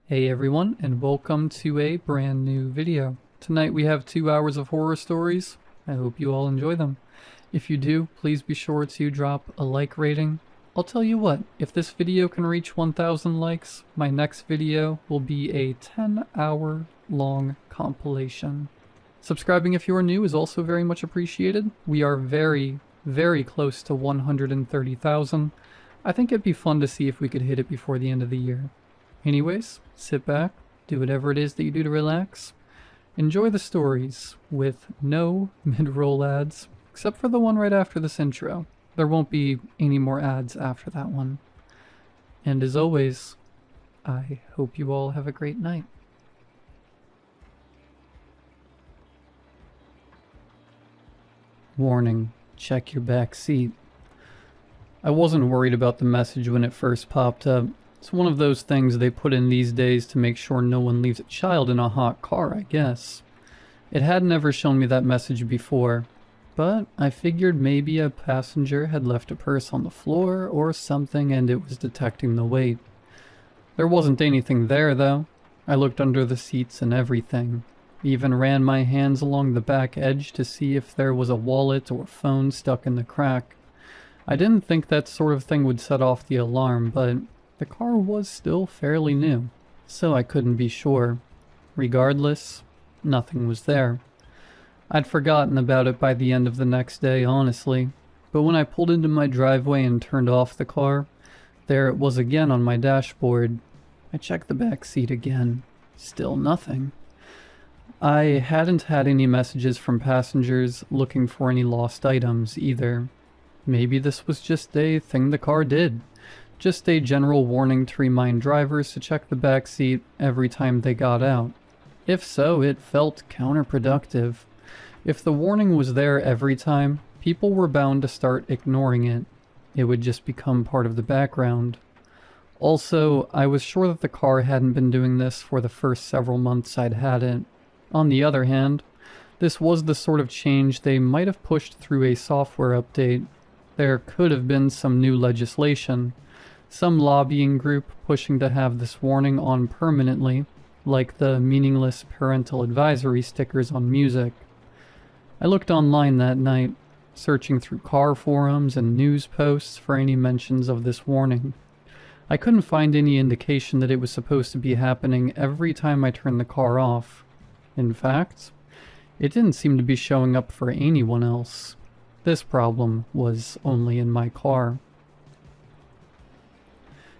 Hey everyone, and welcome to a brand new video. Tonight we have 2 hours of horror stories. I hope you all enjoy them. If you do, please be sure to drop a like rating. I'll tell you what, if this video can reach 1,000 likes, my next video will be a 10-hour long compilation. Subscribing if you are new is also very much appreciated. We are very, very close to 130,000. I think it'd be fun to see if we could hit it before the end of the year. Anyways, sit back, do whatever it is that you do to relax. Enjoy the stories with no mid-roll ads, except for the one right after this intro. There won't be any more ads after that one. And as always, I hope you all have a great night. Warning, check your back seat. I wasn't worried about the message when it first popped up. It's one of those things they put in these days to make sure no one leaves a child in a hot car, I guess. It had never shown me that message before, but I figured maybe a passenger had left a purse on the floor or something and it was detecting the weight. There wasn't anything there though. I looked under the seats and everything. Even ran my hands along the back edge to see if there was a wallet or phone stuck in the crack. I didn't think that sort of thing would set off the alarm, but the car was still fairly new, so I couldn't be sure. Regardless, nothing was there. I'd forgotten about it by the end of the next day, honestly, but when I pulled into my driveway and turned off the car, there it was again on my dashboard. I checked the back seat again. Still nothing. I hadn't had any messages from passengers looking for any lost items either. Maybe this was just a thing the car did. Just a general warning to remind drivers to check the back seat every time they got out. If so, it felt counterproductive. If the warning was there every time, people were bound to start ignoring it. It would just become part of the background. Also, I was sure that the car hadn't been doing this for the first several months I'd had it. On the other hand, this was the sort of change they might have pushed through a software update. There could have been some new legislation. Some lobbying group pushing to have this warning on permanently, like the meaningless parental advisory stickers on music. I looked online that night, searching through car forums and news posts for any mentions of this warning. I couldn't find any indication that it was supposed to be happening every time I turned the car off. In fact, it didn't seem to be showing up for anyone else. This problem was only in my car.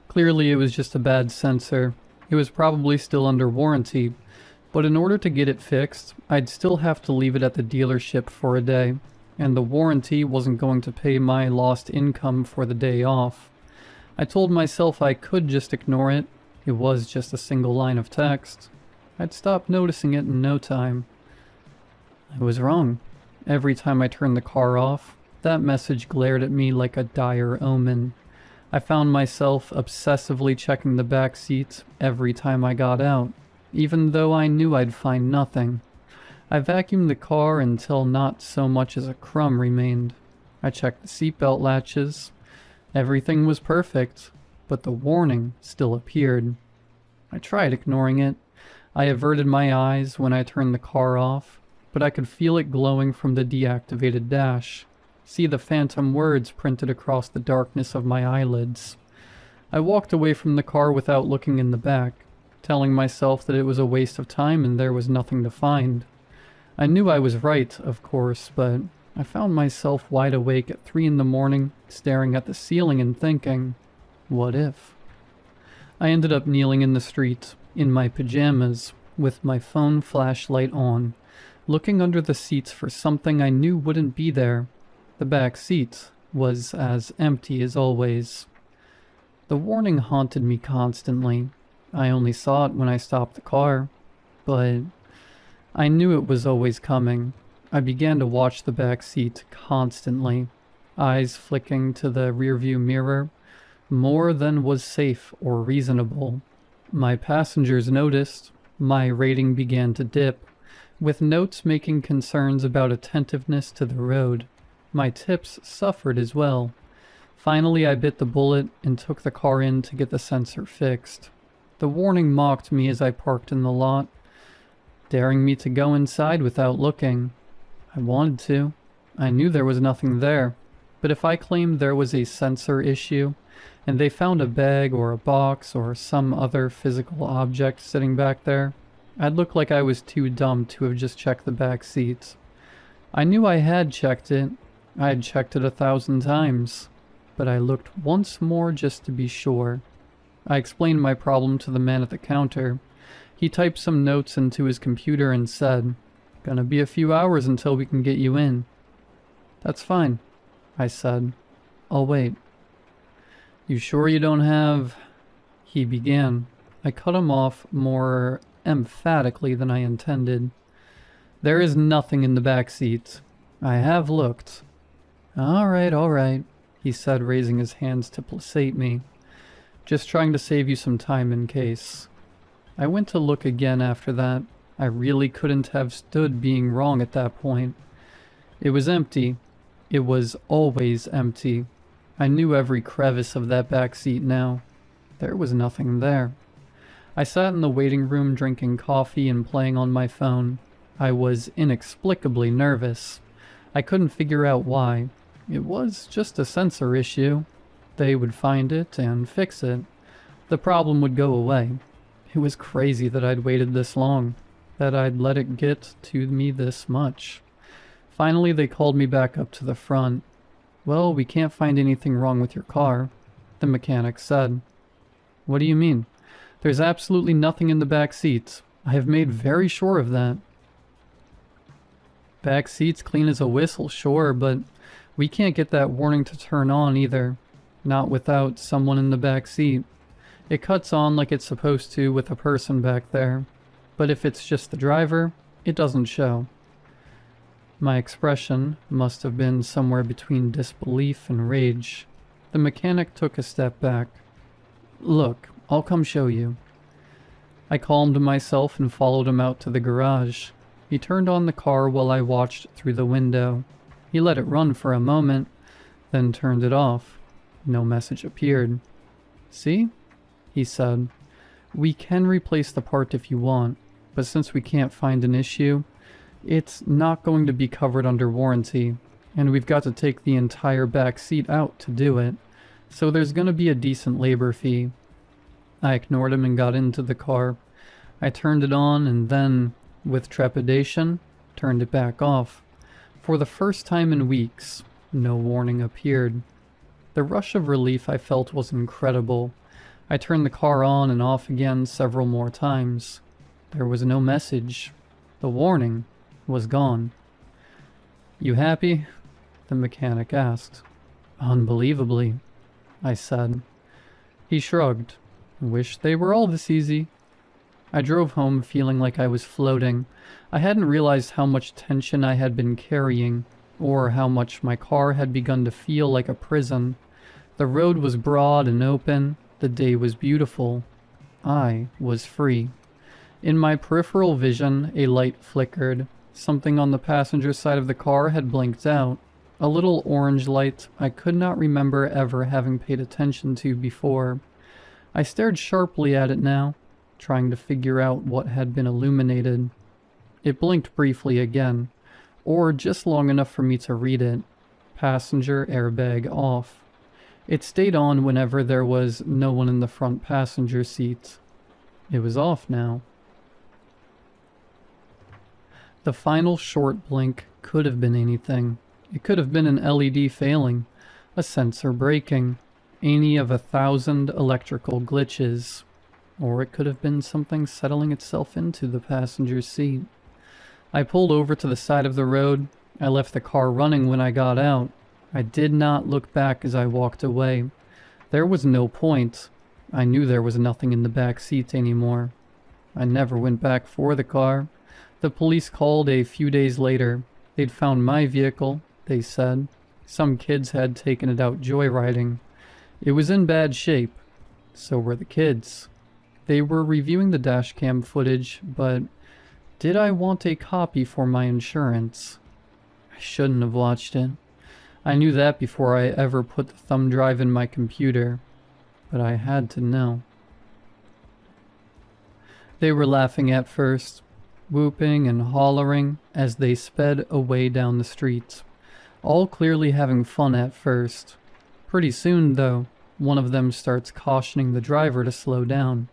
Clearly it was just a bad sensor. It was probably still under warranty, but in order to get it fixed, I'd still have to leave it at the dealership for a day, and the warranty wasn't going to pay my lost income for the day off. I told myself I could just ignore it. It was just a single line of text. I'd stop noticing it in no time. I was wrong. Every time I turned the car off, that message glared at me like a dire omen. I found myself obsessively checking the back seats every time I got out, even though I knew I'd find nothing. I vacuumed the car until not so much as a crumb remained. I checked the seatbelt latches. Everything was perfect, but the warning still appeared. I tried ignoring it. I averted my eyes when I turned the car off, but I could feel it glowing from the deactivated dash. See the phantom words printed across the darkness of my eyelids. I walked away from the car without looking in the back, telling myself that it was a waste of time and there was nothing to find. I knew I was right, of course, but I found myself wide awake at 3 in the morning, staring at the ceiling and thinking, what if? I ended up kneeling in the street, in my pajamas, with my phone flashlight on, looking under the seats for something I knew wouldn't be there. The back seat was as empty as always. The warning haunted me constantly. I only saw it when I stopped the car, but I knew it was always coming. I began to watch the back seat constantly, eyes flicking to the rearview mirror, more than was safe or reasonable. My passengers noticed. My rating began to dip, with notes making concerns about attentiveness to the road. My tips suffered as well. Finally, I bit the bullet and took the car in to get the sensor fixed. The warning mocked me as I parked in the lot, daring me to go inside without looking. I wanted to. I knew there was nothing there, but if I claimed there was a sensor issue, and they found a bag or a box or some other physical object sitting back there, I'd look like I was too dumb to have just checked the back seats. I knew I had checked it. I had checked it 1,000 times, but I looked once more just to be sure. I explained my problem to the man at the counter. He typed some notes into his computer and said, "Gonna be a few hours until we can get you in." "That's fine," I said. "I'll wait." "You sure you don't have—" he began. I cut him off more emphatically than I intended. "There is nothing in the back seat. I have looked." All right, he said, raising his hands to placate me. "Just trying to save you some time in case." I went to look again after that. I really couldn't have stood being wrong at that point. It was empty. It was always empty. I knew every crevice of that back seat now. There was nothing there. I sat in the waiting room drinking coffee and playing on my phone. I was inexplicably nervous. I couldn't figure out why. It was just a sensor issue. They would find it and fix it. The problem would go away. It was crazy that I'd waited this long, that I'd let it get to me this much. Finally, they called me back up to the front. "Well, we can't find anything wrong with your car," the mechanic said. "What do you mean?" "There's absolutely nothing in the back seats. I have made very sure of that." "Back seat's clean as a whistle, sure, but we can't get that warning to turn on either. Not without someone in the back seat. It cuts on like it's supposed to with a person back there. But if it's just the driver, it doesn't show." My expression must have been somewhere between disbelief and rage. The mechanic took a step back. "Look, I'll come show you." I calmed myself and followed him out to the garage. He turned on the car while I watched through the window. He let it run for a moment, then turned it off. No message appeared. "See?" he said. "We can replace the part if you want, but since we can't find an issue, it's not going to be covered under warranty, and we've got to take the entire back seat out to do it, so there's going to be a decent labor fee." I ignored him and got into the car. I turned it on and then, with trepidation, turned it back off. For the first time in weeks, no warning appeared. The rush of relief I felt was incredible. I turned the car on and off again several more times. There was no message. The warning was gone. "You happy?" the mechanic asked. "Unbelievably," I said. He shrugged. "Wish they were all this easy." I drove home feeling like I was floating. I hadn't realized how much tension I had been carrying, or how much my car had begun to feel like a prison. The road was broad and open. The day was beautiful. I was free. In my peripheral vision, a light flickered. Something on the passenger side of the car had blinked out. A little orange light I could not remember ever having paid attention to before. I stared sharply at it now, trying to figure out what had been illuminated. It blinked briefly again, or just long enough for me to read it. Passenger airbag off. It stayed on whenever there was no one in the front passenger seat. It was off now. The final short blink could have been anything. It could have been an LED failing, a sensor breaking, any of 1,000 electrical glitches, or it could have been something settling itself into the passenger seat. I pulled over to the side of the road. I left the car running when I got out. I did not look back as I walked away. There was no point. I knew there was nothing in the back seat anymore. I never went back for the car. The police called a few days later. They'd found my vehicle, they said. Some kids had taken it out joyriding. It was in bad shape. So were the kids. They were reviewing the dashcam footage, but did I want a copy for my insurance? I shouldn't have watched it. I knew that before I ever put the thumb drive in my computer, but I had to know. They were laughing at first, whooping and hollering as they sped away down the street, all clearly having fun at first. Pretty soon, though, one of them starts cautioning the driver to slow down.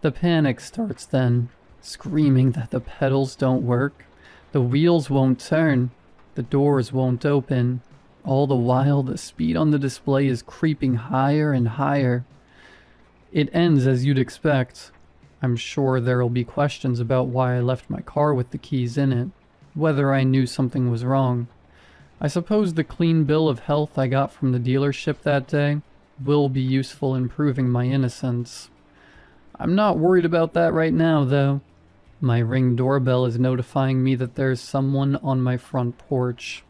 The panic starts then, screaming that the pedals don't work, the wheels won't turn, the doors won't open. All the while, the speed on the display is creeping higher and higher. It ends as you'd expect. I'm sure there'll be questions about why I left my car with the keys in it, whether I knew something was wrong. I suppose the clean bill of health I got from the dealership that day will be useful in proving my innocence. I'm not worried about that right now, though. My Ring doorbell is notifying me that there's someone on my front porch,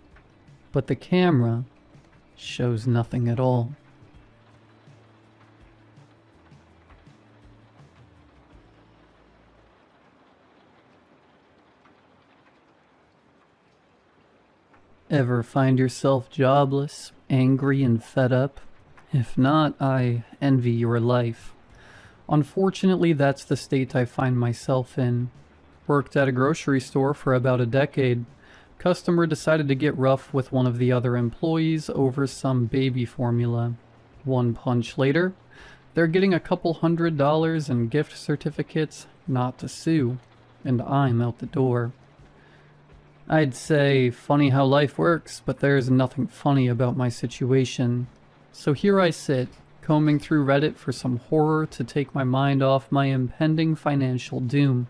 but the camera shows nothing at all. Ever find yourself jobless, angry, and fed up? If not, I envy your life. Unfortunately, that's the state I find myself in. Worked at a grocery store for about a decade. Customer decided to get rough with one of the other employees over some baby formula. One punch later, they're getting a couple $100 in gift certificates not to sue, and I'm out the door. I'd say funny how life works, but there's nothing funny about my situation. So here I sit, combing through Reddit for some horror to take my mind off my impending financial doom,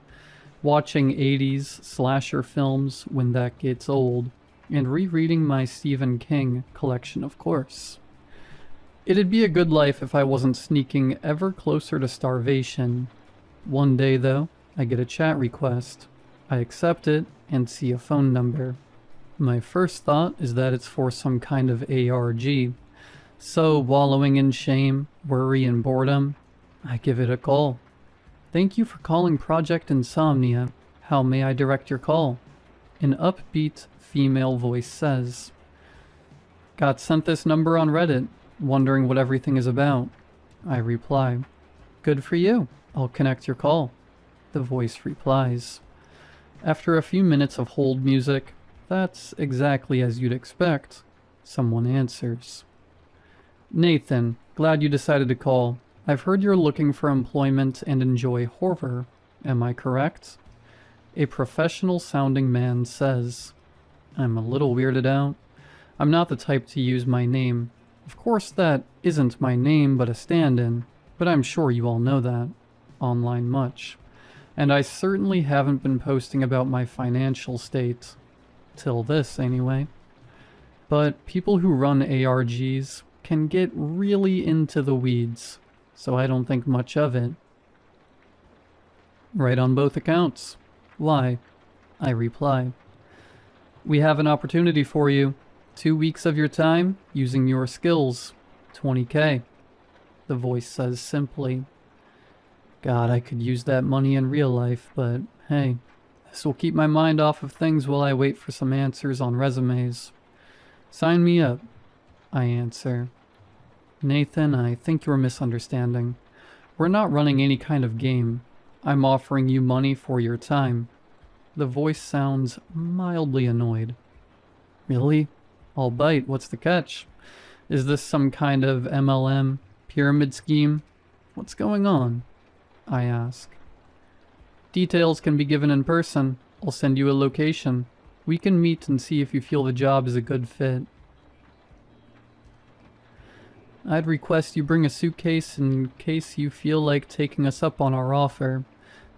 watching 80s slasher films when that gets old, and rereading my Stephen King collection, of course. It'd be a good life if I wasn't sneaking ever closer to starvation. One day, though, I get a chat request. I accept it and see a phone number. My first thought is that it's for some kind of ARG. So, wallowing in shame, worry, and boredom, I give it a call. Thank you for calling Project Insomnia. How may I direct your call? An upbeat female voice says. Got sent this number on Reddit, wondering what everything is about. I reply. Good for you. I'll connect your call. The voice replies. After a few minutes of hold music, that's exactly as you'd expect, someone answers. Nathan, glad you decided to call. I've heard you're looking for employment and enjoy horror. Am I correct? A professional-sounding man says. I'm a little weirded out. I'm not the type to use my name. Of course that isn't my name but a stand-in, but I'm sure you all know that. Online much. And I certainly haven't been posting about my financial state. Till this, anyway. But people who run ARGs can get really into the weeds, so I don't think much of it. Right on both accounts. Why? I reply. We have an opportunity for you. 2 weeks of your time, using your skills. $20K. The voice says simply. God, I could use that money in real life, but hey, this will keep my mind off of things while I wait for some answers on resumes. Sign me up, I answer. Nathan, I think you're misunderstanding. We're not running any kind of game. I'm offering you money for your time. The voice sounds mildly annoyed. Really? I'll bite. What's the catch? Is this some kind of MLM pyramid scheme? What's going on? I ask. Details can be given in person. I'll send you a location. We can meet and see if you feel the job is a good fit. I'd request you bring a suitcase in case you feel like taking us up on our offer.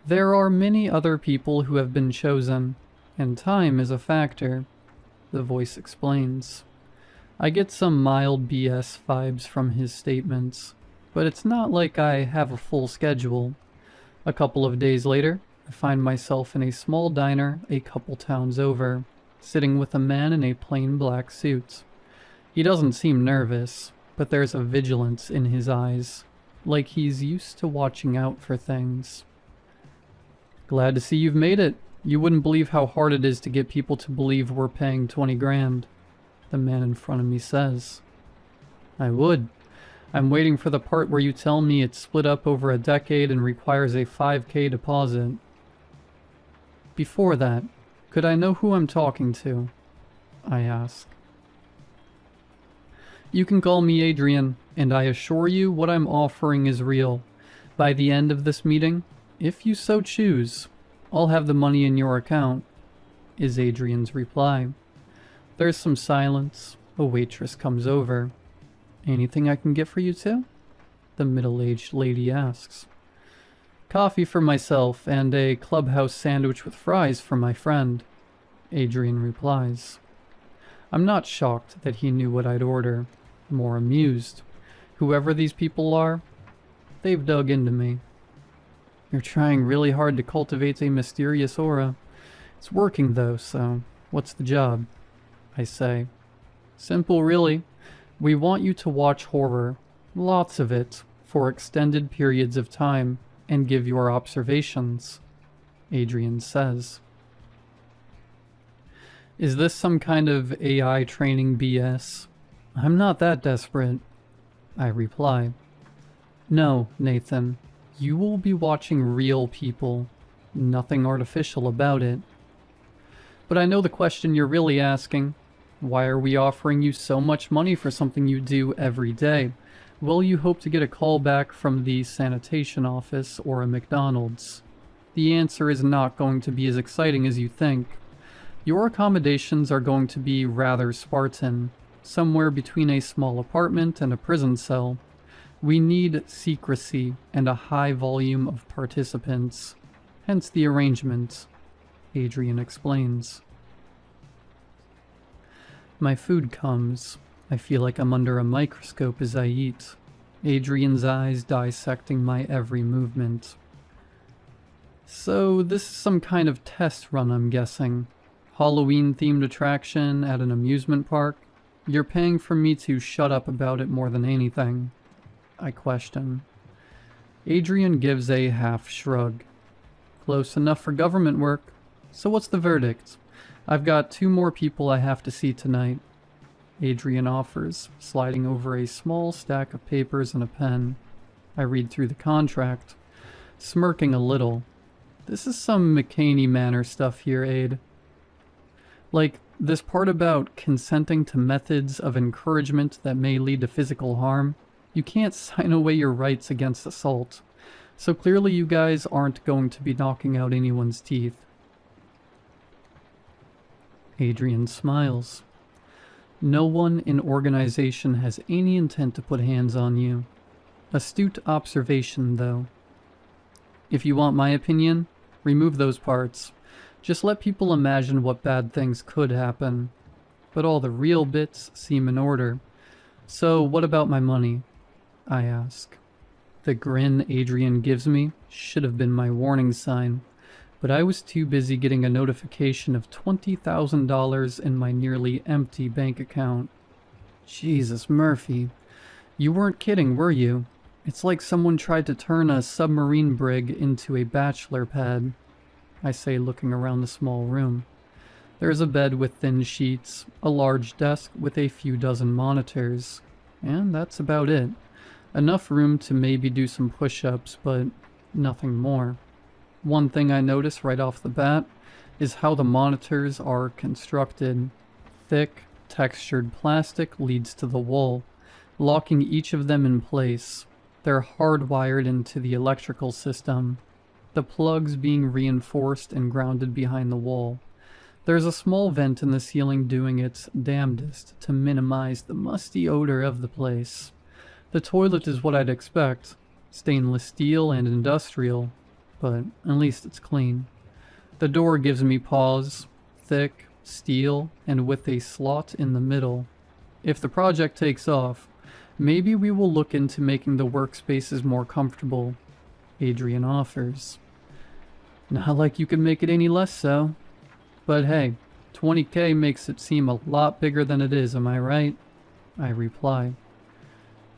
There are many other people who have been chosen, and time is a factor, the voice explains. I get some mild BS vibes from his statements, but it's not like I have a full schedule. A couple of days later, I find myself in a small diner a couple towns over, sitting with a man in a plain black suit. He doesn't seem nervous, but there's a vigilance in his eyes, like he's used to watching out for things. Glad to see you've made it. You wouldn't believe how hard it is to get people to believe we're paying 20 grand, the man in front of me says. I would. I'm waiting for the part where you tell me it's split up over a decade and requires a 5K deposit. Before that, could I know who I'm talking to? I ask. You can call me Adrian, and I assure you what I'm offering is real. By the end of this meeting, if you so choose, I'll have the money in your account, is Adrian's reply. There's some silence. A waitress comes over. Anything I can get for you two? The middle-aged lady asks. Coffee for myself and a clubhouse sandwich with fries for my friend, Adrian replies. I'm not shocked that he knew what I'd order, more amused. Whoever these people are, they've dug into me. You're trying really hard to cultivate a mysterious aura. It's working though, so what's the job? I say. Simple really. We want you to watch horror, lots of it, for extended periods of time, and give your observations, Adrian says. Is this some kind of AI training BS? I'm not that desperate, I reply. No, Nathan, you will be watching real people, nothing artificial about it. But I know the question you're really asking. Why are we offering you so much money for something you do every day? Will you hope to get a call back from the sanitation office or a McDonald's? The answer is not going to be as exciting as you think. Your accommodations are going to be rather Spartan, somewhere between a small apartment and a prison cell. We need secrecy and a high volume of participants, hence the arrangement, Adrian explains. My food comes. I feel like I'm under a microscope as I eat, Adrian's eyes dissecting my every movement. So this is some kind of test run, I'm guessing. Halloween-themed attraction at an amusement park? You're paying for me to shut up about it more than anything, I question. Adrian gives a half shrug. Close enough for government work. So what's the verdict? I've got 2 more people I have to see tonight, Adrian offers, sliding over a small stack of papers and a pen. I read through the contract, smirking a little. This is some McCaney Manor stuff here, Aid. Like, this part about consenting to methods of encouragement that may lead to physical harm. You can't sign away your rights against assault. So clearly you guys aren't going to be knocking out anyone's teeth. Adrian smiles. No one in organization has any intent to put hands on you. Astute observation, though. If you want my opinion, remove those parts. Just let people imagine what bad things could happen. But all the real bits seem in order. So what about my money? I ask. The grin Adrian gives me should have been my warning sign. But I was too busy getting a notification of $20,000 in my nearly empty bank account. Jesus, Murphy. You weren't kidding, were you? It's like someone tried to turn a submarine brig into a bachelor pad, I say, looking around the small room. There's a bed with thin sheets, a large desk with a few dozen monitors, and that's about it. Enough room to maybe do some push-ups, but nothing more. One thing I notice right off the bat is how the monitors are constructed. Thick, textured plastic leads to the wall, locking each of them in place. They're hardwired into the electrical system, the plugs being reinforced and grounded behind the wall. There's a small vent in the ceiling doing its damnedest to minimize the musty odor of the place. The toilet is what I'd expect, stainless steel and industrial, but at least it's clean. The door gives me pause, thick, steel, and with a slot in the middle. If the project takes off, maybe we will look into making the workspaces more comfortable, Adrian offers. Not like you can make it any less so. But hey, 20K makes it seem a lot bigger than it is, am I right? I reply.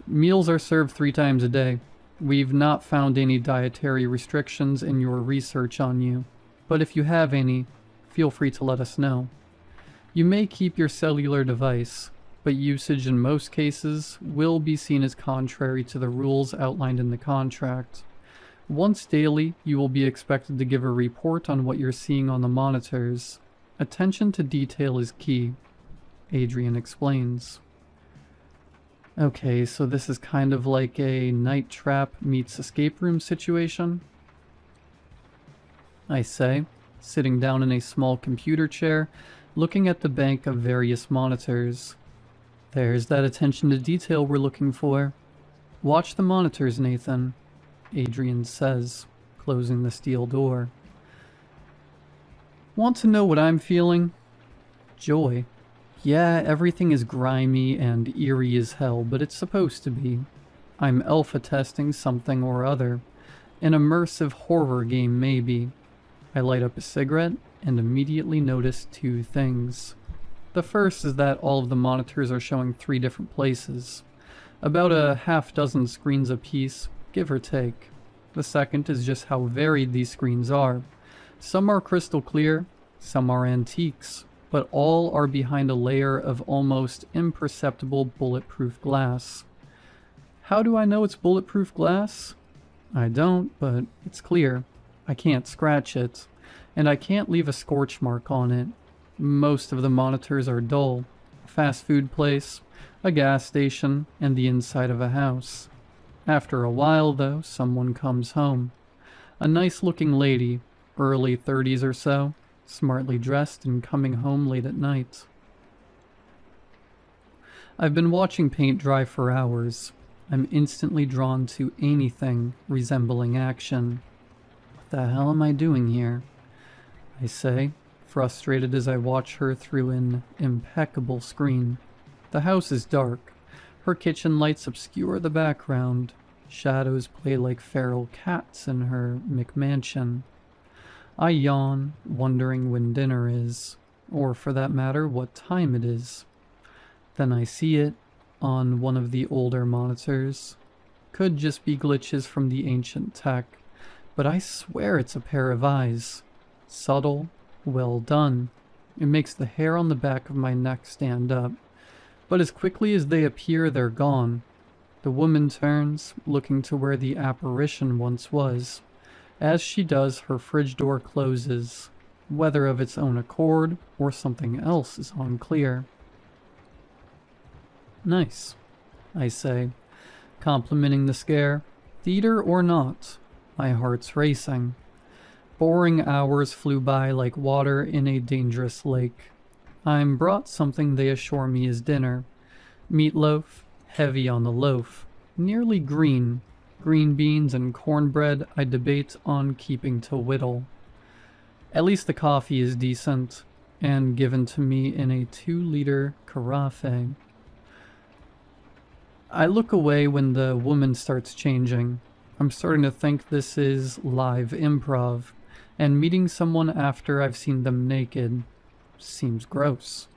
Meals are served 3 times a day. We've not found any dietary restrictions in your research on you, but if you have any, feel free to let us know. You may keep your cellular device. but usage in most cases will be seen as contrary to the rules outlined in the contract. Once daily, you will be expected to give a report on what you're seeing on the monitors. Attention to detail is key, Adrian explains. Okay, so this is kind of like a night trap meets escape room situation, I say, sitting down in a small computer chair, looking at the bank of various monitors. There's that attention to detail we're looking for. Watch the monitors, Nathan, Adrian says, closing the steel door. Want to know what I'm feeling? Joy. Yeah, everything is grimy and eerie as hell, but it's supposed to be. I'm alpha testing something or other. An immersive horror game, maybe. I light up a cigarette and immediately notice two things. The first is that all of the monitors are showing 3 different places. About a half-dozen screens apiece, give or take. The second is just how varied these screens are. Some are crystal clear, some are antiques, but all are behind a layer of almost imperceptible bulletproof glass. How do I know it's bulletproof glass? I don't, but it's clear. I can't scratch it, and I can't leave a scorch mark on it. Most of the monitors are dull. A fast food place, a gas station, and the inside of a house. After a while, though, someone comes home. A nice-looking lady, early 30s or so, smartly dressed and coming home late at night. I've been watching paint dry for hours. I'm instantly drawn to anything resembling action. What the hell am I doing here? I say, frustrated as I watch her through an impeccable screen. The house is dark. Her kitchen lights obscure the background. Shadows play like feral cats in her McMansion. I yawn, wondering when dinner is, or for that matter, what time it is. Then I see it on one of the older monitors. Could just be glitches from the ancient tech, but I swear it's a pair of eyes. Subtle, well done. It makes the hair on the back of my neck stand up. But as quickly as they appear, they're gone. The woman turns, looking to where the apparition once was. As she does, her fridge door closes. Whether of its own accord or something else is unclear. Nice, I say, complimenting the scare. Theater or not, my heart's racing. Boring hours flew by like water in a dangerous lake. I'm brought something they assure me is dinner. Meatloaf, heavy on the loaf, nearly green. Green beans and cornbread I debate on keeping to whittle. At least the coffee is decent, and given to me in a 2-liter carafe. I look away when the woman starts changing. I'm starting to think this is live improv, and meeting someone after I've seen them naked seems gross.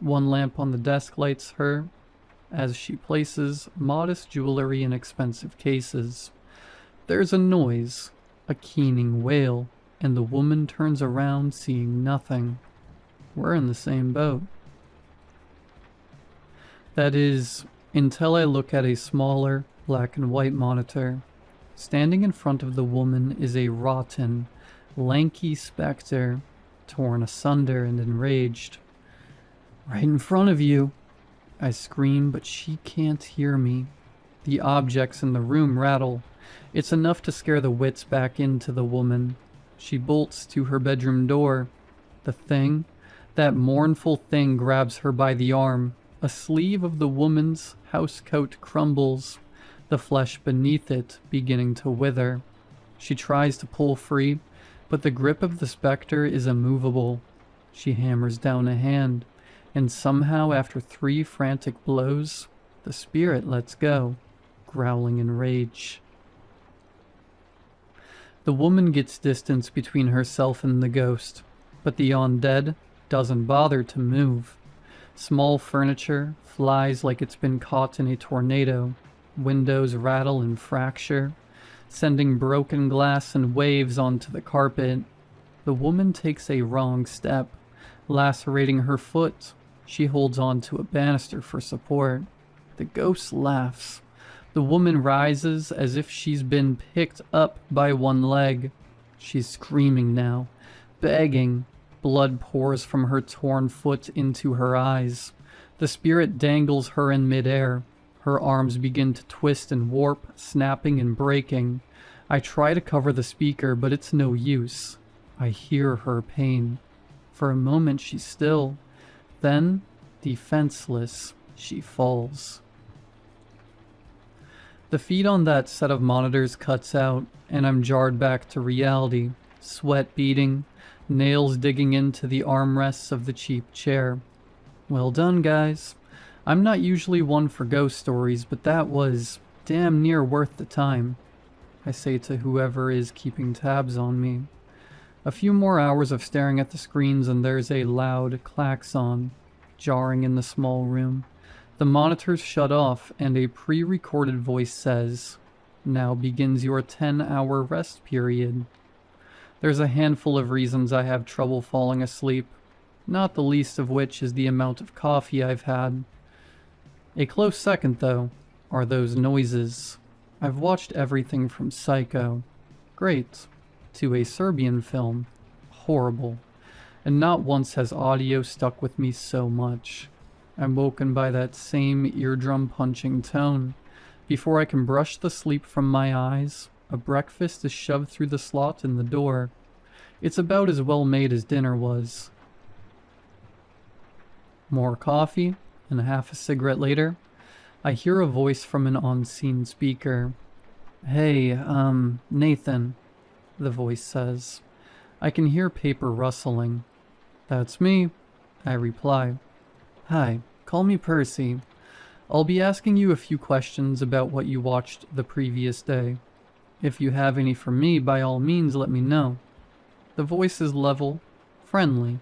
One lamp on the desk lights her, as she places modest jewelry in expensive cases. There's a noise, a keening wail, and the woman turns around seeing nothing. We're in the same boat. That is, until I look at a smaller, black and white monitor. Standing in front of the woman is a rotten, lanky specter, torn asunder and enraged. Right in front of you! I scream, but she can't hear me. The objects in the room rattle. It's enough to scare the wits back into the woman. She bolts to her bedroom door. The thing, that mournful thing, grabs her by the arm. A sleeve of the woman's housecoat crumbles, the flesh beneath it beginning to wither. She tries to pull free, but the grip of the specter is immovable. She hammers down a hand, and somehow after 3 frantic blows, the spirit lets go, growling in rage. The woman gets distance between herself and the ghost, but the undead doesn't bother to move. Small furniture flies like it's been caught in a tornado. Windows rattle and fracture, sending broken glass in waves onto the carpet. The woman takes a wrong step, lacerating her foot. She holds on to a banister for support. The ghost laughs. The woman rises as if she's been picked up by one leg. She's screaming now, begging. Blood pours from her torn foot into her eyes. The spirit dangles her in midair. Her arms begin to twist and warp, snapping and breaking. I try to cover the speaker, but it's no use. I hear her pain. For a moment she's still. Then, defenseless, she falls. The feed on that set of monitors cuts out, and I'm jarred back to reality, sweat beading, nails digging into the armrests of the cheap chair. Well done, guys. I'm not usually one for ghost stories, but that was damn near worth the time, I say to whoever is keeping tabs on me. A few more hours of staring at the screens and there's a loud klaxon, jarring in the small room. The monitors shut off and a pre-recorded voice says, "Now begins your 10-hour rest period." There's a handful of reasons I have trouble falling asleep, not the least of which is the amount of coffee I've had. A close second, though, are those noises. I've watched everything from Psycho, great, to a Serbian film, horrible, and not once has audio stuck with me so much. I'm woken by that same eardrum-punching tone. Before I can brush the sleep from my eyes, a breakfast is shoved through the slot in the door. It's about as well made as dinner was. More coffee, and half a cigarette later, I hear a voice from an on-scene speaker. "Hey, Nathan," the voice says. I can hear paper rustling. "That's me," I reply. "Hi, call me Percy. I'll be asking you a few questions about what you watched the previous day. If you have any for me, by all means let me know." The voice is level, friendly.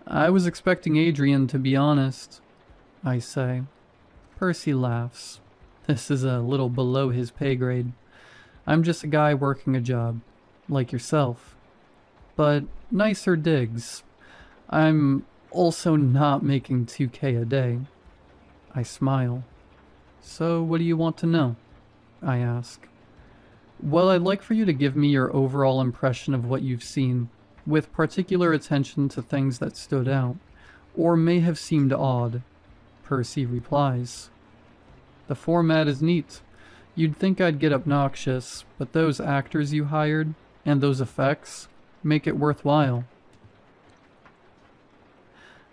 "I was expecting Adrian, to be honest," I say. Percy laughs. This is a little below his pay grade. I'm just a guy working a job, like yourself. But nicer digs. I'm also not making 2K a day. I smile. "So what do you want to know?" I ask. "Well, I'd like for you to give me your overall impression of what you've seen, with particular attention to things that stood out, or may have seemed odd," Percy replies. "The format is neat. You'd think I'd get obnoxious, but those actors you hired, and those effects, make it worthwhile."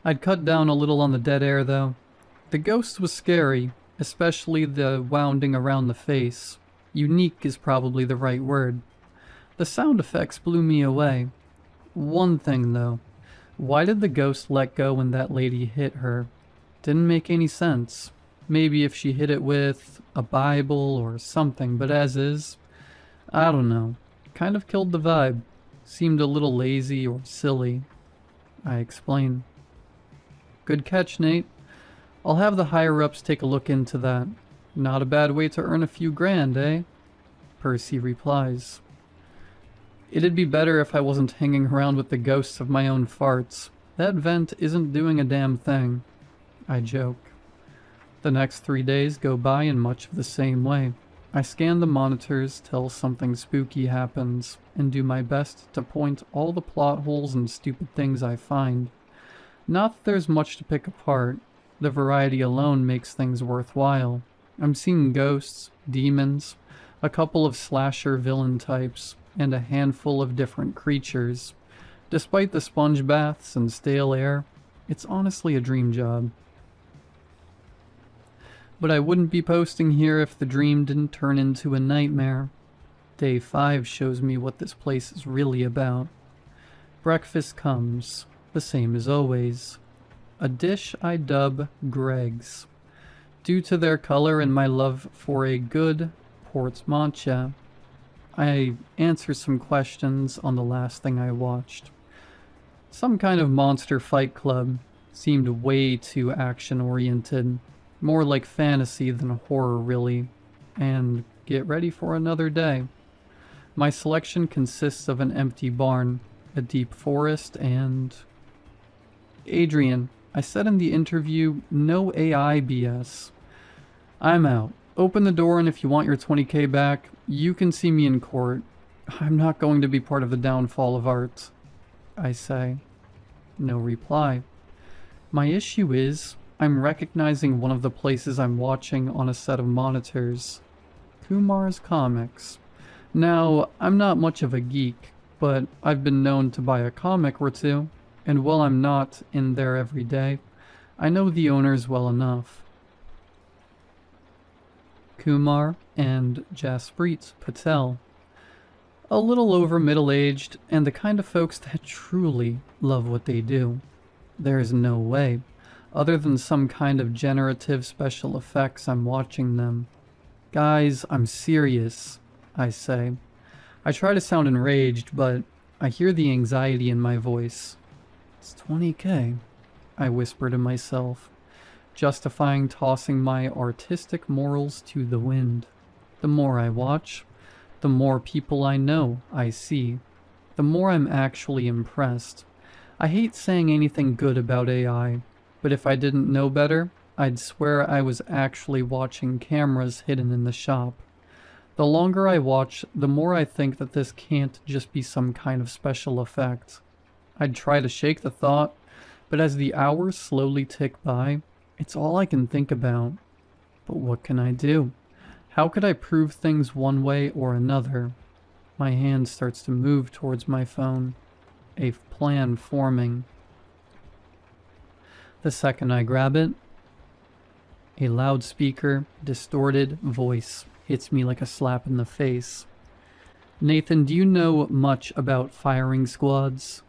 I'd cut down a little on the dead air, though. The ghost was scary, especially the wounding around the face. Unique is probably the right word. The sound effects blew me away. One thing, though. Why did the ghost let go when that lady hit her? Didn't make any sense. Maybe if she hit it with a Bible or something, but as is, I don't know. Kind of killed the vibe. Seemed a little lazy or silly. I explain. "Good catch, Nate. I'll have the higher-ups take a look into that. Not a bad way to earn a few grand, eh?" Percy replies. "It'd be better if I wasn't hanging around with the ghosts of my own farts. That vent isn't doing a damn thing," I joke. The next 3 days go by in much of the same way. I scan the monitors till something spooky happens, and do my best to point all the plot holes and stupid things I find. Not that there's much to pick apart. The variety alone makes things worthwhile. I'm seeing ghosts, demons, a couple of slasher villain types, and a handful of different creatures. Despite the sponge baths and stale air, it's honestly a dream job. But I wouldn't be posting here if the dream didn't turn into a nightmare. Day 5 shows me what this place is really about. Breakfast comes, the same as always. A dish I dub Greg's. Due to their color and my love for a good port matcha, I answer some questions on the last thing I watched. Some kind of monster fight club. Seemed way too action-oriented. More like fantasy than horror, really. And get ready for another day. My selection consists of an empty barn, a deep forest, and... Adrian, I said in the interview, no AI BS. I'm out. Open the door, and if you want your 20K back, you can see me in court. I'm not going to be part of the downfall of art, I say. No reply. My issue is, I'm recognizing one of the places I'm watching on a set of monitors. Kumar's Comics. Now, I'm not much of a geek, but I've been known to buy a comic or two, and while I'm not in there every day, I know the owners well enough. Kumar and Jasprit Patel. A little over middle-aged, and the kind of folks that truly love what they do. There is no way, other than some kind of generative special effects, I'm watching them. Guys, I'm serious, I say. I try to sound enraged, but I hear the anxiety in my voice. It's 20K, I whisper to myself, justifying tossing my artistic morals to the wind. The more I watch, the more people I know I see, the more I'm actually impressed. I hate saying anything good about AI, but if I didn't know better, I'd swear I was actually watching cameras hidden in the shop. The longer I watch, the more I think that this can't just be some kind of special effect. I'd try to shake the thought, but as the hours slowly tick by, it's all I can think about. But what can I do? How could I prove things one way or another? My hand starts to move towards my phone, a plan forming. The second I grab it, a loudspeaker, distorted voice hits me like a slap in the face. Nathan, do you know much about firing squads?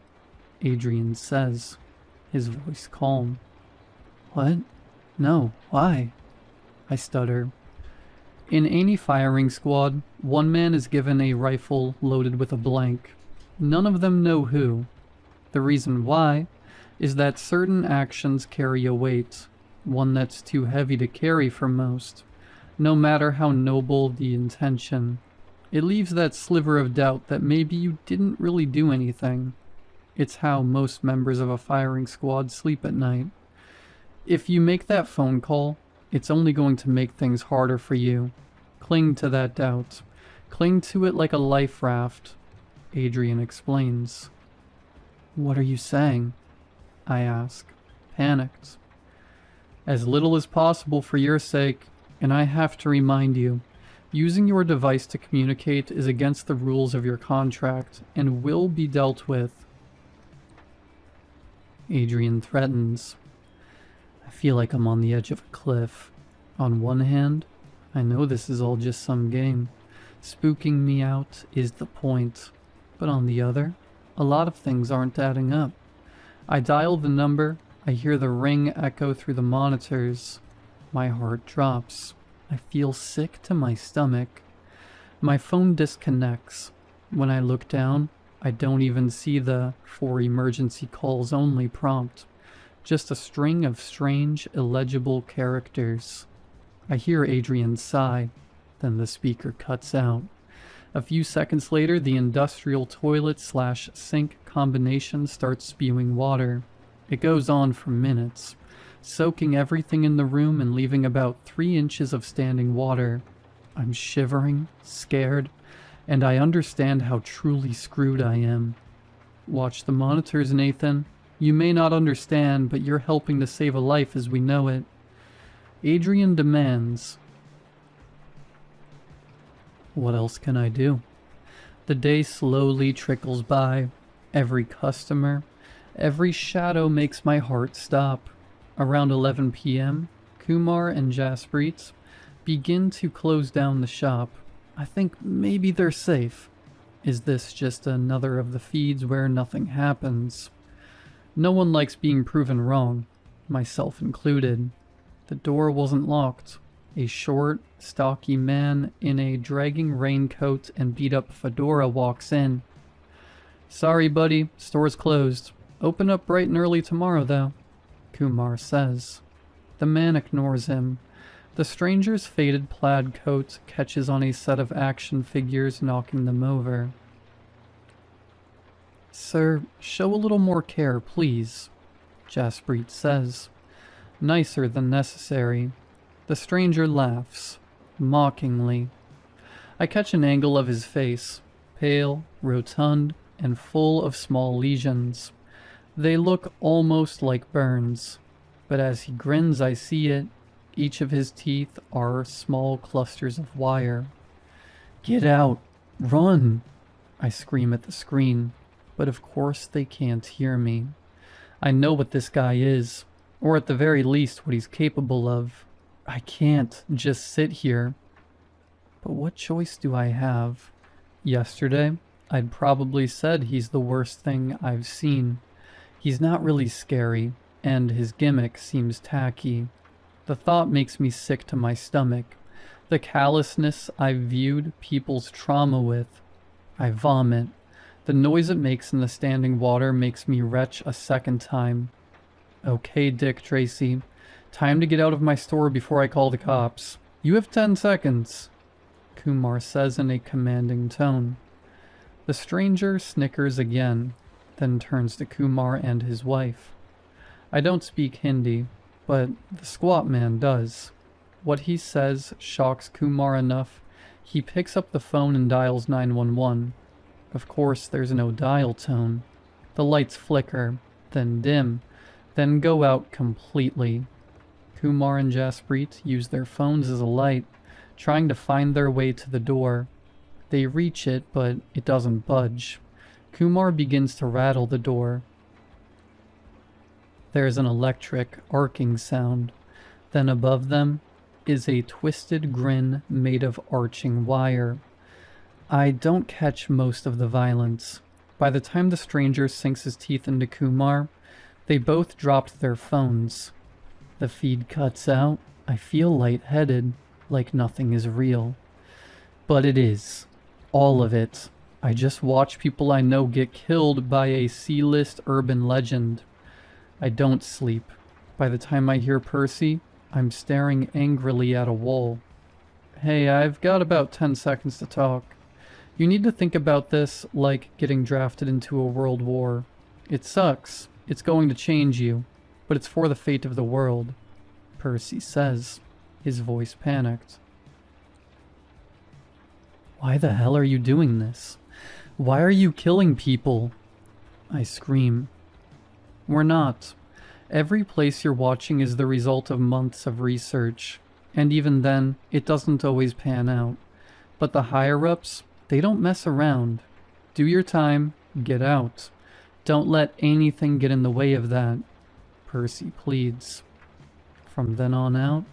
Adrian says, his voice calm. What? No, why? I stutter. In any firing squad, one man is given a rifle loaded with a blank. None of them know who. The reason why is that certain actions carry a weight, one that's too heavy to carry for most, no matter how noble the intention. It leaves that sliver of doubt that maybe you didn't really do anything. It's how most members of a firing squad sleep at night. If you make that phone call, it's only going to make things harder for you. Cling to that doubt. Cling to it like a life raft, Adrian explains. What are you saying? I ask, panicked. As little as possible for your sake, and I have to remind you, using your device to communicate is against the rules of your contract and will be dealt with. Adrian threatens. I feel like I'm on the edge of a cliff. On one hand, I know this is all just some game. Spooking me out is the point. But on the other, a lot of things aren't adding up. I dial the number, I hear the ring echo through the monitors. My heart drops. I feel sick to my stomach. My phone disconnects. When I look down, I don't even see the "for emergency calls only" prompt. Just a string of strange, illegible characters. I hear Adrian sigh, then the speaker cuts out. A few seconds later, the industrial toilet/sink combination starts spewing water. It goes on for minutes, soaking everything in the room and leaving about 3 inches of standing water. I'm shivering, scared, and I understand how truly screwed I am. Watch the monitors, Nathan. You may not understand, but you're helping to save a life as we know it. Adrian demands. What else can I do? The day slowly trickles by. Every customer, every shadow makes my heart stop. Around 11 p.m., Kumar and Jasprit begin to close down the shop. I think maybe they're safe. Is this just another of the feeds where nothing happens? No one likes being proven wrong, myself included. The door wasn't locked. A short, stocky man in a dragging raincoat and beat-up fedora walks in. Sorry, buddy, store's closed. Open up bright and early tomorrow, though, Kumar says. The man ignores him. The stranger's faded plaid coat catches on a set of action figures, knocking them over. Sir, show a little more care, please. Jaspreet says, nicer than necessary. The stranger laughs, mockingly. I catch an angle of his face, pale, rotund, and full of small lesions. They look almost like burns, but as he grins I see it. Each of his teeth are small clusters of wire. Get out! Run! I scream at the screen, but of course they can't hear me. I know what this guy is, or at the very least what he's capable of. I can't just sit here. But what choice do I have? Yesterday, I'd probably said he's the worst thing I've seen. He's not really scary, and his gimmick seems tacky. The thought makes me sick to my stomach. The callousness I've viewed people's trauma with. I vomit. The noise it makes in the standing water makes me retch a second time. Okay, Dick Tracy. Time to get out of my store before I call the cops. You have 10 seconds, Kumar says in a commanding tone. The stranger snickers again, then turns to Kumar and his wife. I don't speak Hindi, but the squat man does. What he says shocks Kumar enough. He picks up the phone and dials 911. Of course, there's no dial tone. The lights flicker, then dim, then go out completely. Kumar and Jaspreet use their phones as a light, trying to find their way to the door. They reach it, but it doesn't budge. Kumar begins to rattle the door. There's an electric, arcing sound. Then above them is a twisted grin made of arching wire. I don't catch most of the violence. By the time the stranger sinks his teeth into Kumar, they both dropped their phones. The feed cuts out. I feel lightheaded, like nothing is real. But it is. All of it. I just watch people I know get killed by a C-list urban legend. I don't sleep. By the time I hear Percy, I'm staring angrily at a wall. Hey, I've got about 10 seconds to talk. You need to think about this like getting drafted into a world war. It sucks. It's going to change you. But it's for the fate of the world, Percy says, his voice panicked. Why the hell are you doing this? Why are you killing people? I scream. We're not. Every place you're watching is the result of months of research, and even then, it doesn't always pan out. But the higher-ups, they don't mess around. Do your time, get out. Don't let anything get in the way of that, Percy pleads. From then on out,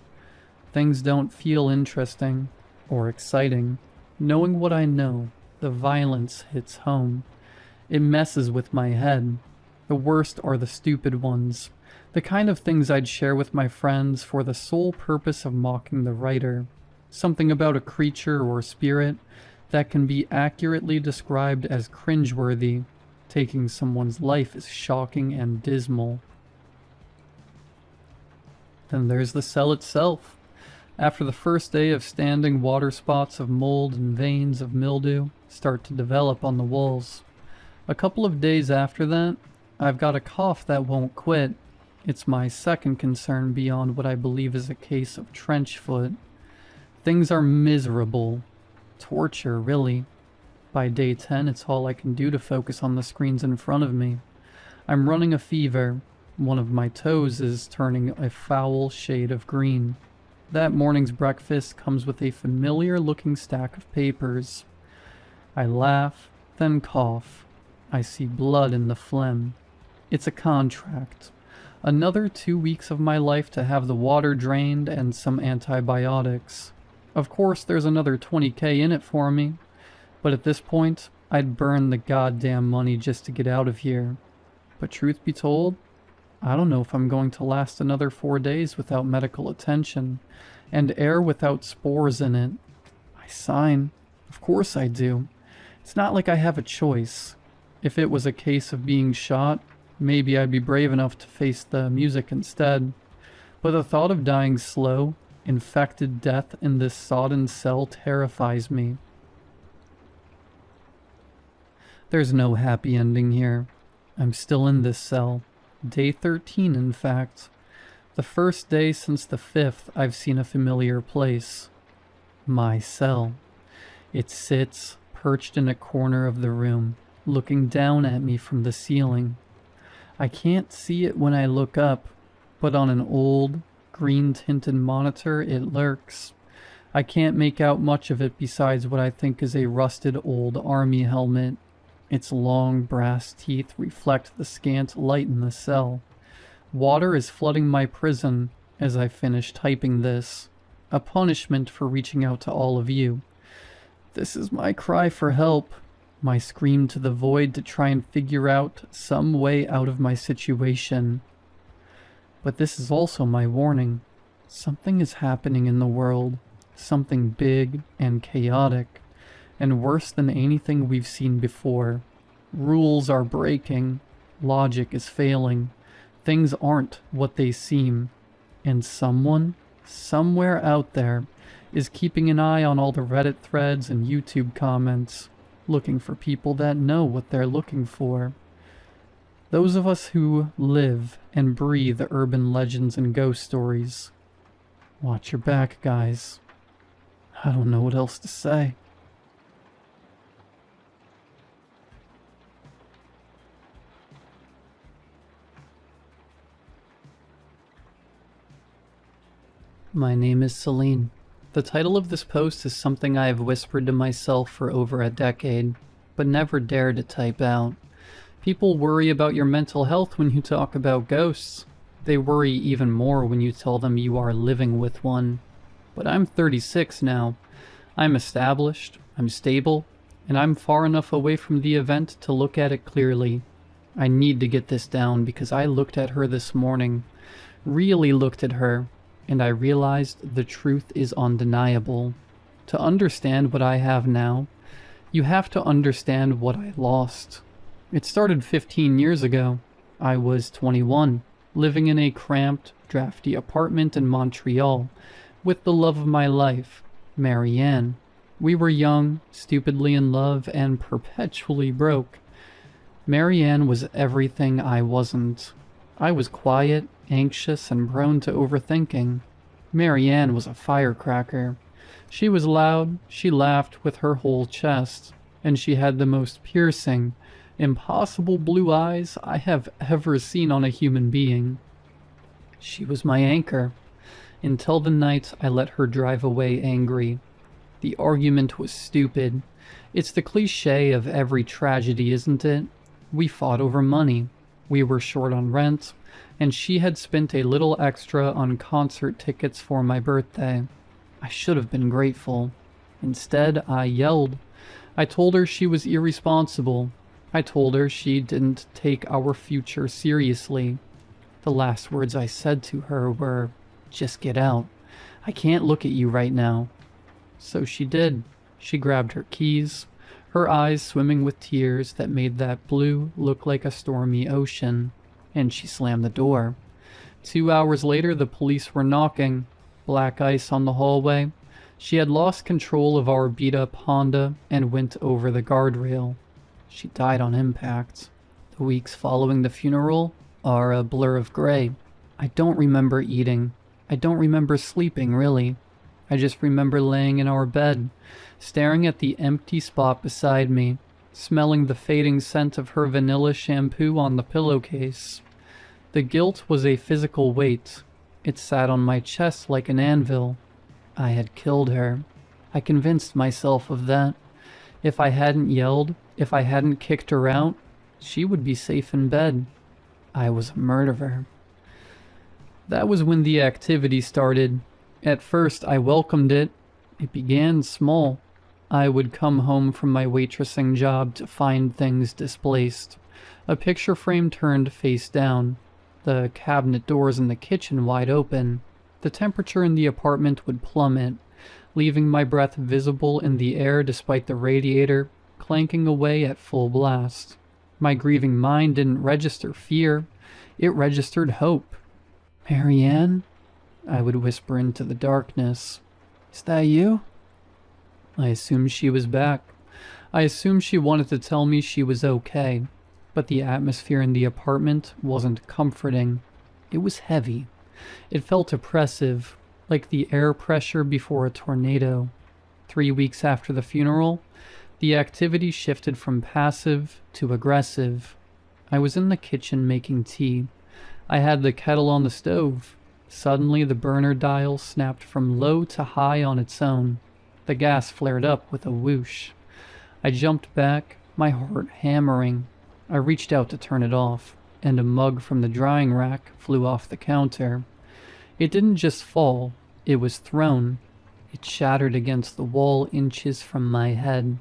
things don't feel interesting or exciting. Knowing what I know, the violence hits home. It messes with my head. The worst are the stupid ones. The kind of things I'd share with my friends for the sole purpose of mocking the writer. Something about a creature or spirit that can be accurately described as cringeworthy. Taking someone's life is shocking and dismal. Then there's the cell itself. After the first day of standing, water spots of mold and veins of mildew start to develop on the walls. A couple of days after that, I've got a cough that won't quit. It's my second concern beyond what I believe is a case of trench foot. Things are miserable. Torture, really. By day 10, it's all I can do to focus on the screens in front of me. I'm running a fever. One of my toes is turning a foul shade of green. That morning's breakfast comes with a familiar-looking stack of papers. I laugh, then cough. I see blood in the phlegm. It's a contract. Another 2 weeks of my life to have the water drained and some antibiotics. Of course, there's another $20K in it for me. But at this point, I'd burn the goddamn money just to get out of here. But truth be told, I don't know if I'm going to last another 4 days without medical attention, and air without spores in it. I sign. Of course I do. It's not like I have a choice. If it was a case of being shot, maybe I'd be brave enough to face the music instead. But the thought of dying slow, infected death in this sodden cell terrifies me. There's no happy ending here. I'm still in this cell. Day 13, in fact. The first day since the 5th I've seen a familiar place. My cell. It sits, perched in a corner of the room, looking down at me from the ceiling. I can't see it when I look up, but on an old, green-tinted monitor it lurks. I can't make out much of it besides what I think is a rusted old army helmet. Its long brass teeth reflect the scant light in the cell. Water is flooding my prison as I finish typing this, a punishment for reaching out to all of you. This is my cry for help, my scream to the void to try and figure out some way out of my situation. But this is also my warning. Something is happening in the world, something big and chaotic, and worse than anything we've seen before. Rules are breaking, logic is failing, things aren't what they seem, and someone, somewhere out there, is keeping an eye on all the Reddit threads and YouTube comments, looking for people that know what they're looking for. Those of us who live and breathe urban legends and ghost stories. Watch your back, guys. I don't know what else to say. My name is Celine. The title of this post is something I have whispered to myself for over a decade, but never dared to type out. People worry about your mental health when you talk about ghosts. They worry even more when you tell them you are living with one. But I'm 36 now. I'm established, I'm stable, and I'm far enough away from the event to look at it clearly. I need to get this down because I looked at her this morning, really looked at her, and I realized the truth is undeniable. To understand what I have now, you have to understand what I lost. It started 15 years ago. I was 21, living in a cramped, drafty apartment in Montreal, with the love of my life, Marianne. We were young, stupidly in love, and perpetually broke. Marianne was everything I wasn't. I was quiet, anxious, and prone to overthinking. Marianne was a firecracker. She was loud, she laughed with her whole chest, and she had the most piercing, impossible blue eyes I have ever seen on a human being. She was my anchor, until the night I let her drive away angry. The argument was stupid. It's the cliché of every tragedy, isn't it? We fought over money. We were short on rent, and she had spent a little extra on concert tickets for my birthday. I should have been grateful. Instead, I yelled. I told her she was irresponsible. I told her she didn't take our future seriously. The last words I said to her were, "Just get out. I can't look at you right now." So she did. She grabbed her keys, her eyes swimming with tears that made that blue look like a stormy ocean, and she slammed the door. 2 hours later, the police were knocking. Black ice on the hallway. She had lost control of our beat-up Honda and went over the guardrail. She died on impact. The weeks following the funeral are a blur of gray. I don't remember eating. I don't remember sleeping, really. I just remember laying in our bed, staring at the empty spot beside me, smelling the fading scent of her vanilla shampoo on the pillowcase. The guilt was a physical weight. It sat on my chest like an anvil. I had killed her. I convinced myself of that. If I hadn't yelled, if I hadn't kicked her out, she would be safe in bed. I was a murderer. That was when the activity started. At first, I welcomed it. It began small. I would come home from my waitressing job to find things displaced. A picture frame turned face down. The cabinet doors in the kitchen wide open. The temperature in the apartment would plummet, leaving my breath visible in the air despite the radiator clanking away at full blast. My grieving mind didn't register fear. It registered hope. "Marianne?" I would whisper into the darkness. "Is that you?" I assumed she was back. I assumed she wanted to tell me she was okay. but the atmosphere in the apartment wasn't comforting. It was heavy. It felt oppressive, like the air pressure before a tornado. 3 weeks after the funeral, the activity shifted from passive to aggressive. I was in the kitchen making tea. I had the kettle on the stove. Suddenly, the burner dial snapped from low to high on its own. The gas flared up with a whoosh. I jumped back, my heart hammering. I reached out to turn it off, and a mug from the drying rack flew off the counter. It didn't just fall, it was thrown. It shattered against the wall inches from my head.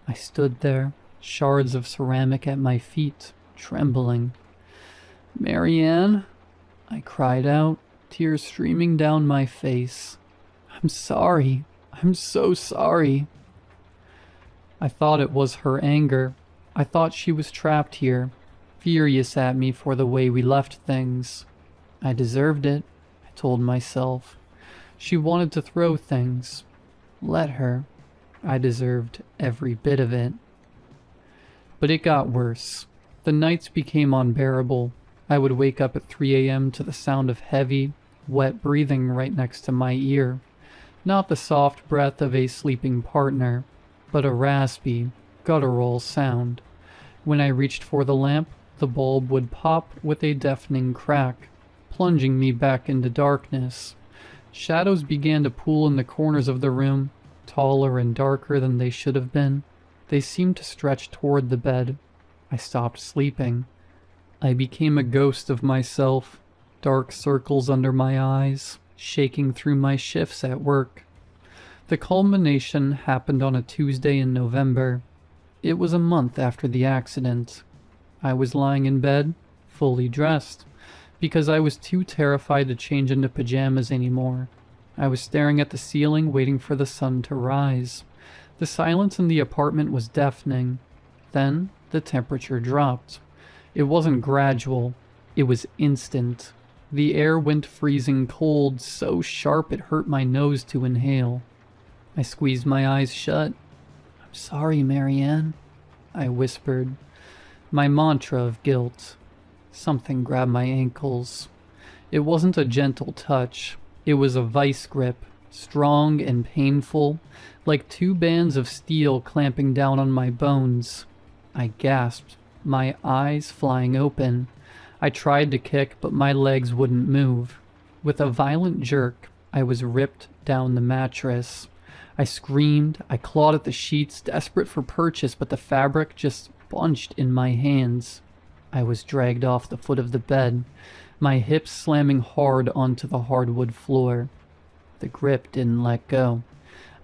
I stood there, shards of ceramic at my feet, trembling. "Marianne," I cried out, tears streaming down my face. "I'm sorry. I'm so sorry." I thought it was her anger. I thought she was trapped here, furious at me for the way we left things. I deserved it, I told myself. She wanted to throw things. Let her. I deserved every bit of it. But it got worse. The nights became unbearable. I would wake up at 3 a.m. to the sound of heavy, wet breathing right next to my ear. Not the soft breath of a sleeping partner, but a raspy, guttural sound. When I reached for the lamp, the bulb would pop with a deafening crack, plunging me back into darkness. Shadows began to pool in the corners of the room, taller and darker than they should have been. They seemed to stretch toward the bed. I stopped sleeping. I became a ghost of myself, dark circles under my eyes, shaking through my shifts at work. The culmination happened on a Tuesday in November. It was a month after the accident. I was lying in bed, fully dressed, because I was too terrified to change into pajamas anymore. I was staring at the ceiling, waiting for the sun to rise. The silence in the apartment was deafening. Then the temperature dropped. It wasn't gradual. It was instant. The air went freezing cold, so sharp it hurt my nose to inhale. I squeezed my eyes shut. "I'm sorry, Marianne," I whispered. My mantra of guilt. Something grabbed my ankles. It wasn't a gentle touch. It was a vice grip, strong and painful, like two bands of steel clamping down on my bones. I gasped, my eyes flying open. I tried to kick, but my legs wouldn't move. With a violent jerk, I was ripped down the mattress. I screamed, I clawed at the sheets, desperate for purchase, but the fabric just bunched in my hands. I was dragged off the foot of the bed, my hips slamming hard onto the hardwood floor. The grip didn't let go.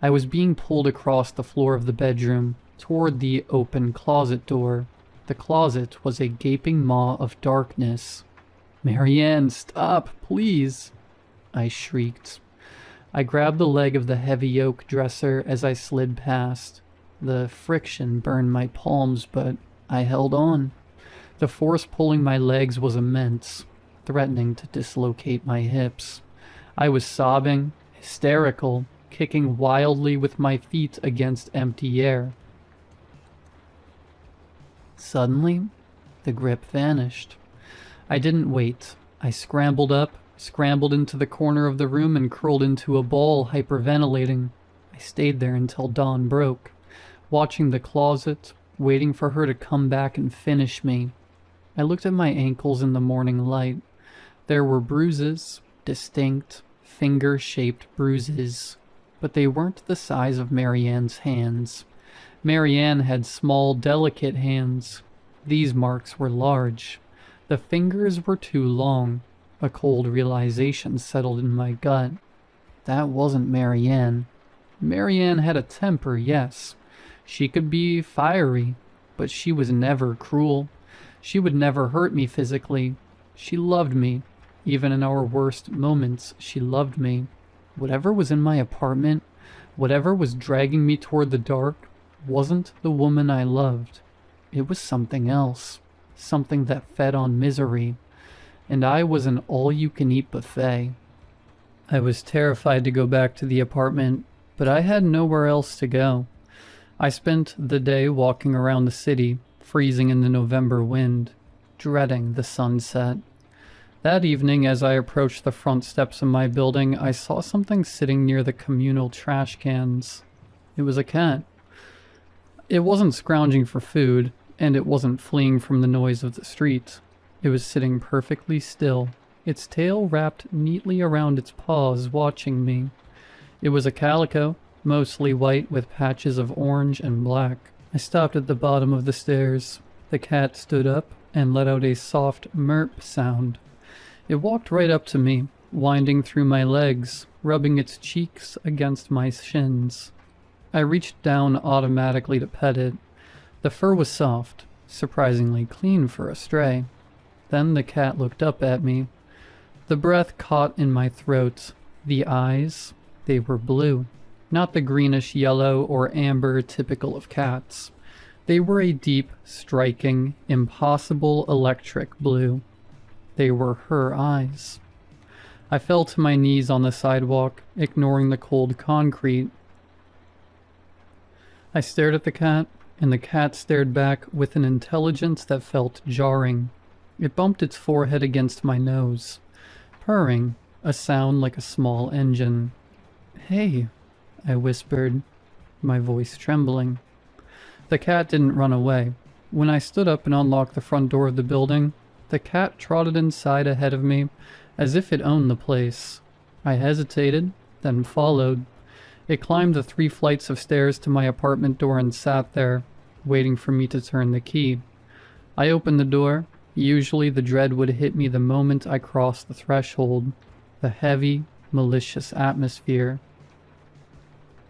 I was being pulled across the floor of the bedroom, toward the open closet door. The closet was a gaping maw of darkness. "Marianne, stop, please!" I shrieked. I grabbed the leg of the heavy oak dresser as I slid past. The friction burned my palms, but I held on. The force pulling my legs was immense, threatening to dislocate my hips. I was sobbing, hysterical, kicking wildly with my feet against empty air. Suddenly, the grip vanished. I didn't wait. I scrambled up, scrambled into the corner of the room and curled into a ball, hyperventilating. I stayed there until dawn broke, watching the closet, waiting for her to come back and finish me. I looked at my ankles in the morning light. There were bruises, distinct, finger-shaped bruises, but they weren't the size of Marianne's hands. Marianne had small, delicate hands. These marks were large. The fingers were too long. A cold realization settled in my gut. That wasn't Marianne. Marianne had a temper, yes. She could be fiery, but she was never cruel. She would never hurt me physically. She loved me. Even in our worst moments, she loved me. Whatever was in my apartment, whatever was dragging me toward the dark, wasn't the woman I loved. It was something else. Something that fed on misery. And I was an all-you-can-eat buffet. I was terrified to go back to the apartment, but I had nowhere else to go. I spent the day walking around the city, freezing in the November wind, dreading the sunset. That evening, as I approached the front steps of my building, I saw something sitting near the communal trash cans. It was a cat. It wasn't scrounging for food, and it wasn't fleeing from the noise of the street. It was sitting perfectly still, its tail wrapped neatly around its paws, watching me. It was a calico, mostly white with patches of orange and black. I stopped at the bottom of the stairs. The cat stood up and let out a soft merp sound. It walked right up to me, winding through my legs, rubbing its cheeks against my shins. I reached down automatically to pet it. The fur was soft, surprisingly clean for a stray. Then the cat looked up at me. The breath caught in my throat. The eyes, they were blue. Not the greenish yellow or amber typical of cats. They were a deep, striking, impossible electric blue. They were her eyes. I fell to my knees on the sidewalk, ignoring the cold concrete. I stared at the cat, and the cat stared back with an intelligence that felt jarring. It bumped its forehead against my nose, purring, a sound like a small engine. "Hey," I whispered, my voice trembling. The cat didn't run away. When I stood up and unlocked the front door of the building, the cat trotted inside ahead of me, as if it owned the place. I hesitated, then followed. It climbed the 3 flights of stairs to my apartment door and sat there, waiting for me to turn the key. I opened the door. Usually the dread would hit me the moment I crossed the threshold. The heavy, malicious atmosphere.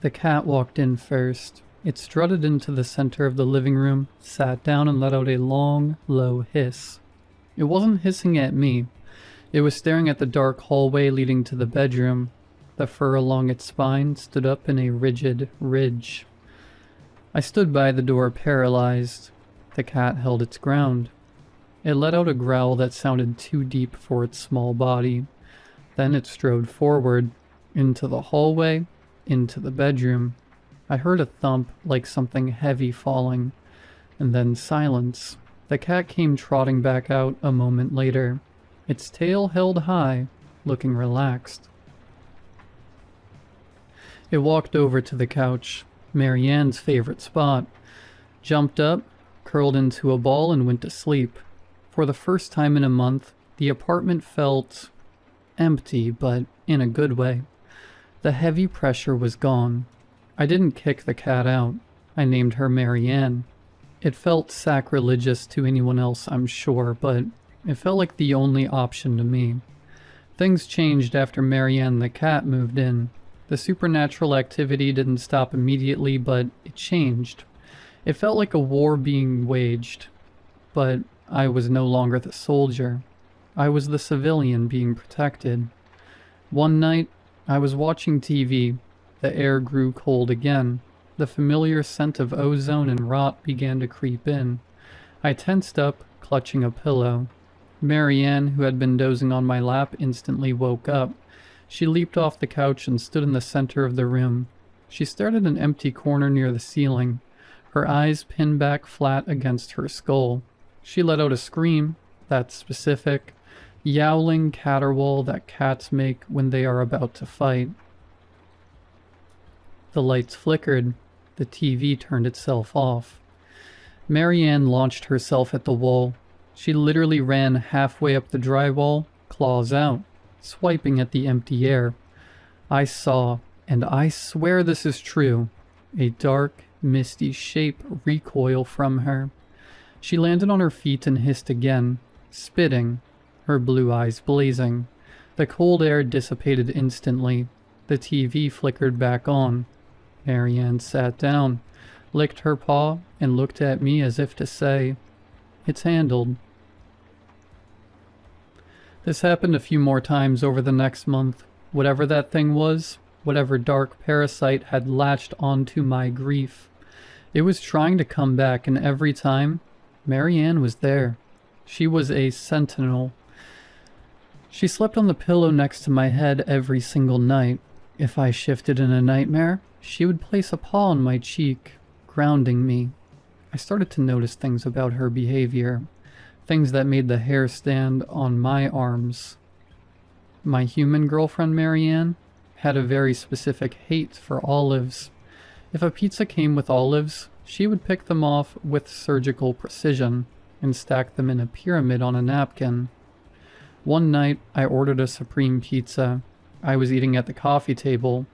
The cat walked in first. It strutted into the center of the living room, sat down and let out a long, low hiss. It wasn't hissing at me. It was staring at the dark hallway leading to the bedroom. The fur along its spine stood up in a rigid ridge. I stood by the door paralyzed. The cat held its ground. It let out a growl that sounded too deep for its small body. Then it strode forward, into the hallway, into the bedroom. I heard a thump like something heavy falling, and then silence. The cat came trotting back out a moment later, its tail held high, looking relaxed. It walked over to the couch, Marianne's favorite spot, jumped up, curled into a ball, and went to sleep. For the first time in a month, the apartment felt empty, but in a good way. The heavy pressure was gone. I didn't kick the cat out. I named her Marianne. It felt sacrilegious to anyone else, I'm sure, but it felt like the only option to me. Things changed after Marianne the cat moved in. The supernatural activity didn't stop immediately, but it changed. It felt like a war being waged, but I was no longer the soldier. I was the civilian being protected. One night, I was watching TV. The air grew cold again. The familiar scent of ozone and rot began to creep in. I tensed up, clutching a pillow. Marianne, who had been dozing on my lap, instantly woke up. She leaped off the couch and stood in the center of the room. She stared at an empty corner near the ceiling, her eyes pinned back flat against her skull. She let out a scream, that specific, yowling caterwaul that cats make when they are about to fight. The lights flickered. The TV turned itself off. Marianne launched herself at the wall. She literally ran halfway up the drywall, claws out, swiping at the empty air. I saw, and I swear this is true, a dark, misty shape recoil from her. She landed on her feet and hissed again, spitting, her blue eyes blazing. The cold air dissipated instantly. The TV flickered back on. Marianne sat down, licked her paw, and looked at me as if to say, "It's handled." This happened a few more times over the next month. Whatever that thing was, whatever dark parasite had latched onto my grief, it was trying to come back, and every time, Marianne was there. She was a sentinel. She slept on the pillow next to my head every single night. If I shifted in a nightmare, she would place a paw on my cheek, grounding me. I started to notice things about her behavior, things that made the hair stand on my arms. My human girlfriend Marianne had a very specific hate for olives. If a pizza came with olives, she would pick them off with surgical precision and stack them in a pyramid on a napkin. One night, I ordered a supreme pizza. I was eating at the coffee table.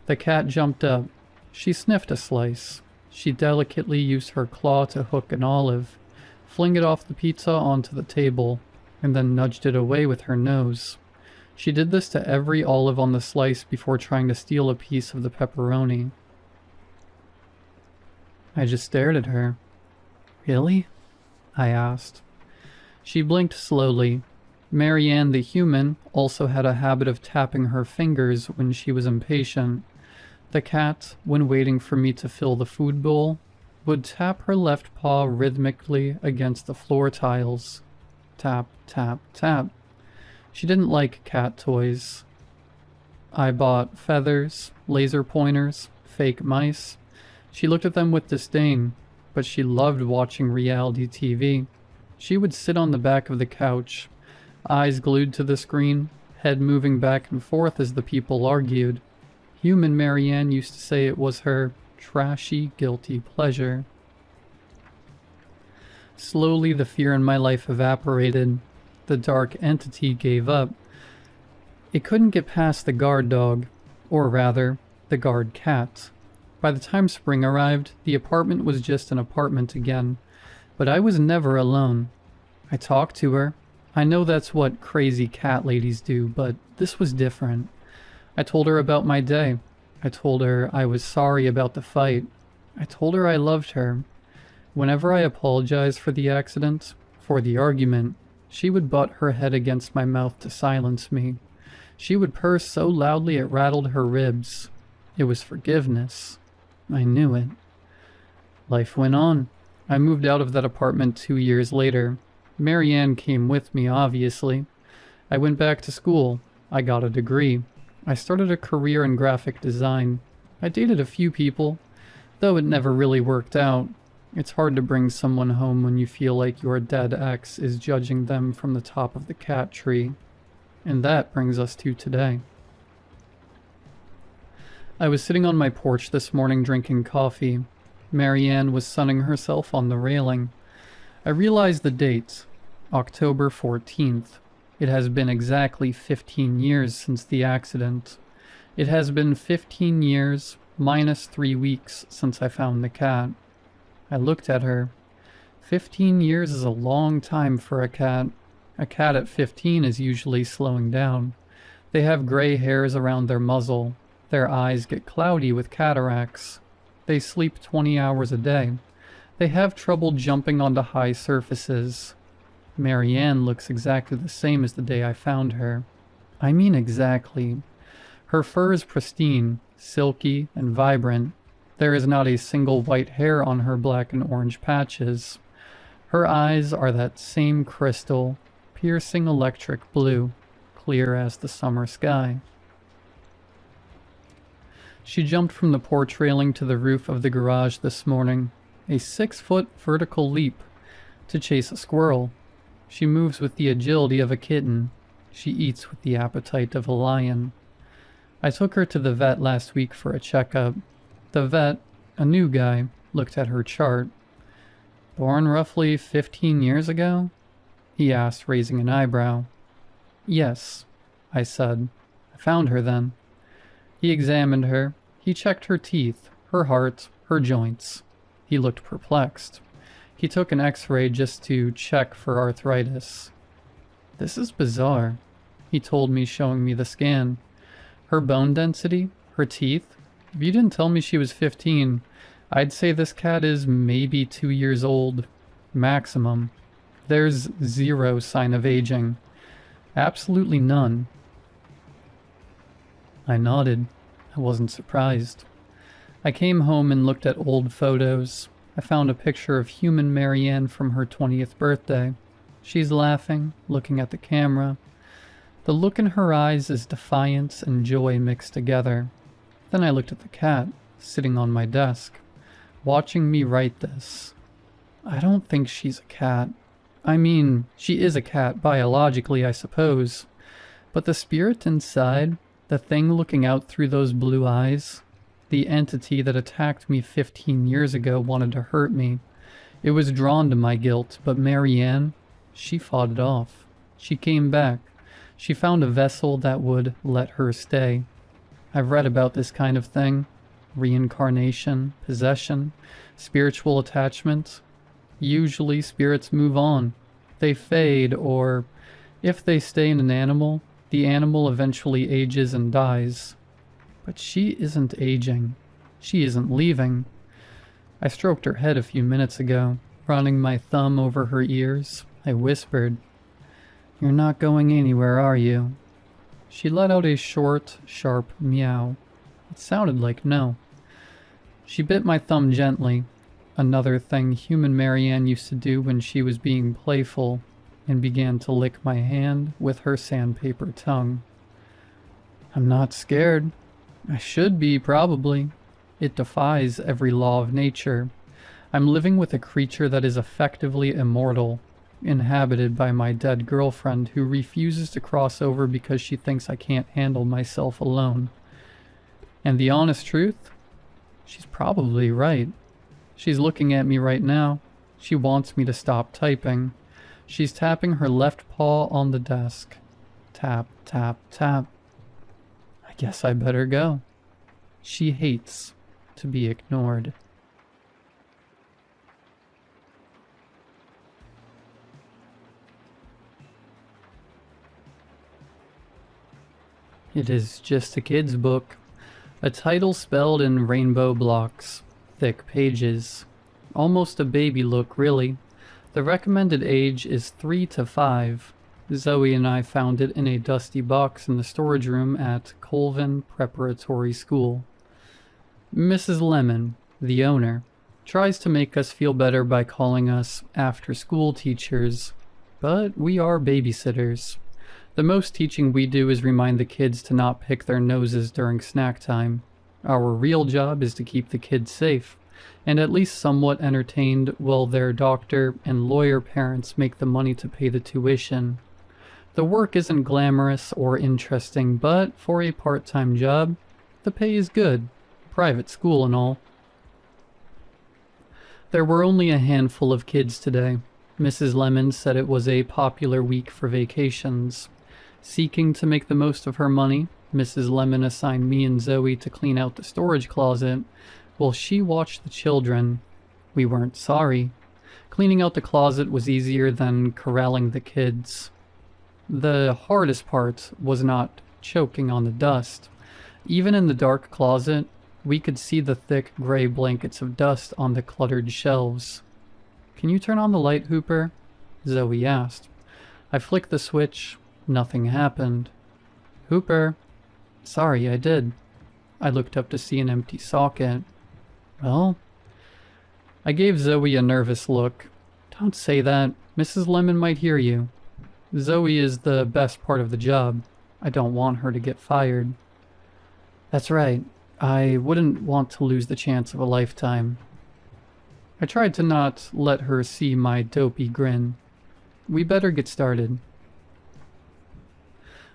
The cat jumped up. She sniffed a slice. She delicately used her claw to hook an olive, fling it off the pizza onto the table, and then nudged it away with her nose. She did this to every olive on the slice before trying to steal a piece of the pepperoni. I just stared at her. "Really?" I asked. She blinked slowly. Marianne the human also had a habit of tapping her fingers when she was impatient. The cat, when waiting for me to fill the food bowl, would tap her left paw rhythmically against the floor tiles. Tap, tap, tap. She didn't like cat toys. I bought feathers, laser pointers, fake mice. She looked at them with disdain, but she loved watching reality TV. She would sit on the back of the couch, eyes glued to the screen, head moving back and forth as the people argued. Human Marianne used to say it was her trashy, guilty pleasure. Slowly the fear in my life evaporated. The dark entity gave up. It couldn't get past the guard dog, or rather, the guard cat. By the time spring arrived, the apartment was just an apartment again. But I was never alone. I talked to her. I know that's what crazy cat ladies do, but this was different. I told her about my day. I told her I was sorry about the fight. I told her I loved her. Whenever I apologized for the accident, for the argument, she would butt her head against my mouth to silence me. She would purr so loudly it rattled her ribs. It was forgiveness. I knew it. Life went on. I moved out of that apartment 2 years later. Marianne came with me, obviously. I went back to school. I got a degree. I started a career in graphic design. I dated a few people, though it never really worked out. It's hard to bring someone home when you feel like your dead ex is judging them from the top of the cat tree. And that brings us to today. I was sitting on my porch this morning drinking coffee. Marianne was sunning herself on the railing. I realized the date, October 14th. It has been exactly 15 years since the accident. It has been 15 years, minus 3 weeks since I found the cat. I looked at her. 15 years is a long time for a cat. A cat at 15 is usually slowing down. They have gray hairs around their muzzle. Their eyes get cloudy with cataracts. They sleep 20 hours a day. They have trouble jumping onto high surfaces. Marianne looks exactly the same as the day I found her. I mean exactly. Her fur is pristine, silky, and vibrant. There is not a single white hair on her black and orange patches. Her eyes are that same crystal, piercing electric blue, clear as the summer sky. She jumped from the porch railing to the roof of the garage this morning, a 6-foot vertical leap, to chase a squirrel. She moves with the agility of a kitten. She eats with the appetite of a lion. I took her to the vet last week for a checkup. The vet, a new guy, looked at her chart. "Born roughly 15 years ago?" he asked, raising an eyebrow. "Yes," I said. "I found her then." He examined her. He checked her teeth, her heart, her joints. He looked perplexed. He took an X-ray just to check for arthritis. "This is bizarre," he told me, showing me the scan. "Her bone density, her teeth. If you didn't tell me she was 15, I'd say this cat is maybe 2 years old, maximum. There's zero sign of aging. Absolutely none." I nodded. I wasn't surprised. I came home and looked at old photos. I found a picture of human Marianne from her 20th birthday. She's laughing, looking at the camera. The look in her eyes is defiance and joy mixed together. Then I looked at the cat, sitting on my desk, watching me write this. I don't think she's a cat. I mean, she is a cat biologically, I suppose. But the spirit inside, the thing looking out through those blue eyes, the entity that attacked me 15 years ago wanted to hurt me. It was drawn to my guilt, but Marianne, she fought it off. She came back. She found a vessel that would let her stay. I've read about this kind of thing. Reincarnation, possession, spiritual attachment. Usually spirits move on. They fade, or if they stay in an animal, the animal eventually ages and dies. But she isn't aging. She isn't leaving. I stroked her head a few minutes ago, running my thumb over her ears. I whispered, "You're not going anywhere, are you?" She let out a short, sharp meow. It sounded like no. She bit my thumb gently, another thing human Marianne used to do when she was being playful, and began to lick my hand with her sandpaper tongue. I'm not scared. I should be, probably. It defies every law of nature. I'm living with a creature that is effectively immortal, inhabited by my dead girlfriend who refuses to cross over because she thinks I can't handle myself alone. And the honest truth? She's probably right. She's looking at me right now. She wants me to stop typing. She's tapping her left paw on the desk. Tap, tap, tap. I guess I better go. She hates to be ignored. It is just a kid's book. A title spelled in rainbow blocks. Thick pages. Almost a baby look, really. The recommended age is 3 to 5. Zoe and I found it in a dusty box in the storage room at Colvin Preparatory School. Mrs. Lemon, the owner, tries to make us feel better by calling us after-school teachers, but we are babysitters. The most teaching we do is remind the kids to not pick their noses during snack time. Our real job is to keep the kids safe, and at least somewhat entertained while their doctor and lawyer parents make the money to pay the tuition. The work isn't glamorous or interesting, but for a part-time job, the pay is good. Private school and all. There were only a handful of kids today. Mrs. Lemon said it was a popular week for vacations. Seeking to make the most of her money, Mrs. Lemon assigned me and Zoe to clean out the storage closet, while she watched the children. We weren't sorry. Cleaning out the closet was easier than corralling the kids. The hardest part was not choking on the dust. Even in the dark closet, we could see the thick gray blankets of dust on the cluttered shelves. "Can you turn on the light, Hooper?" Zoe asked. I flicked the switch. Nothing happened. "Hooper." "Sorry, I did." I looked up to see an empty socket. "Well?" I gave Zoe a nervous look. "Don't say that. Mrs. Lemon might hear you. Zoe is the best part of the job. I don't want her to get fired." "That's right. I wouldn't want to lose the chance of a lifetime." I tried to not let her see my dopey grin. "We better get started."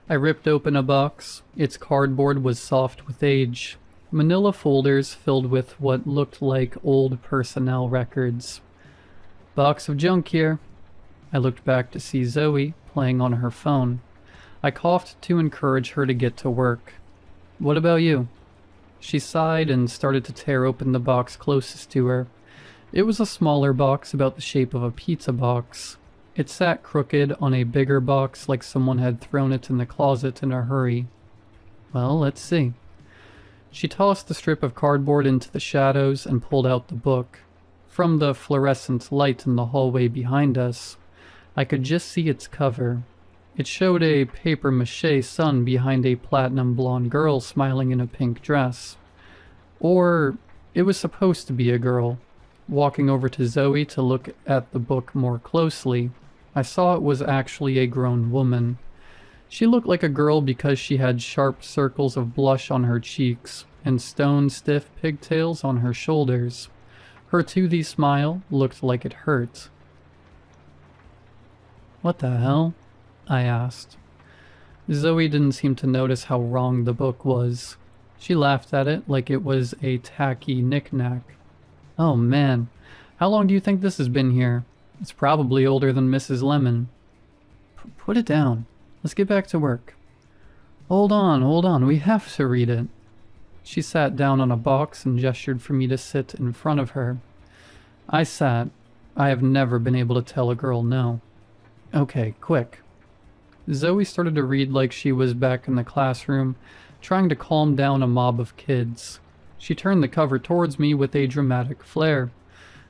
I ripped open a box. Its cardboard was soft with age. Manila folders filled with what looked like old personnel records. "Box of junk here." I looked back to see Zoe playing on her phone. I coughed to encourage her to get to work. "What about you?" She sighed and started to tear open the box closest to her. It was a smaller box about the shape of a pizza box. It sat crooked on a bigger box like someone had thrown it in the closet in a hurry. "Well, let's see." She tossed the strip of cardboard into the shadows and pulled out the book. From the fluorescent light in the hallway behind us, I could just see its cover. It showed a papier-mâché sun behind a platinum blonde girl smiling in a pink dress. Or it was supposed to be a girl. Walking over to Zoe to look at the book more closely, I saw it was actually a grown woman. She looked like a girl because she had sharp circles of blush on her cheeks and stone-stiff pigtails on her shoulders. Her toothy smile looked like it hurt. "What the hell?" I asked. Zoe didn't seem to notice how wrong the book was. She laughed at it like it was a tacky knick-knack. "Oh man, how long do you think this has been here? It's probably older than Mrs. Lemon." Put it down. Let's get back to work." Hold on, we have to read it." She sat down on a box and gestured for me to sit in front of her. I sat. I have never been able to tell a girl no. "Okay, quick." Zoe started to read like she was back in the classroom, trying to calm down a mob of kids. She turned the cover towards me with a dramatic flare.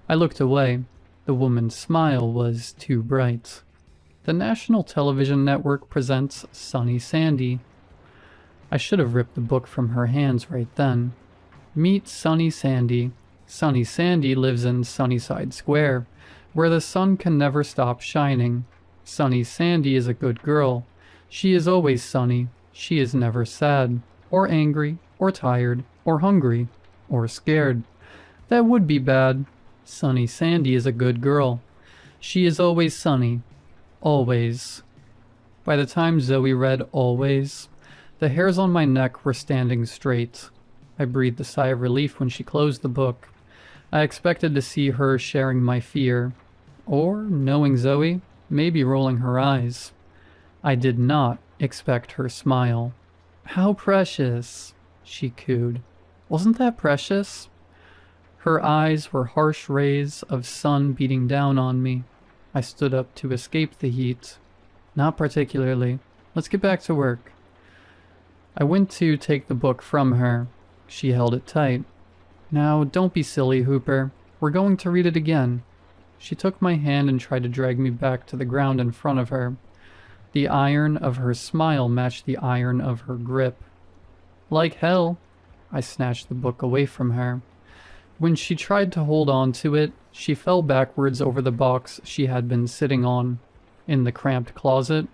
I looked away. The woman's smile was too bright. The National Television Network presents Sunny Sandy. I should have ripped the book from her hands right then. Meet Sunny Sandy. Sunny Sandy lives in Sunnyside Square, where the sun can never stop shining. Sunny Sandy is a good girl. She is always sunny. She is never sad, or angry, or tired, or hungry, or scared. That would be bad. Sunny Sandy is a good girl. She is always sunny. Always. By the time Zoe read always, the hairs on my neck were standing straight. I breathed a sigh of relief when she closed the book. I expected to see her sharing my fear, or, knowing Zoe, maybe rolling her eyes. I did not expect her smile. "How precious," she cooed. "Wasn't that precious?" Her eyes were harsh rays of sun beating down on me. I stood up to escape the heat. "Not particularly. Let's get back to work." I went to take the book from her. She held it tight. "Now, don't be silly, Hooper. We're going to read it again." She took my hand and tried to drag me back to the ground in front of her. The iron of her smile matched the iron of her grip. "Like hell." I snatched the book away from her. When she tried to hold on to it, she fell backwards over the box she had been sitting on. In the cramped closet,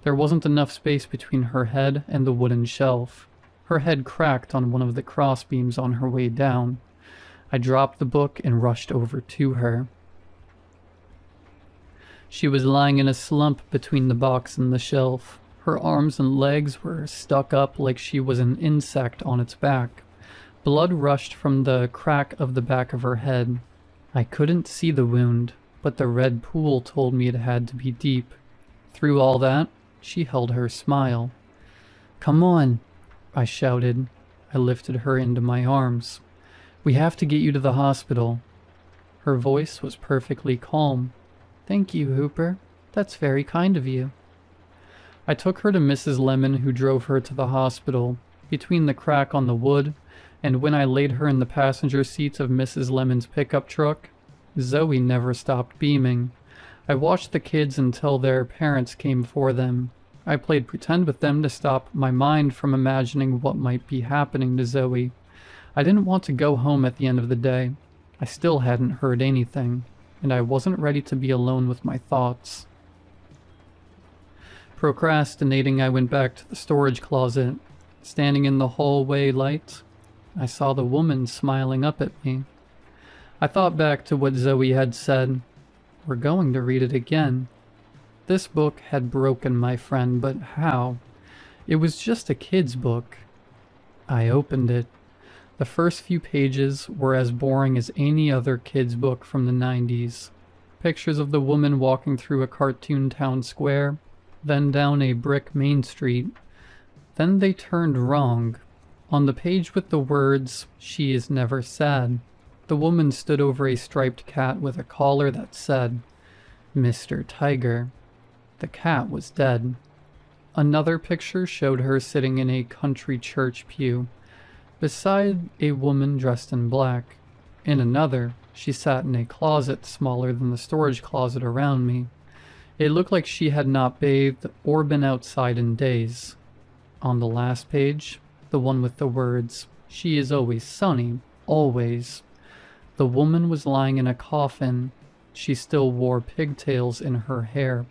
there wasn't enough space between her head and the wooden shelf. Her head cracked on one of the crossbeams on her way down. I dropped the book and rushed over to her. She was lying in a slump between the box and the shelf. Her arms and legs were stuck up like she was an insect on its back. Blood rushed from the crack of the back of her head. I couldn't see the wound, but the red pool told me it had to be deep. Through all that, she held her smile. "Come on," I shouted. I lifted her into my arms. "We have to get you to the hospital." Her voice was perfectly calm. "Thank you, Hooper. That's very kind of you." I took her to Mrs. Lemon, who drove her to the hospital. Between the crack on the wood, and when I laid her in the passenger seat of Mrs. Lemon's pickup truck, Zoe never stopped beaming. I watched the kids until their parents came for them. I played pretend with them to stop my mind from imagining what might be happening to Zoe. I didn't want to go home at the end of the day. I still hadn't heard anything, and I wasn't ready to be alone with my thoughts. Procrastinating, I went back to the storage closet. Standing in the hallway light, I saw the woman smiling up at me. I thought back to what Zoe had said. We're going to read it again. This book had broken my friend, but how? It was just a kid's book. I opened it. The first few pages were as boring as any other kid's book from the 90s. Pictures of the woman walking through a cartoon town square, then down a brick main street. Then they turned wrong. On the page with the words, "She is never sad," the woman stood over a striped cat with a collar that said, "Mr. Tiger." The cat was dead. Another picture showed her sitting in a country church pew, beside a woman dressed in black. In another, she sat in a closet smaller than the storage closet around me. It looked like she had not bathed or been outside in days. On the last page, the one with the words, "She is always sunny, always," the woman was lying in a coffin. She still wore pigtails in her hair,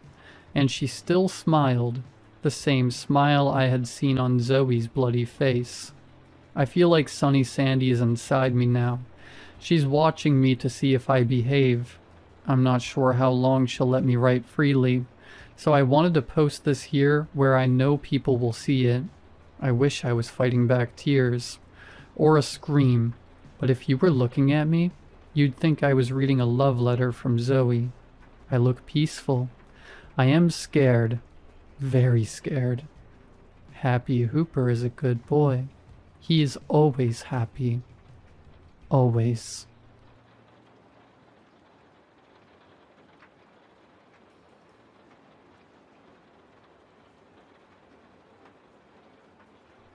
and she still smiled, the same smile I had seen on Zoe's bloody face. I feel like Sunny Sandy is inside me now. She's watching me to see if I behave. I'm not sure how long she'll let me write freely, so I wanted to post this here where I know people will see it. I wish I was fighting back tears. Or a scream, but if you were looking at me, you'd think I was reading a love letter from Zoe. I look peaceful. I am scared. Very scared. Happy Hooper is a good boy. He is always happy. Always.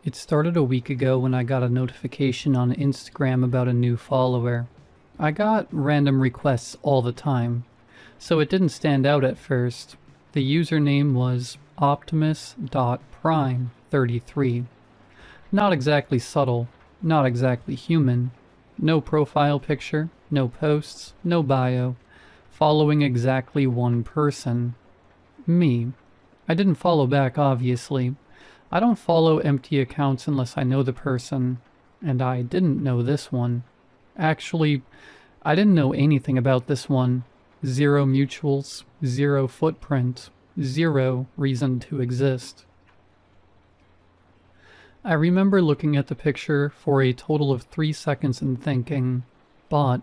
It started a week ago when I got a notification on Instagram about a new follower. I got random requests all the time, so it didn't stand out at first. The username was optimus.prime33. Not exactly subtle, not exactly human. No profile picture, no posts, no bio. Following exactly one person. Me. I didn't follow back, obviously. I don't follow empty accounts unless I know the person, and I didn't know this one. Actually, I didn't know anything about this one. 0 mutuals, 0 footprint, 0 reason to exist. I remember looking at the picture for a total of 3 seconds and thinking, bot,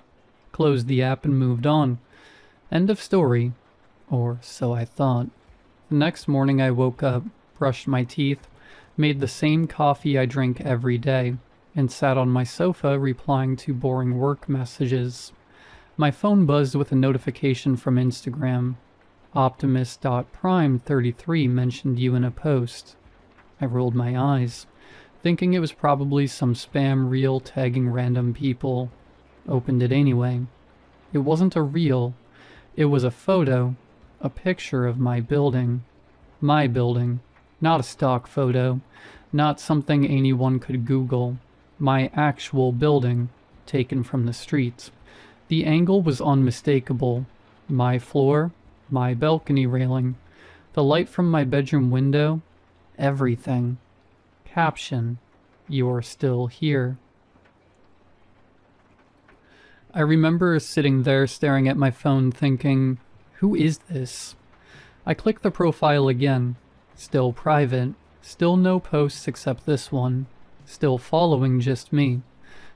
closed the app and moved on. End of story. Or so I thought. The next morning I woke up, brushed my teeth, made the same coffee I drink every day, and sat on my sofa replying to boring work messages. My phone buzzed with a notification from Instagram. Optimus.prime33 mentioned you in a post. I rolled my eyes, thinking it was probably some spam reel tagging random people. Opened it anyway. It wasn't a reel. It was a photo, a picture of my building. My building. Not a stock photo, not something anyone could Google. My actual building, taken from the street. The angle was unmistakable. My floor, my balcony railing, the light from my bedroom window, everything. Caption, you're still here. I remember sitting there staring at my phone thinking, who is this? I clicked the profile again. Still private, still no posts except this one, still following just me,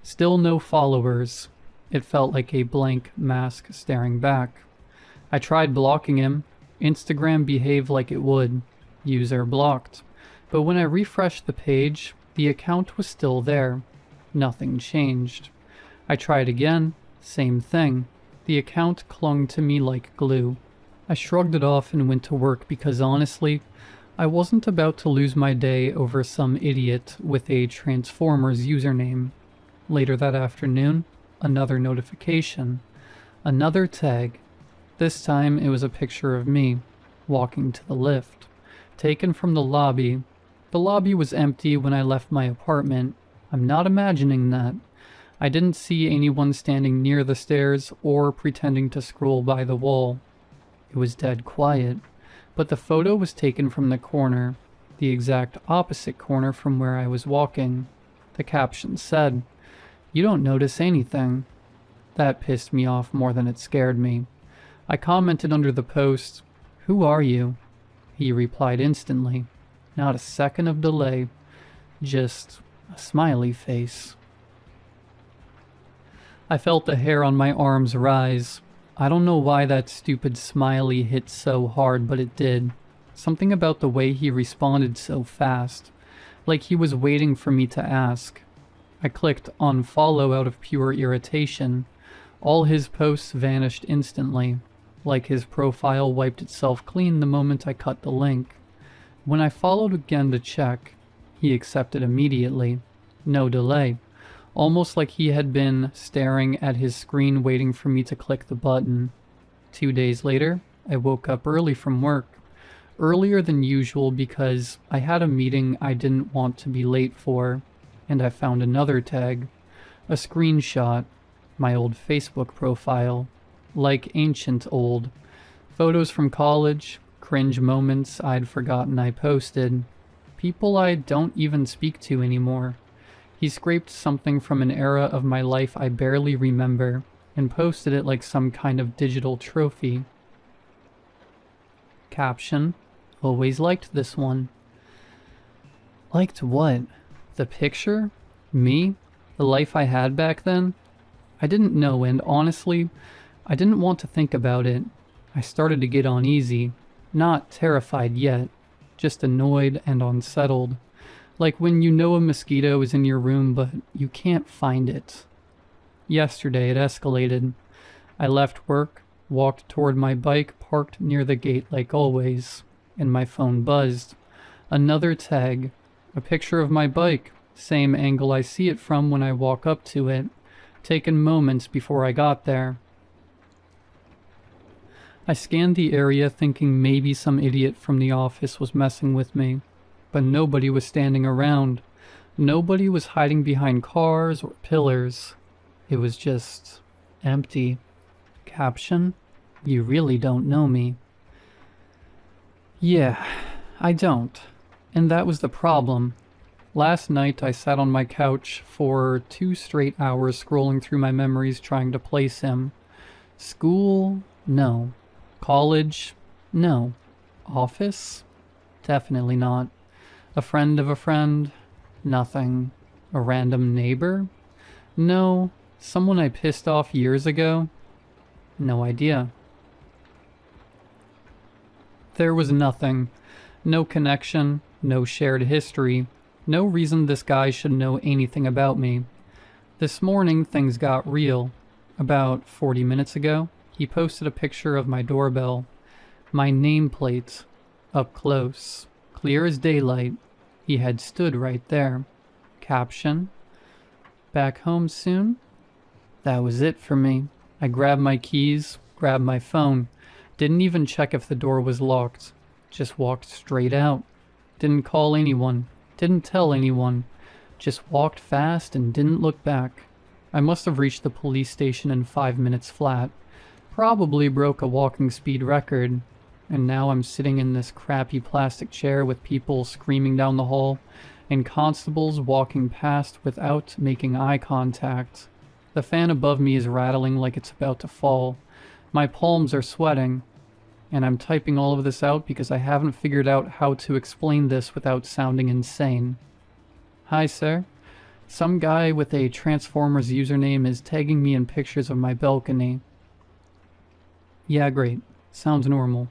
still no followers. It felt like a blank mask staring back. I tried blocking him. Instagram behaved like it would. User blocked. But when I refreshed the page, the account was still there. Nothing changed. I tried again, same thing. The account clung to me like glue. I shrugged it off and went to work because honestly, I wasn't about to lose my day over some idiot with a Transformers username. Later that afternoon, another notification. Another tag. This time it was a picture of me, walking to the lift. Taken from the lobby. The lobby was empty when I left my apartment. I'm not imagining that. I didn't see anyone standing near the stairs or pretending to scroll by the wall. It was dead quiet. But the photo was taken from the corner, the exact opposite corner from where I was walking. The caption said, "You don't notice anything." That pissed me off more than it scared me. I commented under the post, "Who are you?" He replied instantly. Not a second of delay. Just a smiley face. I felt the hair on my arms rise. I don't know why that stupid smiley hit so hard, but it did. Something about the way he responded so fast. Like he was waiting for me to ask. I clicked unfollow out of pure irritation. All his posts vanished instantly. Like his profile wiped itself clean the moment I cut the link. When I followed again to check, he accepted immediately. No delay. Almost like he had been staring at his screen waiting for me to click the button. 2 days later, I woke up early from work. Earlier than usual because I had a meeting I didn't want to be late for, and I found another tag. A screenshot. My old Facebook profile. Like ancient old. Photos from college, cringe moments I'd forgotten I posted. People I don't even speak to anymore. He scraped something from an era of my life I barely remember and posted it like some kind of digital trophy. Caption: always liked this one. Liked what? The picture? Me? The life I had back then? I didn't know, and honestly, I didn't want to think about it. I started to get uneasy. Not terrified yet, just annoyed and unsettled. Like when you know a mosquito is in your room but you can't find it. Yesterday it escalated. I left work, walked toward my bike parked near the gate like always, and my phone buzzed. Another tag. A picture of my bike, same angle I see it from when I walk up to it, taken moments before I got there. I scanned the area thinking maybe some idiot from the office was messing with me, but nobody was standing around. Nobody was hiding behind cars or pillars. It was just empty. Caption: you really don't know me. Yeah, I don't. And that was the problem. Last night I sat on my couch for 2 straight hours scrolling through my memories trying to place him. School? No. College? No. Office? Definitely not. A friend of a friend? Nothing. A random neighbor? No. Someone I pissed off years ago? No idea. There was nothing. No connection. No shared history. No reason this guy should know anything about me. This morning, things got real. About 40 minutes ago, he posted a picture of my doorbell. My nameplate. Up close. Clear as daylight. He had stood right there. Caption: back home soon? That was it for me. I grabbed my keys, grabbed my phone. Didn't even check if the door was locked. Just walked straight out. Didn't call anyone. Didn't tell anyone. Just walked fast and didn't look back. I must have reached the police station in 5 minutes flat. Probably broke a walking speed record. And now I'm sitting in this crappy plastic chair with people screaming down the hall and constables walking past without making eye contact. The fan above me is rattling like it's about to fall. My palms are sweating. And I'm typing all of this out because I haven't figured out how to explain this without sounding insane. Hi, sir. Some guy with a Transformers username is tagging me in pictures of my balcony. Yeah, great. Sounds normal.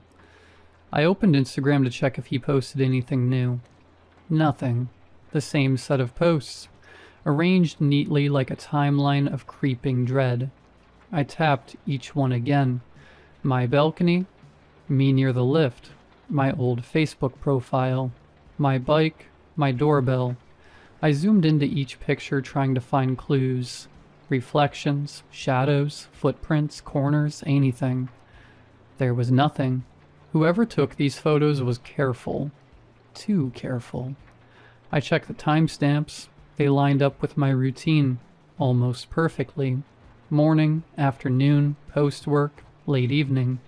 I opened Instagram to check if he posted anything new. Nothing. The same set of posts, arranged neatly like a timeline of creeping dread. I tapped each one again. My balcony, me near the lift, my old Facebook profile, my bike, my doorbell. I zoomed into each picture trying to find clues. Reflections, shadows, footprints, corners, anything. There was nothing. Whoever took these photos was careful. Too careful. I checked the timestamps. They lined up with my routine, almost perfectly. Morning, afternoon, post-work, late evening.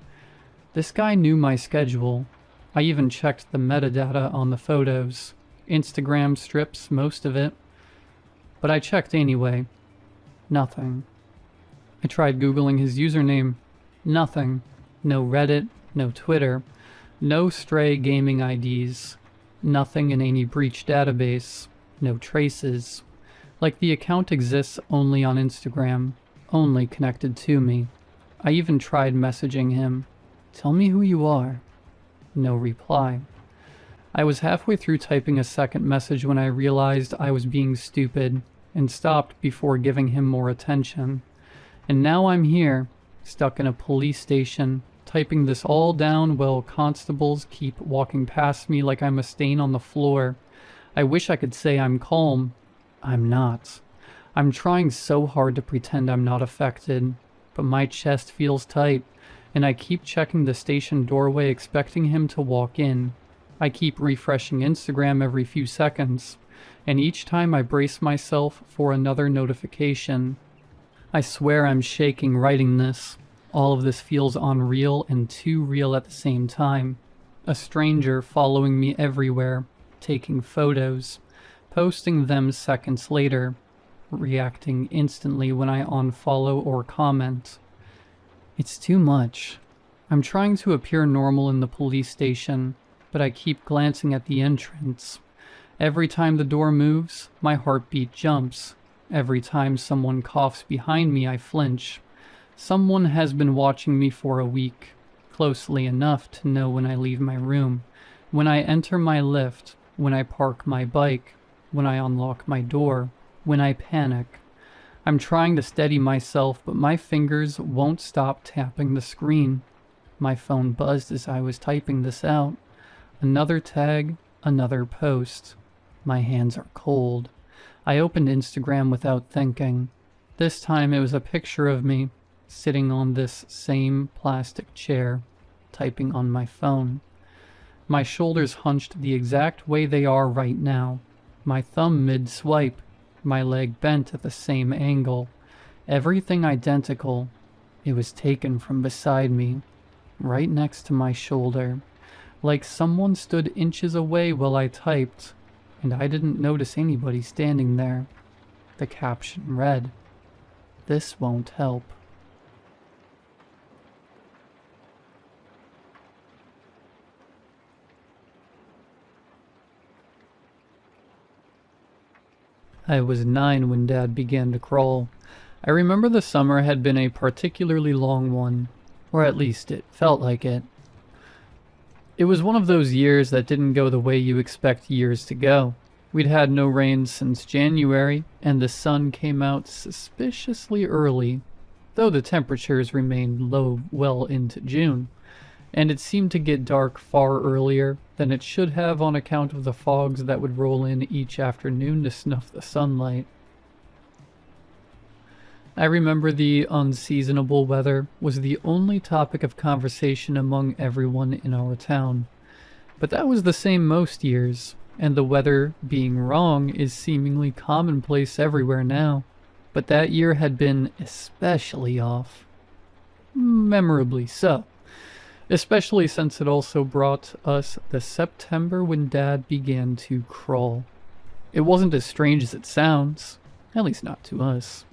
This guy knew my schedule. I even checked the metadata on the photos. Instagram strips, most of it. But I checked anyway. Nothing. I tried Googling his username. Nothing. No Reddit, no Twitter. No stray gaming IDs. Nothing in any breach database. No traces. Like the account exists only on Instagram. Only connected to me. I even tried messaging him. Tell me who you are. No reply. I was halfway through typing a second message when I realized I was being stupid and stopped before giving him more attention. And now I'm here, stuck in a police station, typing this all down while constables keep walking past me like I'm a stain on the floor. I wish I could say I'm calm. I'm not. I'm trying so hard to pretend I'm not affected, but my chest feels tight. And I keep checking the station doorway expecting him to walk in. I keep refreshing Instagram every few seconds, and each time I brace myself for another notification. I swear I'm shaking writing this. All of this feels unreal and too real at the same time. A stranger following me everywhere, taking photos, posting them seconds later, reacting instantly when I unfollow or comment. It's too much. I'm trying to appear normal in the police station, but I keep glancing at the entrance. Every time the door moves, my heartbeat jumps. Every time someone coughs behind me, I flinch. Someone has been watching me for a week, closely enough to know when I leave my room, when I enter my lift, when I park my bike, when I unlock my door, when I panic. I'm trying to steady myself, but my fingers won't stop tapping the screen. My phone buzzed as I was typing this out. Another tag, another post. My hands are cold. I opened Instagram without thinking. This time it was a picture of me, sitting on this same plastic chair, typing on my phone. My shoulders hunched the exact way they are right now. My thumb mid-swipe. My leg bent at the same angle. Everything identical. It was taken from beside me, right next to my shoulder, like someone stood inches away while I typed, and I didn't notice anybody standing there. The caption read, "This won't help." I was 9 when Dad began to crawl. I remember the summer had been a particularly long one, or at least it felt like it. It was one of those years that didn't go the way you expect years to go. We'd had no rain since January, and the sun came out suspiciously early, though the temperatures remained low well into June, and it seemed to get dark far earlier than it should have on account of the fogs that would roll in each afternoon to snuff the sunlight. I remember the unseasonable weather was the only topic of conversation among everyone in our town. But that was the same most years, and the weather being wrong is seemingly commonplace everywhere now. But that year had been especially off. Memorably so. Especially since it also brought us the September when Dad began to crawl. It wasn't as strange as it sounds, at least not to us.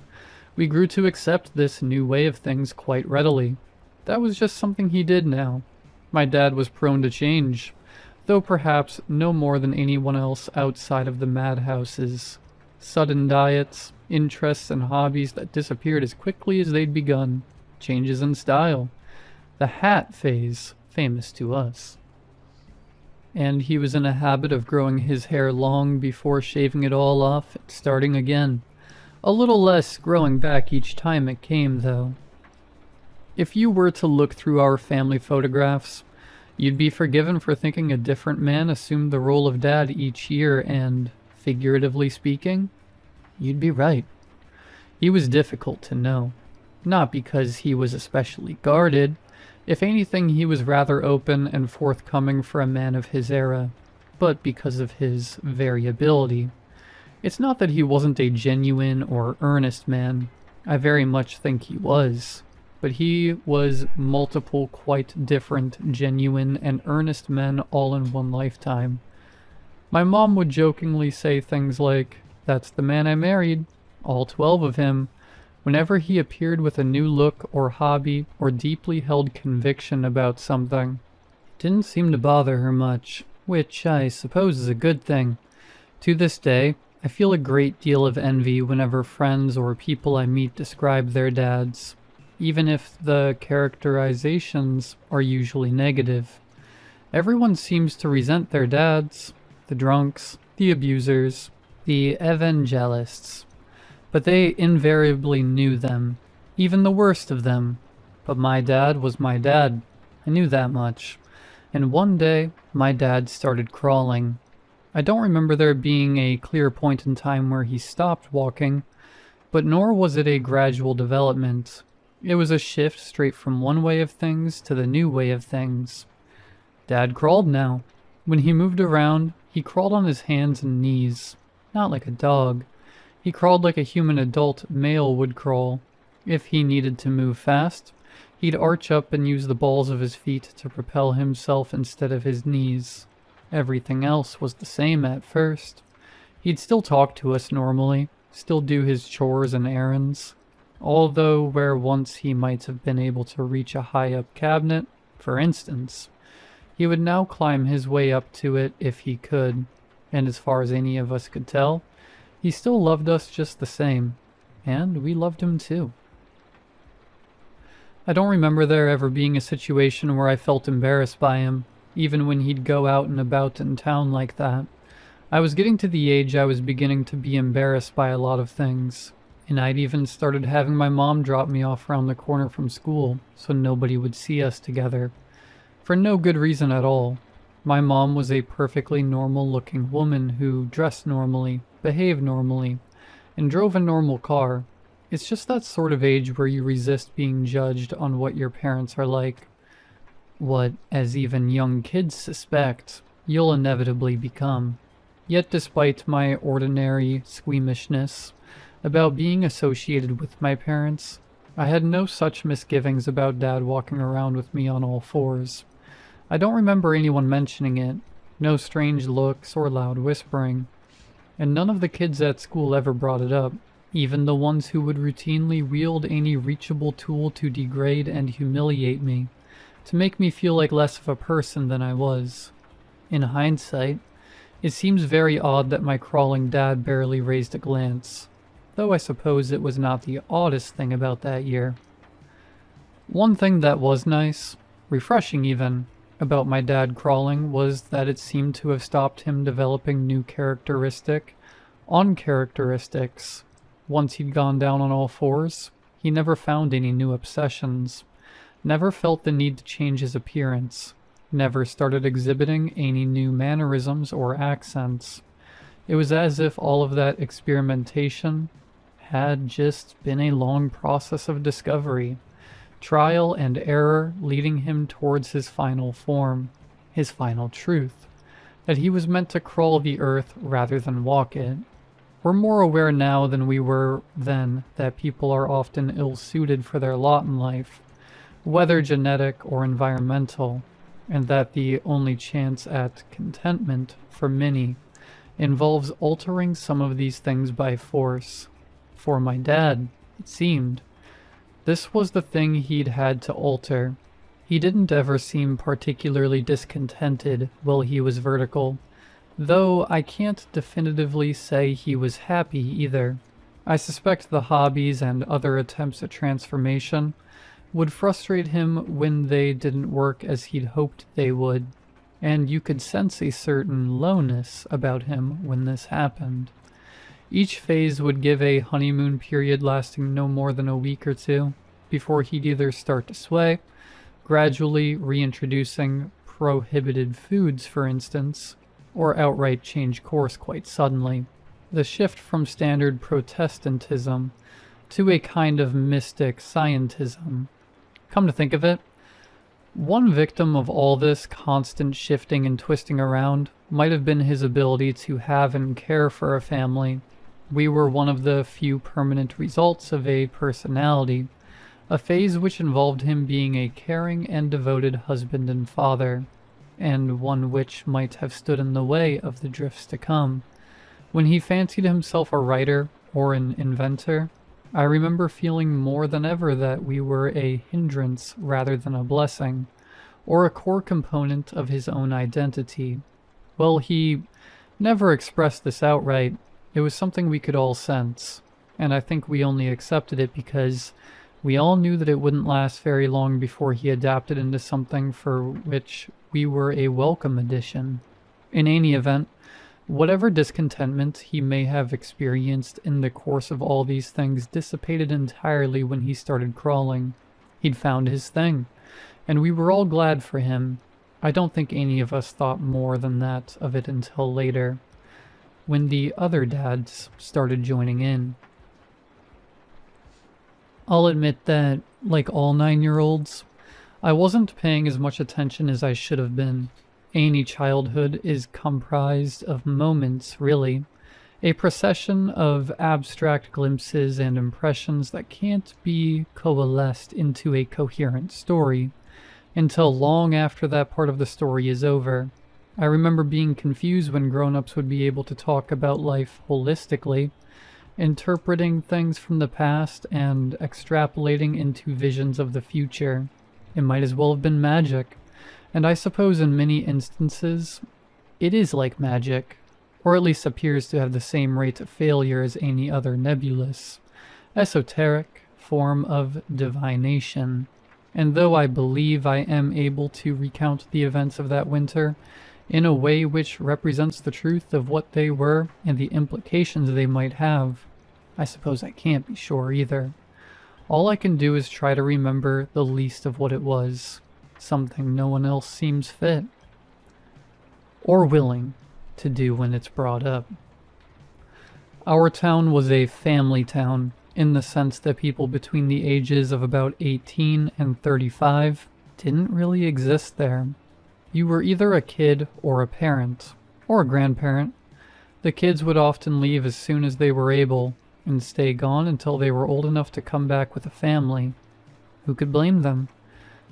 We grew to accept this new way of things quite readily. That was just something he did now. My dad was prone to change, though perhaps no more than anyone else outside of the madhouses. Sudden diets, interests, and hobbies that disappeared as quickly as they'd begun. Changes in style. The hat phase, famous to us. And he was in a habit of growing his hair long before shaving it all off and starting again. A little less growing back each time it came, though. If you were to look through our family photographs, you'd be forgiven for thinking a different man assumed the role of Dad each year, and, figuratively speaking, you'd be right. He was difficult to know. Not because he was especially guarded. If anything, he was rather open and forthcoming for a man of his era, but because of his variability. It's not that he wasn't a genuine or earnest man. I very much think he was. But he was multiple quite different, genuine, and earnest men all in one lifetime. My mom would jokingly say things like, "That's the man I married, all 12 of him," whenever he appeared with a new look or hobby or deeply held conviction about something. It didn't seem to bother her much, which I suppose is a good thing. To this day, I feel a great deal of envy whenever friends or people I meet describe their dads, even if the characterizations are usually negative. Everyone seems to resent their dads, the drunks, the abusers, the evangelists, but they invariably knew them, even the worst of them. But my dad was my dad. I knew that much. And one day, my dad started crawling. I don't remember there being a clear point in time where he stopped walking, but nor was it a gradual development. It was a shift straight from one way of things to the new way of things. Dad crawled now. When he moved around, he crawled on his hands and knees, not like a dog. He crawled like a human adult male would crawl. If he needed to move fast, he'd arch up and use the balls of his feet to propel himself instead of his knees. Everything else was the same at first. He'd still talk to us normally, still do his chores and errands, although where once he might have been able to reach a high-up cabinet, for instance, he would now climb his way up to it if he could, and as far as any of us could tell, he still loved us just the same, and we loved him too. I don't remember there ever being a situation where I felt embarrassed by him, even when he'd go out and about in town like that. I was getting to the age I was beginning to be embarrassed by a lot of things, and I'd even started having my mom drop me off around the corner from school so nobody would see us together. For no good reason at all. My mom was a perfectly normal-looking woman who dressed normally, behaved normally, and drove a normal car. It's just that sort of age where you resist being judged on what your parents are like. What, as even young kids suspect, you'll inevitably become. Yet despite my ordinary squeamishness about being associated with my parents, I had no such misgivings about Dad walking around with me on all fours. I don't remember anyone mentioning it, no strange looks or loud whispering, and none of the kids at school ever brought it up, even the ones who would routinely wield any reachable tool to degrade and humiliate me, to make me feel like less of a person than I was. In hindsight, it seems very odd that my crawling dad barely raised a glance, though I suppose it was not the oddest thing about that year. One thing that was nice, refreshing even, about my dad crawling was that it seemed to have stopped him developing new uncharacteristics. Once he'd gone down on all fours, he never found any new obsessions, never felt the need to change his appearance, never started exhibiting any new mannerisms or accents. It was as if all of that experimentation had just been a long process of discovery, trial and error leading him towards his final form, his final truth, that he was meant to crawl the earth rather than walk it. We're more aware now than we were then that people are often ill-suited for their lot in life, whether genetic or environmental, and that the only chance at contentment for many involves altering some of these things by force. For my dad, it seemed, this was the thing he'd had to alter. He didn't ever seem particularly discontented while he was vertical, though I can't definitively say he was happy either. I suspect the hobbies and other attempts at transformation would frustrate him when they didn't work as he'd hoped they would, and you could sense a certain lowness about him when this happened. Each phase would give a honeymoon period lasting no more than a week or two, before he'd either start to sway, gradually reintroducing prohibited foods for instance, or outright change course quite suddenly. The shift from standard Protestantism to a kind of mystic scientism. Come to think of it, one victim of all this constant shifting and twisting around might have been his ability to have and care for a family. We were one of the few permanent results of a personality, a phase which involved him being a caring and devoted husband and father, and one which might have stood in the way of the drifts to come. When he fancied himself a writer or an inventor, I remember feeling more than ever that we were a hindrance rather than a blessing, or a core component of his own identity. Well, he never expressed this outright. It was something we could all sense, and I think we only accepted it because we all knew that it wouldn't last very long before he adapted into something for which we were a welcome addition. In any event, whatever discontentment he may have experienced in the course of all these things dissipated entirely when he started crawling. He'd found his thing, and we were all glad for him. I don't think any of us thought more than that of it until later, when the other dads started joining in. I'll admit that, like all 9-year-olds, I wasn't paying as much attention as I should have been. Any childhood is comprised of moments, really, a procession of abstract glimpses and impressions that can't be coalesced into a coherent story until long after that part of the story is over. I remember being confused when grown-ups would be able to talk about life holistically, interpreting things from the past and extrapolating into visions of the future. It might as well have been magic, and I suppose in many instances, it is like magic, or at least appears to have the same rate of failure as any other nebulous, esoteric form of divination. And though I believe I am able to recount the events of that winter in a way which represents the truth of what they were and the implications they might have, I suppose I can't be sure either. All I can do is try to remember the least of what it was, something no one else seems fit or willing to do when it's brought up. Our town was a family town, in the sense that people between the ages of about 18 and 35 didn't really exist there. You were either a kid or a parent, or a grandparent. The kids would often leave as soon as they were able, and stay gone until they were old enough to come back with a family. Who could blame them?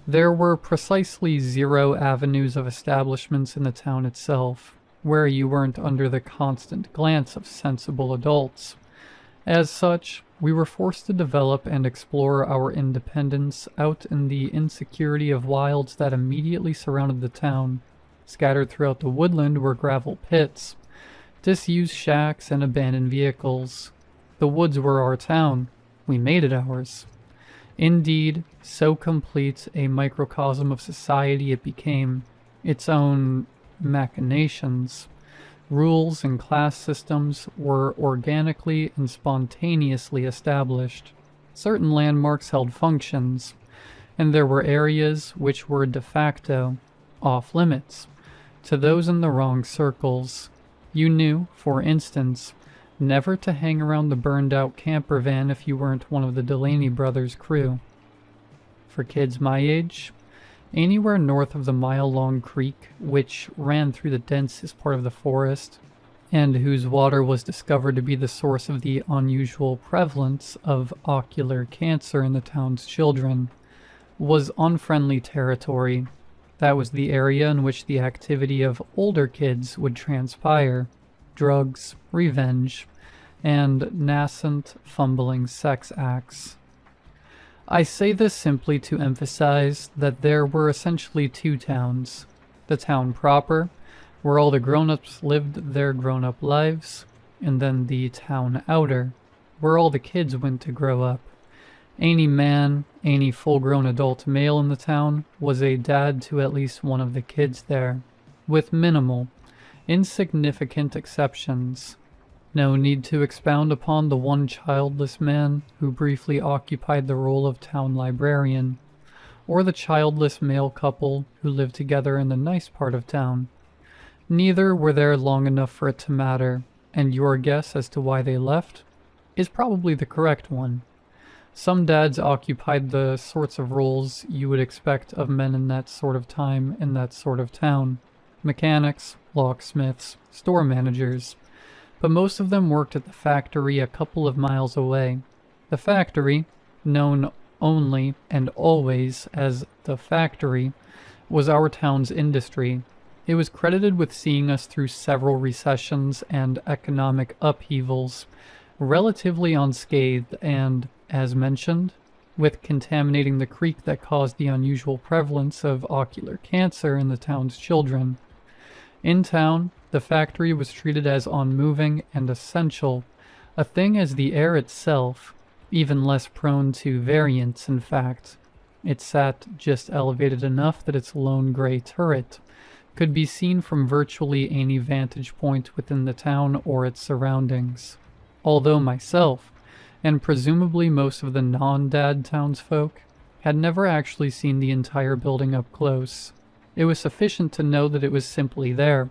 There were precisely 0 avenues of establishments in the town itself, where you weren't under the constant glance of sensible adults. As such, we were forced to develop and explore our independence out in the insecurity of wilds that immediately surrounded the town. Scattered throughout the woodland were gravel pits, disused shacks, and abandoned vehicles. The woods were our town. We made it ours. Indeed, so complete a microcosm of society it became, its own machinations. Rules and class systems were organically and spontaneously established. Certain landmarks held functions, and there were areas which were de facto off limits to those in the wrong circles. You knew, for instance, never to hang around the burned-out camper van if you weren't one of the Delaney brothers' crew. For kids my age, anywhere north of the mile-long creek which ran through the densest part of the forest, and whose water was discovered to be the source of the unusual prevalence of ocular cancer in the town's children, was unfriendly territory. That was the area in which the activity of older kids would transpire: drugs, revenge, and nascent, fumbling sex acts. I say this simply to emphasize that there were essentially 2 towns. The town proper, where all the grown-ups lived their grown-up lives, and then the town outer, where all the kids went to grow up. Any man, any full-grown adult male in the town was a dad to at least one of the kids there, with minimal, insignificant exceptions. No need to expound upon the one childless man who briefly occupied the role of town librarian, or the childless male couple who lived together in the nice part of town. Neither were there long enough for it to matter, and your guess as to why they left is probably the correct one. Some dads occupied the sorts of roles you would expect of men in that sort of time in that sort of town: mechanics, locksmiths, store managers. But most of them worked at the factory a couple of miles away. The factory, known only and always as the factory, was our town's industry. It was credited with seeing us through several recessions and economic upheavals, relatively unscathed, and, as mentioned, with contaminating the creek that caused the unusual prevalence of ocular cancer in the town's children. In town, the factory was treated as unmoving and essential, a thing as the air itself, even less prone to variance in fact. It sat just elevated enough that its lone gray turret could be seen from virtually any vantage point within the town or its surroundings. Although myself, and presumably most of the non-dad townsfolk, had never actually seen the entire building up close, it was sufficient to know that it was simply there,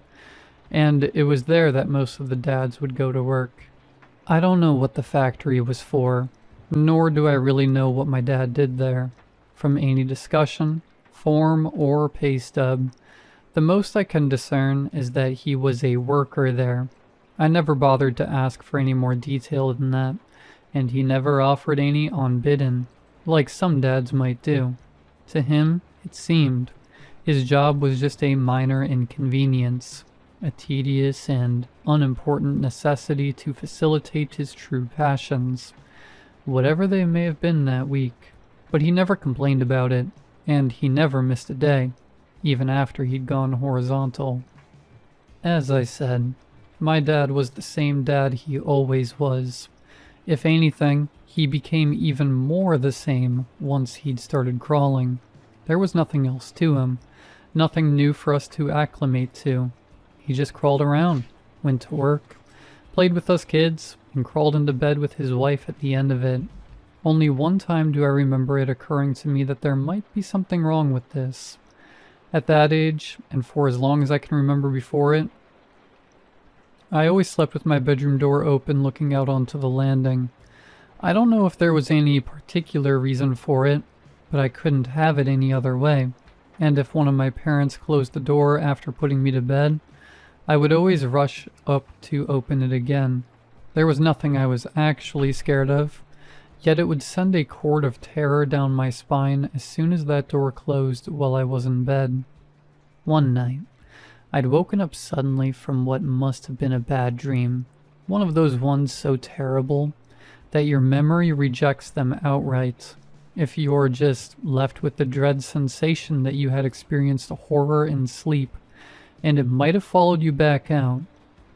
and it was there that most of the dads would go to work. I don't know what the factory was for, nor do I really know what my dad did there. From any discussion, form, or pay stub, the most I can discern is that he was a worker there. I never bothered to ask for any more detail than that, and he never offered any unbidden, like some dads might do. To him, it seemed, His job was just a minor inconvenience, a tedious and unimportant necessity to facilitate his true passions, whatever they may have been that week. But he never complained about it, and he never missed a day, even after he'd gone horizontal. As I said, my dad was the same dad he always was. If anything, he became even more the same once he'd started crawling. There was nothing else to him, nothing new for us to acclimate to. He just crawled around, went to work, played with us kids, and crawled into bed with his wife at the end of it. Only one time do I remember it occurring to me that there might be something wrong with this. At that age, and for as long as I can remember before it, I always slept with my bedroom door open looking out onto the landing. I don't know if there was any particular reason for it, but I couldn't have it any other way. And if one of my parents closed the door after putting me to bed, I would always rush up to open it again. There was nothing I was actually scared of, yet it would send a cord of terror down my spine as soon as that door closed while I was in bed. One night, I'd woken up suddenly from what must have been a bad dream, one of those ones so terrible that your memory rejects them outright. If you're just left with the dread sensation that you had experienced a horror in sleep, and it might have followed you back out.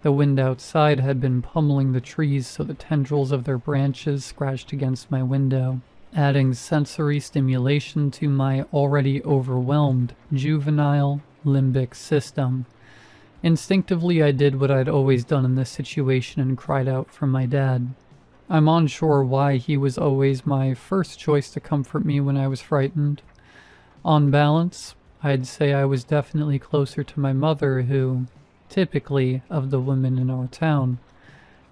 The wind outside had been pummeling the trees so the tendrils of their branches scratched against my window, adding sensory stimulation to my already overwhelmed juvenile limbic system. Instinctively, I did what I'd always done in this situation and cried out for my dad. I'm unsure why he was always my first choice to comfort me when I was frightened. On balance, I'd say I was definitely closer to my mother who, typically of the women in our town,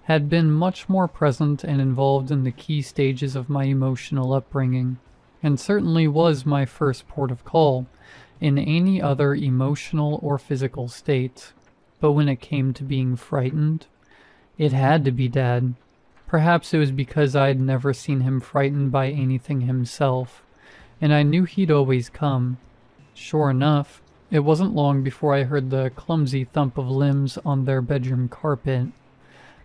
had been much more present and involved in the key stages of my emotional upbringing, and certainly was my first port of call in any other emotional or physical state. But when it came to being frightened, it had to be Dad. Perhaps it was because I'd never seen him frightened by anything himself, and I knew he'd always come. Sure enough, it wasn't long before I heard the clumsy thump of limbs on their bedroom carpet,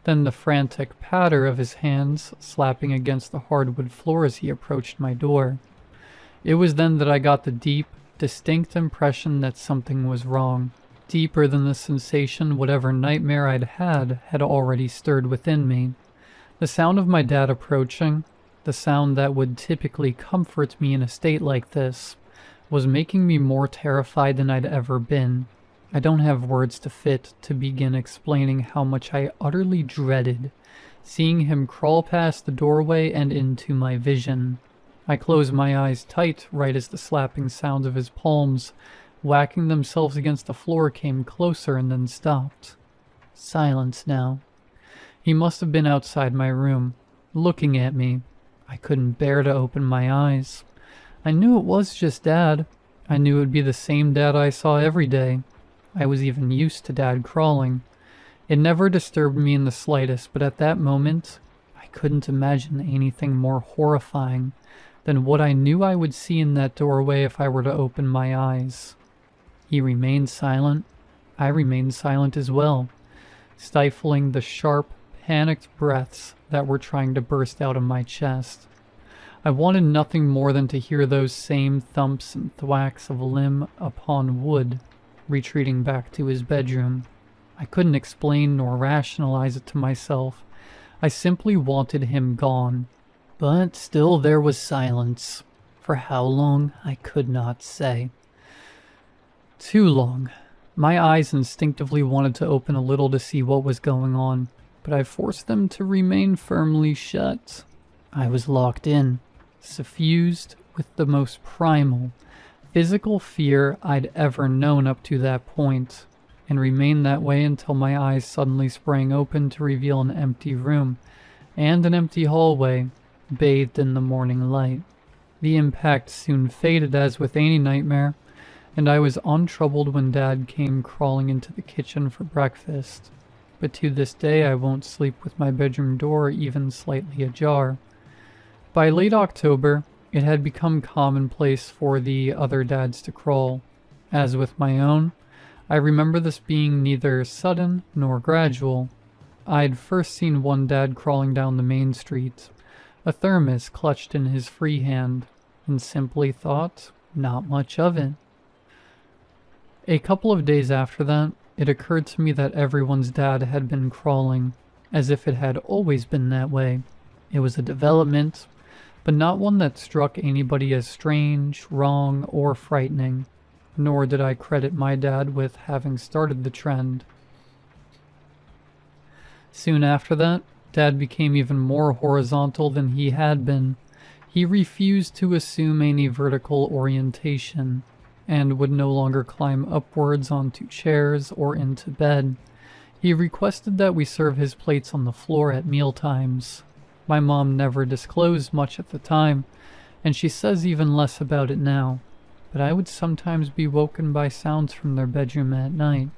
then the frantic patter of his hands slapping against the hardwood floor as he approached my door. It was then that I got the deep, distinct impression that something was wrong, deeper than the sensation whatever nightmare I'd had already stirred within me. The sound of my dad approaching, the sound that would typically comfort me in a state like this, was making me more terrified than I'd ever been. I don't have words to fit to begin explaining how much I utterly dreaded seeing him crawl past the doorway and into my vision. I closed my eyes tight right as the slapping sounds of his palms whacking themselves against the floor came closer and then stopped. Silence now. He must have been outside my room, looking at me. I couldn't bear to open my eyes. I knew it was just Dad. I knew it would be the same Dad I saw every day. I was even used to Dad crawling. It never disturbed me in the slightest, but at that moment, I couldn't imagine anything more horrifying than what I knew I would see in that doorway if I were to open my eyes. He remained silent. I remained silent as well, stifling the sharp, panicked breaths that were trying to burst out of my chest. I wanted nothing more than to hear those same thumps and thwacks of limb upon wood, retreating back to his bedroom. I couldn't explain nor rationalize it to myself. I simply wanted him gone. But still there was silence. For how long, I could not say. Too long. My eyes instinctively wanted to open a little to see what was going on, but I forced them to remain firmly shut. I was locked in, suffused with the most primal, physical fear I'd ever known up to that point, and remained that way until my eyes suddenly sprang open to reveal an empty room and an empty hallway, bathed in the morning light. The impact soon faded as with any nightmare, and I was untroubled when Dad came crawling into the kitchen for breakfast. But to this day I won't sleep with my bedroom door even slightly ajar. By late October, it had become commonplace for the other dads to crawl. As with my own, I remember this being neither sudden nor gradual. I'd first seen one dad crawling down the main street, a thermos clutched in his free hand, and simply thought, not much of it. A couple of days after that, it occurred to me that everyone's dad had been crawling, as if it had always been that way. It was a development, but not one that struck anybody as strange, wrong, or frightening, nor did I credit my dad with having started the trend. Soon after that, Dad became even more horizontal than he had been. He refused to assume any vertical orientation, and would no longer climb upwards onto chairs or into bed. He requested that we serve his plates on the floor at mealtimes. My mom never disclosed much at the time, and she says even less about it now, but I would sometimes be woken by sounds from their bedroom at night.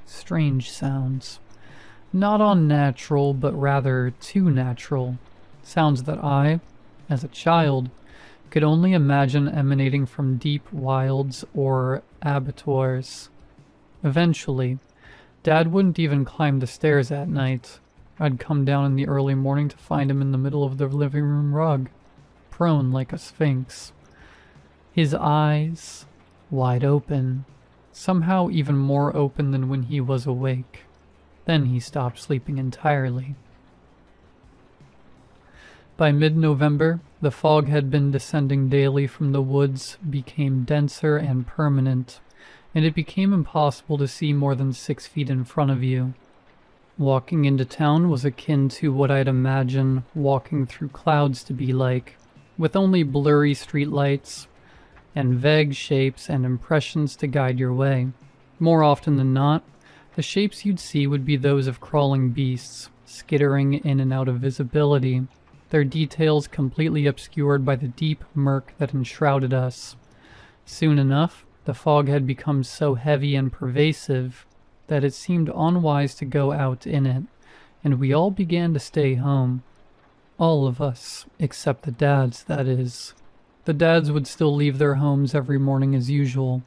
Strange sounds. Not unnatural, but rather too natural. Sounds that I, as a child, could only imagine emanating from deep wilds or abattoirs. Eventually, Dad wouldn't even climb the stairs at night. I'd come down in the early morning to find him in the middle of the living room rug, prone like a sphinx. His eyes wide open, somehow even more open than when he was awake. Then he stopped sleeping entirely. By mid-November, the fog had been descending daily from the woods, became denser and permanent, and it became impossible to see more than 6 feet in front of you. Walking into town was akin to what I'd imagine walking through clouds to be like, with only blurry streetlights and vague shapes and impressions to guide your way. More often than not, the shapes you'd see would be those of crawling beasts, skittering in and out of visibility, their details completely obscured by the deep murk that enshrouded us. Soon enough, the fog had become so heavy and pervasive that it seemed unwise to go out in it, and we all began to stay home. All of us, except the dads, that is. The dads would still leave their homes every morning as usual,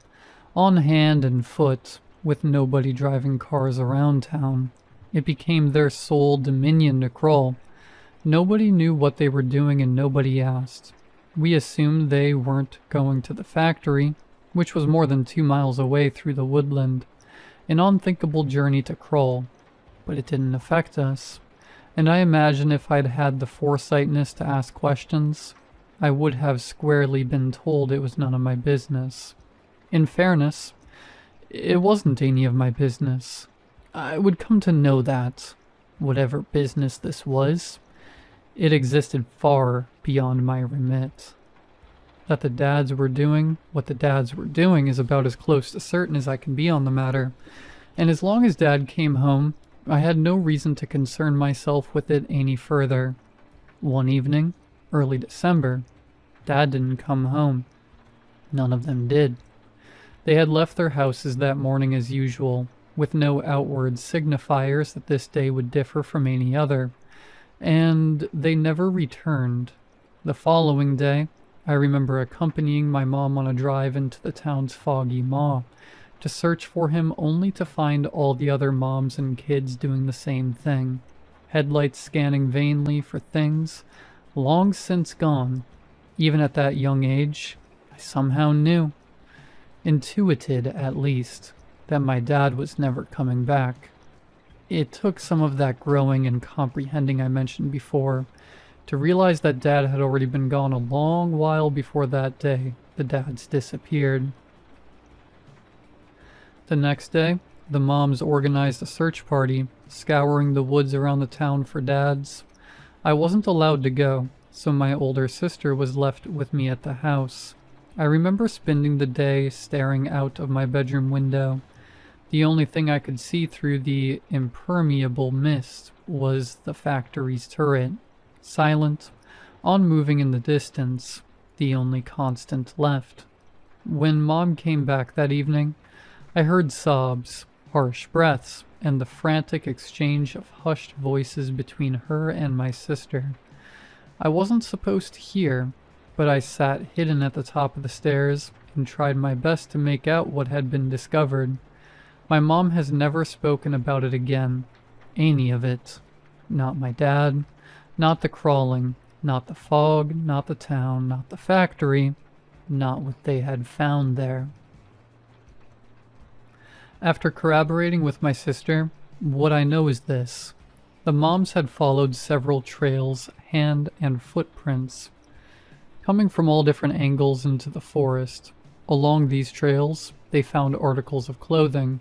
on hand and foot, with nobody driving cars around town. It became their sole dominion to crawl. Nobody knew what they were doing and nobody asked. We assumed they weren't going to the factory, which was more than 2 miles away through the woodland. An unthinkable journey to crawl, but it didn't affect us. And I imagine if I'd had the foresightness to ask questions, I would have squarely been told it was none of my business. In fairness, it wasn't any of my business. I would come to know that, whatever business this was, it existed far beyond my remit. That the dads were doing what the dads were doing is about as close to certain as I can be on the matter, and as long as Dad came home, I had no reason to concern myself with it any further. One evening, early December, Dad didn't come home. None of them did. They had left their houses that morning as usual, with no outward signifiers that this day would differ from any other, and they never returned. The following day, I remember accompanying my mom on a drive into the town's foggy maw, to search for him only to find all the other moms and kids doing the same thing, headlights scanning vainly for things long since gone. Even at that young age, I somehow knew, intuited at least, that my dad was never coming back. It took some of that growing and comprehending I mentioned before to realize that Dad had already been gone a long while before that day the dads disappeared. The next day, the moms organized a search party, scouring the woods around the town for dads. I wasn't allowed to go, so my older sister was left with me at the house. I remember spending the day staring out of my bedroom window. The only thing I could see through the impermeable mist was the factory's turret, silent, unmoving in the distance, the only constant left. When Mom came back that evening, I heard sobs, harsh breaths, and the frantic exchange of hushed voices between her and my sister. I wasn't supposed to hear, but I sat hidden at the top of the stairs and tried my best to make out what had been discovered. My mom has never spoken about it again. Any of it. Not my dad, not the crawling, not the fog, not the town, not the factory, not what they had found there. After corroborating with my sister, what I know is this. The moms had followed several trails, hand and footprints, coming from all different angles into the forest. Along these trails, they found articles of clothing,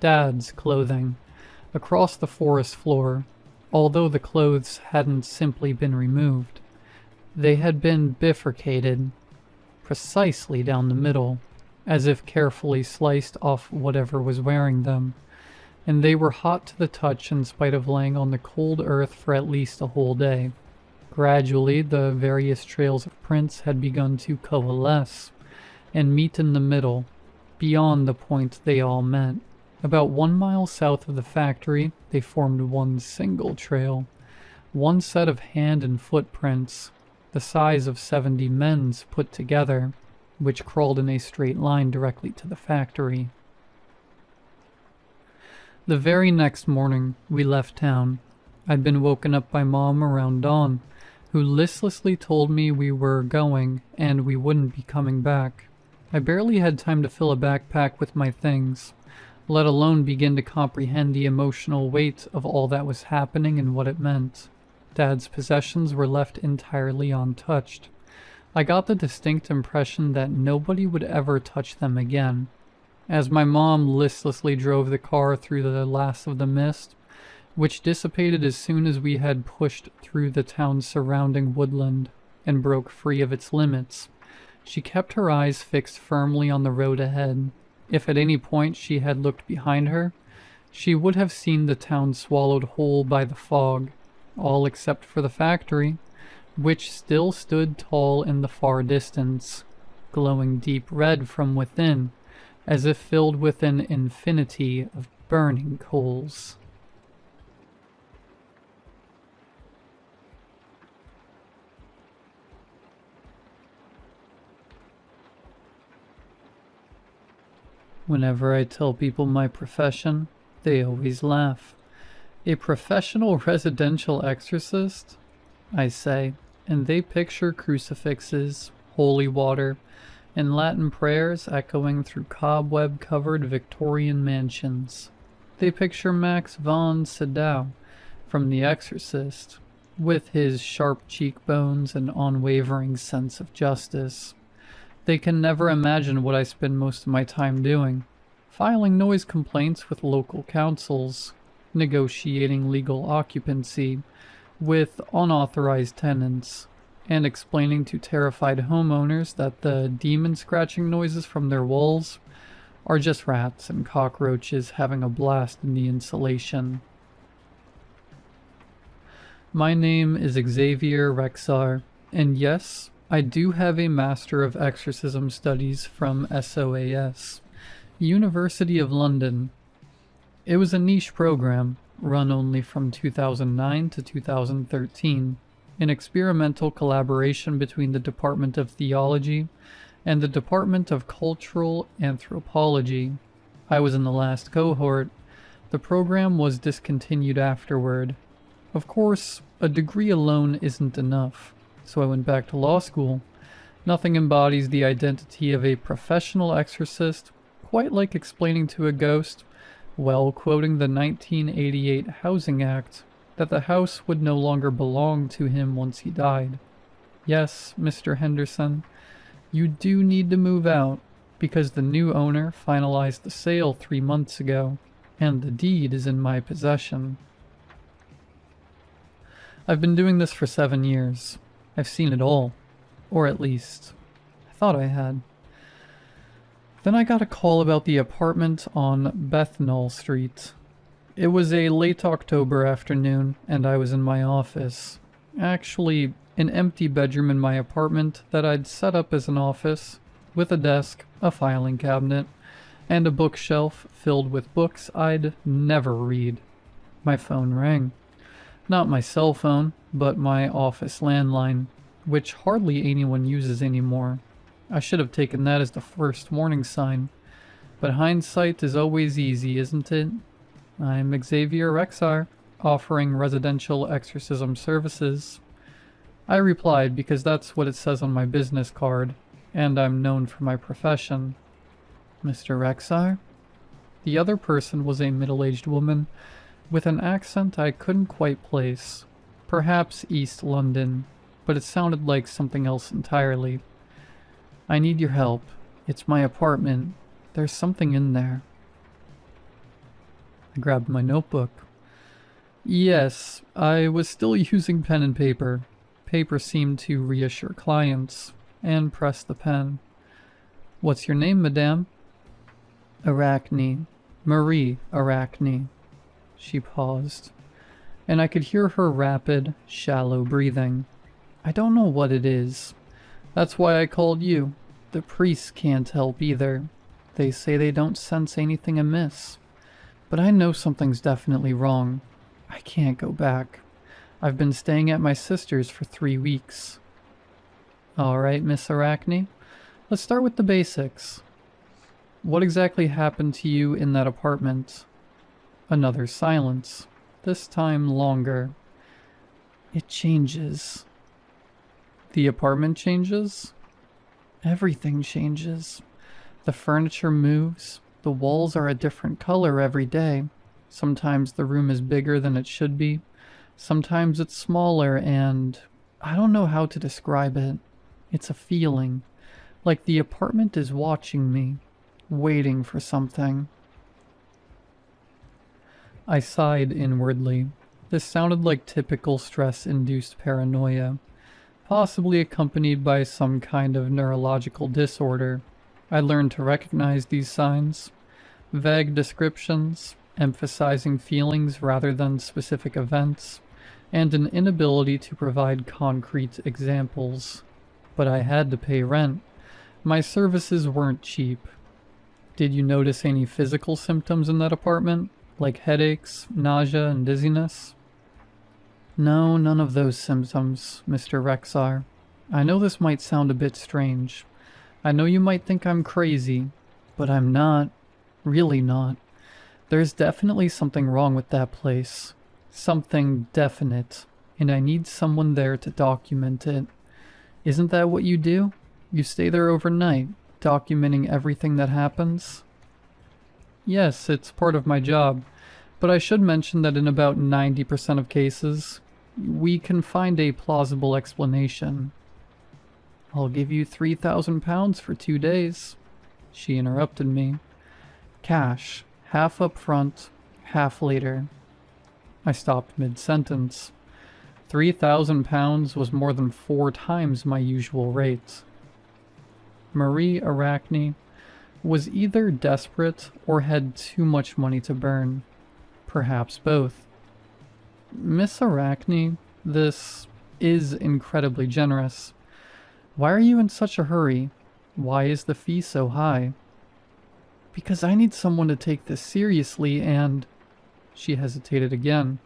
Dad's clothing, across the forest floor, although the clothes hadn't simply been removed. They had been bifurcated, precisely down the middle, as if carefully sliced off whatever was wearing them, and they were hot to the touch in spite of laying on the cold earth for at least a whole day. Gradually, the various trails of prints had begun to coalesce and meet in the middle, beyond the point they all met. About 1 mile south of the factory, they formed one single trail, one set of hand and footprints, the size of 70 men's put together, which crawled in a straight line directly to the factory. The very next morning, we left town. I'd been woken up by Mom around dawn, who listlessly told me we were going and we wouldn't be coming back. I barely had time to fill a backpack with my things, let alone begin to comprehend the emotional weight of all that was happening and what it meant. Dad's possessions were left entirely untouched. I got the distinct impression that nobody would ever touch them again. As my mom listlessly drove the car through the last of the mist, which dissipated as soon as we had pushed through the town's surrounding woodland and broke free of its limits, she kept her eyes fixed firmly on the road ahead. If at any point she had looked behind her, she would have seen the town swallowed whole by the fog, all except for the factory, which still stood tall in the far distance, glowing deep red from within, as if filled with an infinity of burning coals. Whenever I tell people my profession, they always laugh. A professional residential exorcist? I say, and they picture crucifixes, holy water, and Latin prayers echoing through cobweb-covered Victorian mansions. They picture Max von Sydow from The Exorcist, with his sharp cheekbones and unwavering sense of justice. They can never imagine what I spend most of my time doing: filing noise complaints with local councils, negotiating legal occupancy with unauthorized tenants, and explaining to terrified homeowners that the demon-scratching noises from their walls are just rats and cockroaches having a blast in the insulation. My name is Xavier Rexar, and yes, I do have a Master of Exorcism Studies from SOAS, University of London. It was a niche program, run only from 2009 to 2013, an experimental collaboration between the Department of Theology and the Department of Cultural Anthropology. I was in the last cohort. The program was discontinued afterward. Of course, a degree alone isn't enough, so I went back to law school. Nothing embodies the identity of a professional exorcist quite like explaining to a ghost, while quoting the 1988 Housing Act, that the house would no longer belong to him once he died. Yes, Mr. Henderson, you do need to move out, because the new owner finalized the sale 3 months ago, and the deed is in my possession. I've been doing this for 7 years. I've seen it all. Or at least, I thought I had. Then I got a call about the apartment on Bethnal Street. It was a late October afternoon, and I was in my office. Actually, an empty bedroom in my apartment that I'd set up as an office, with a desk, a filing cabinet, and a bookshelf filled with books I'd never read. My phone rang. Not my cell phone, but my office landline, which hardly anyone uses anymore. I should have taken that as the first warning sign. But hindsight is always easy, isn't it? I'm Xavier Rexar, offering residential exorcism services. I replied because that's what it says on my business card, and I'm known for my profession. Mr. Rexar? The other person was a middle-aged woman with an accent I couldn't quite place. Perhaps East London, but it sounded like something else entirely. I need your help. It's my apartment. There's something in there. I grabbed my notebook. Yes, I was still using pen and paper. Paper seemed to reassure clients, and pressed the pen. What's your name, madame? Arachne. Marie Arachne. She paused, and I could hear her rapid, shallow breathing. I don't know what it is. That's why I called you. The priests can't help either. They say they don't sense anything amiss. But I know something's definitely wrong. I can't go back. I've been staying at my sister's for 3 weeks. Alright, Miss Arachne. Let's start with the basics. What exactly happened to you in that apartment? Another silence. This time longer. It changes. The apartment changes? Everything changes. The furniture moves. The walls are a different color every day. Sometimes the room is bigger than it should be. Sometimes it's smaller and I don't know how to describe it. It's a feeling. Like the apartment is watching me. Waiting for something. I sighed inwardly. This sounded like typical stress-induced paranoia, possibly accompanied by some kind of neurological disorder. I learned to recognize these signs. Vague descriptions, emphasizing feelings rather than specific events, and an inability to provide concrete examples. But I had to pay rent. My services weren't cheap. Did you notice any physical symptoms in that apartment? Like headaches, nausea, and dizziness? No, none of those symptoms, Mr. Rexar. I know this might sound a bit strange. I know you might think I'm crazy, but I'm not. Really not. There's definitely something wrong with that place. Something definite, and I need someone there to document it. Isn't that what you do? You stay there overnight, documenting everything that happens? Yes, it's part of my job, but I should mention that in about 90% of cases, we can find a plausible explanation. I'll give you £3,000 for 2 days. She interrupted me. Cash, half up front, half later. I stopped mid-sentence. £3,000 was more than 4 times my usual rate. Marie Arachne was either desperate or had too much money to burn. Perhaps both. Miss Arachne, this is incredibly generous. Why are you in such a hurry? Why is the fee so high? Because I need someone to take this seriously and... She hesitated again.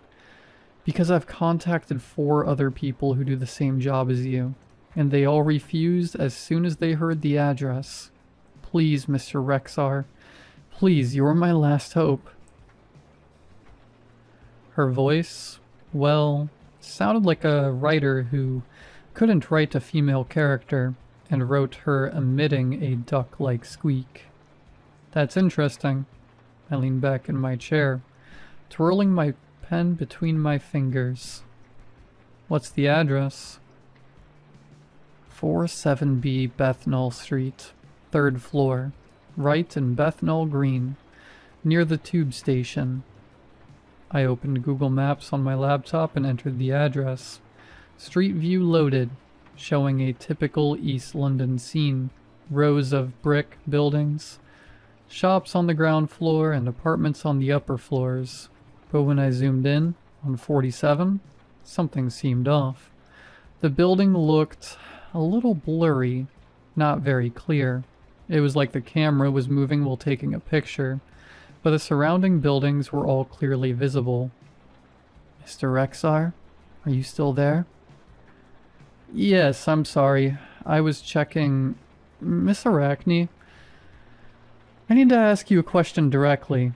Because I've contacted 4 other people who do the same job as you, and they all refused as soon as they heard the address. Please, Mr. Rexar. Please, you're my last hope. Her voice, well, sounded like a writer who couldn't write a female character and wrote her emitting a duck-like squeak. That's interesting. I leaned back in my chair, twirling my pen between my fingers. What's the address? 47B Bethnal Street, 3rd floor, right in Bethnal Green, near the tube station. I opened Google Maps on my laptop and entered the address. Street view loaded, showing a typical East London scene. Rows of brick buildings, shops on the ground floor and apartments on the upper floors. But when I zoomed in, on 47, something seemed off. The building looked a little blurry, not very clear. It was like the camera was moving while taking a picture, but the surrounding buildings were all clearly visible. Mr. Rexar, are you still there? Yes, I'm sorry. I was checking... Miss Arachne, I need to ask you a question directly.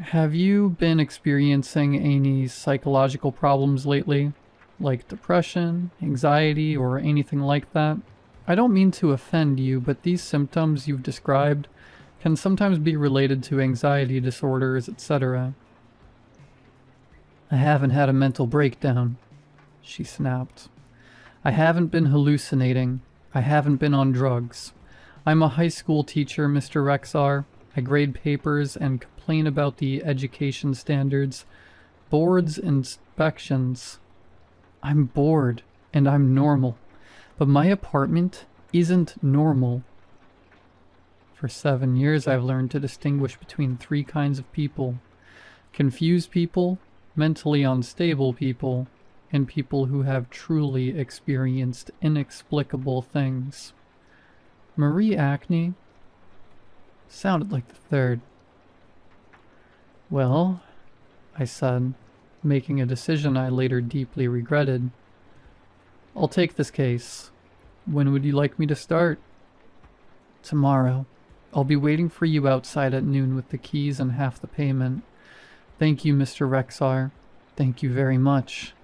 Have you been experiencing any psychological problems lately? Like depression, anxiety, or anything like that? I don't mean to offend you, but these symptoms you've described can sometimes be related to anxiety disorders, etc. I haven't had a mental breakdown, she snapped. I haven't been hallucinating. I haven't been on drugs. I'm a high school teacher, Mr. Rexar. I grade papers and complain about the education standards, boards, inspections. I'm bored, and I'm normal. But my apartment isn't normal. For 7 years, I've learned to distinguish between 3 kinds of people. Confused people, mentally unstable people, and people who have truly experienced inexplicable things. Marie Acne sounded like the third. Well, I said, making a decision I later deeply regretted. I'll take this case. When would you like me to start? Tomorrow. I'll be waiting for you outside at noon with the keys and half the payment. Thank you, Mr. Rexar. Thank you very much.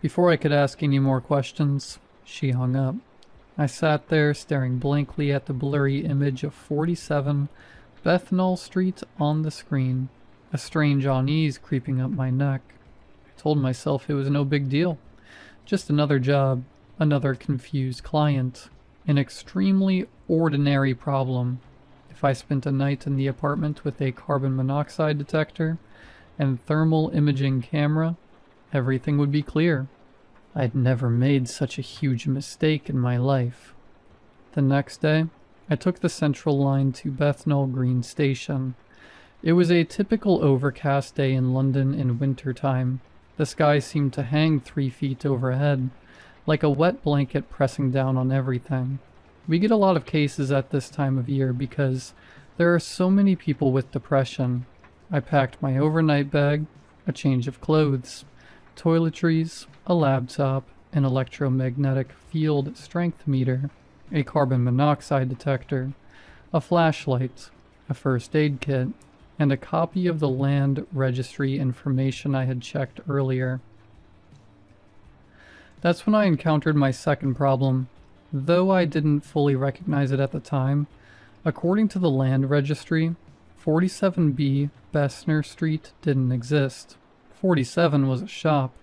Before I could ask any more questions, she hung up. I sat there staring blankly at the blurry image of 47 Bethnal Street on the screen, a strange unease creeping up my neck. I told myself it was no big deal. Just another job, another confused client, an extremely ordinary problem. If I spent a night in the apartment with a carbon monoxide detector and thermal imaging camera, everything would be clear. I'd never made such a huge mistake in my life. The next day, I took the Central Line to Bethnal Green Station. It was a typical overcast day in London in wintertime. The sky seemed to hang 3 feet overhead, like a wet blanket pressing down on everything. We get a lot of cases at this time of year because there are so many people with depression. I packed my overnight bag, a change of clothes, toiletries, a laptop, an electromagnetic field strength meter, a carbon monoxide detector, a flashlight, a first aid kit, and a copy of the land registry information I had checked earlier. That's when I encountered my second problem. Though I didn't fully recognize it at the time, according to the land registry, 47B Bessemer Street didn't exist. 47 was a shop,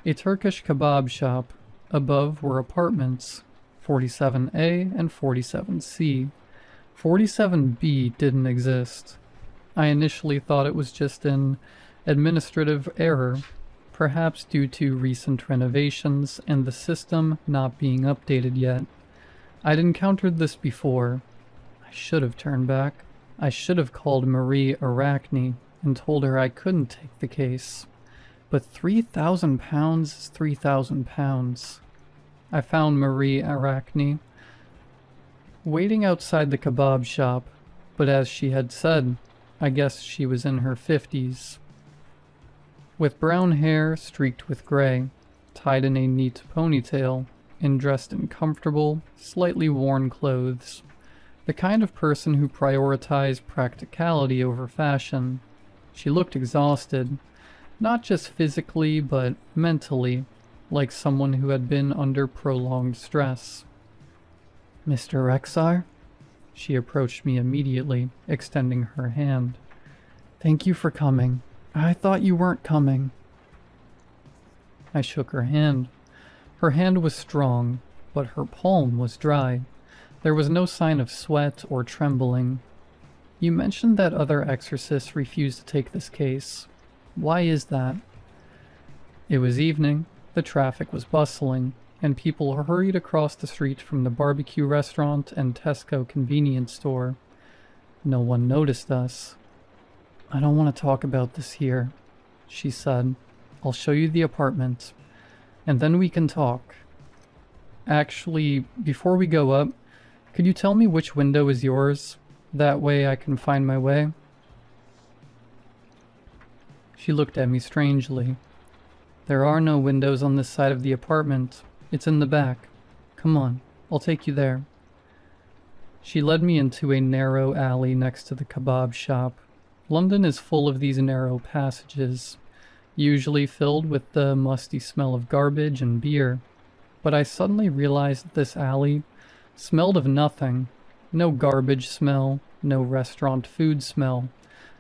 a Turkish kebab shop. Above were apartments, 47A and 47C. 47B didn't exist. I initially thought it was just an administrative error, perhaps due to recent renovations and the system not being updated yet. I'd encountered this before. I should have turned back. I should have called Marie Arachne and told her I couldn't take the case. But £3,000 is £3,000. I found Marie Arachne waiting outside the kebab shop, but as she had said, I guess she was in her 50s. With brown hair streaked with gray, tied in a neat ponytail, and dressed in comfortable, slightly worn clothes. The kind of person who prioritized practicality over fashion. She looked exhausted, not just physically but mentally, like someone who had been under prolonged stress. Mr. Rexar? She approached me immediately, extending her hand. Thank you for coming. I thought you weren't coming. I shook her hand. Her hand was strong, but her palm was dry. There was no sign of sweat or trembling. You mentioned that other exorcists refused to take this case. Why is that? It was evening, the traffic was bustling, and people hurried across the street from the barbecue restaurant and Tesco convenience store. No one noticed us. I don't want to talk about this here, she said. I'll show you the apartment, and then we can talk. Actually, before we go up, could you tell me which window is yours? That way I can find my way. She looked at me strangely. There are no windows on this side of the apartment. It's in the back. Come on, I'll take you there. She led me into a narrow alley next to the kebab shop. London is full of these narrow passages, usually filled with the musty smell of garbage and beer. But I suddenly realized that this alley smelled of nothing. No garbage smell, no restaurant food smell,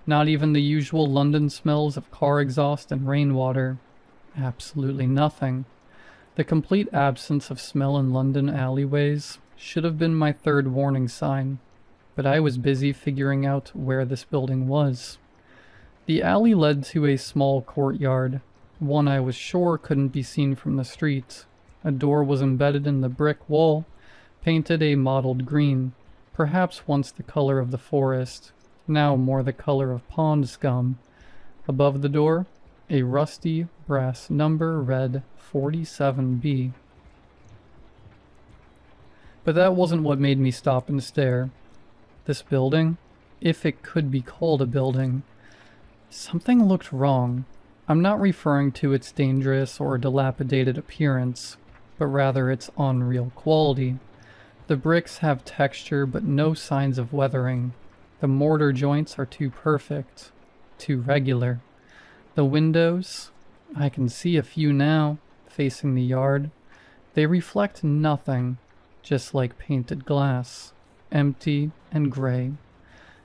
not even the usual London smells of car exhaust and rainwater. Absolutely nothing. The complete absence of smell in London alleyways should have been my third warning sign, but I was busy figuring out where this building was. The alley led to a small courtyard, one I was sure couldn't be seen from the street. A door was embedded in the brick wall, painted a mottled green, perhaps once the color of the forest, now more the color of pond scum. Above the door, a rusty brass number read 47B. But that wasn't what made me stop and stare. This building, if it could be called a building, something looked wrong. I'm not referring to its dangerous or dilapidated appearance, but rather its unreal quality. The bricks have texture but no signs of weathering. The mortar joints are too perfect, too regular. The windows, I can see a few now, facing the yard. They reflect nothing, just like painted glass, empty and gray.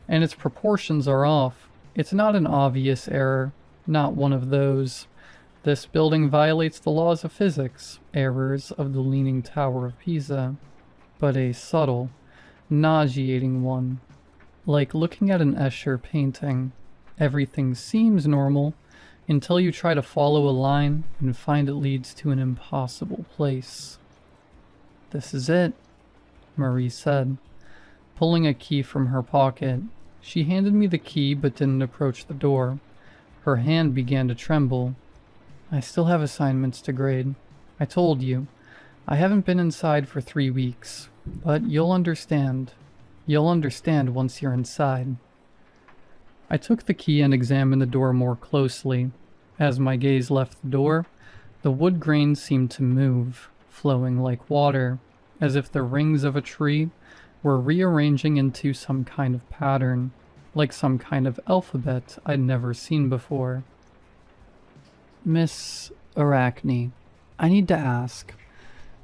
And its proportions are off. It's not an obvious error, not one of those. This building violates the laws of physics, errors of the Leaning Tower of Pisa, but a subtle, nauseating one. Like looking at an Escher painting. Everything seems normal until you try to follow a line and find it leads to an impossible place. "This is it," Marie said, pulling a key from her pocket. She handed me the key but didn't approach the door. Her hand began to tremble. "I still have assignments to grade. I told you. I haven't been inside for 3 weeks, but you'll understand. You'll understand once you're inside." I took the key and examined the door more closely. As my gaze left the door, the wood grain seemed to move, flowing like water, as if the rings of a tree were rearranging into some kind of pattern, like some kind of alphabet I'd never seen before. "Miss Arachne, I need to ask,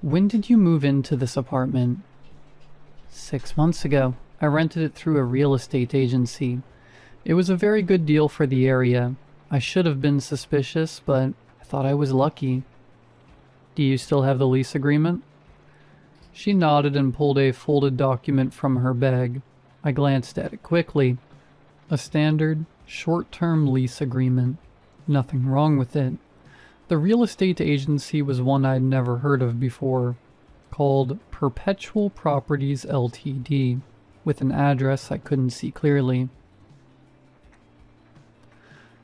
when did you move into this apartment?" 6 months ago. I rented it through a real estate agency. It was a very good deal for the area. I should have been suspicious, but I thought I was lucky. "Do you still have the lease agreement?" She nodded and pulled a folded document from her bag. I glanced at it quickly. A standard, short-term lease agreement. Nothing wrong with it. The real estate agency was one I'd never heard of before, called Perpetual Properties Ltd., with an address I couldn't see clearly.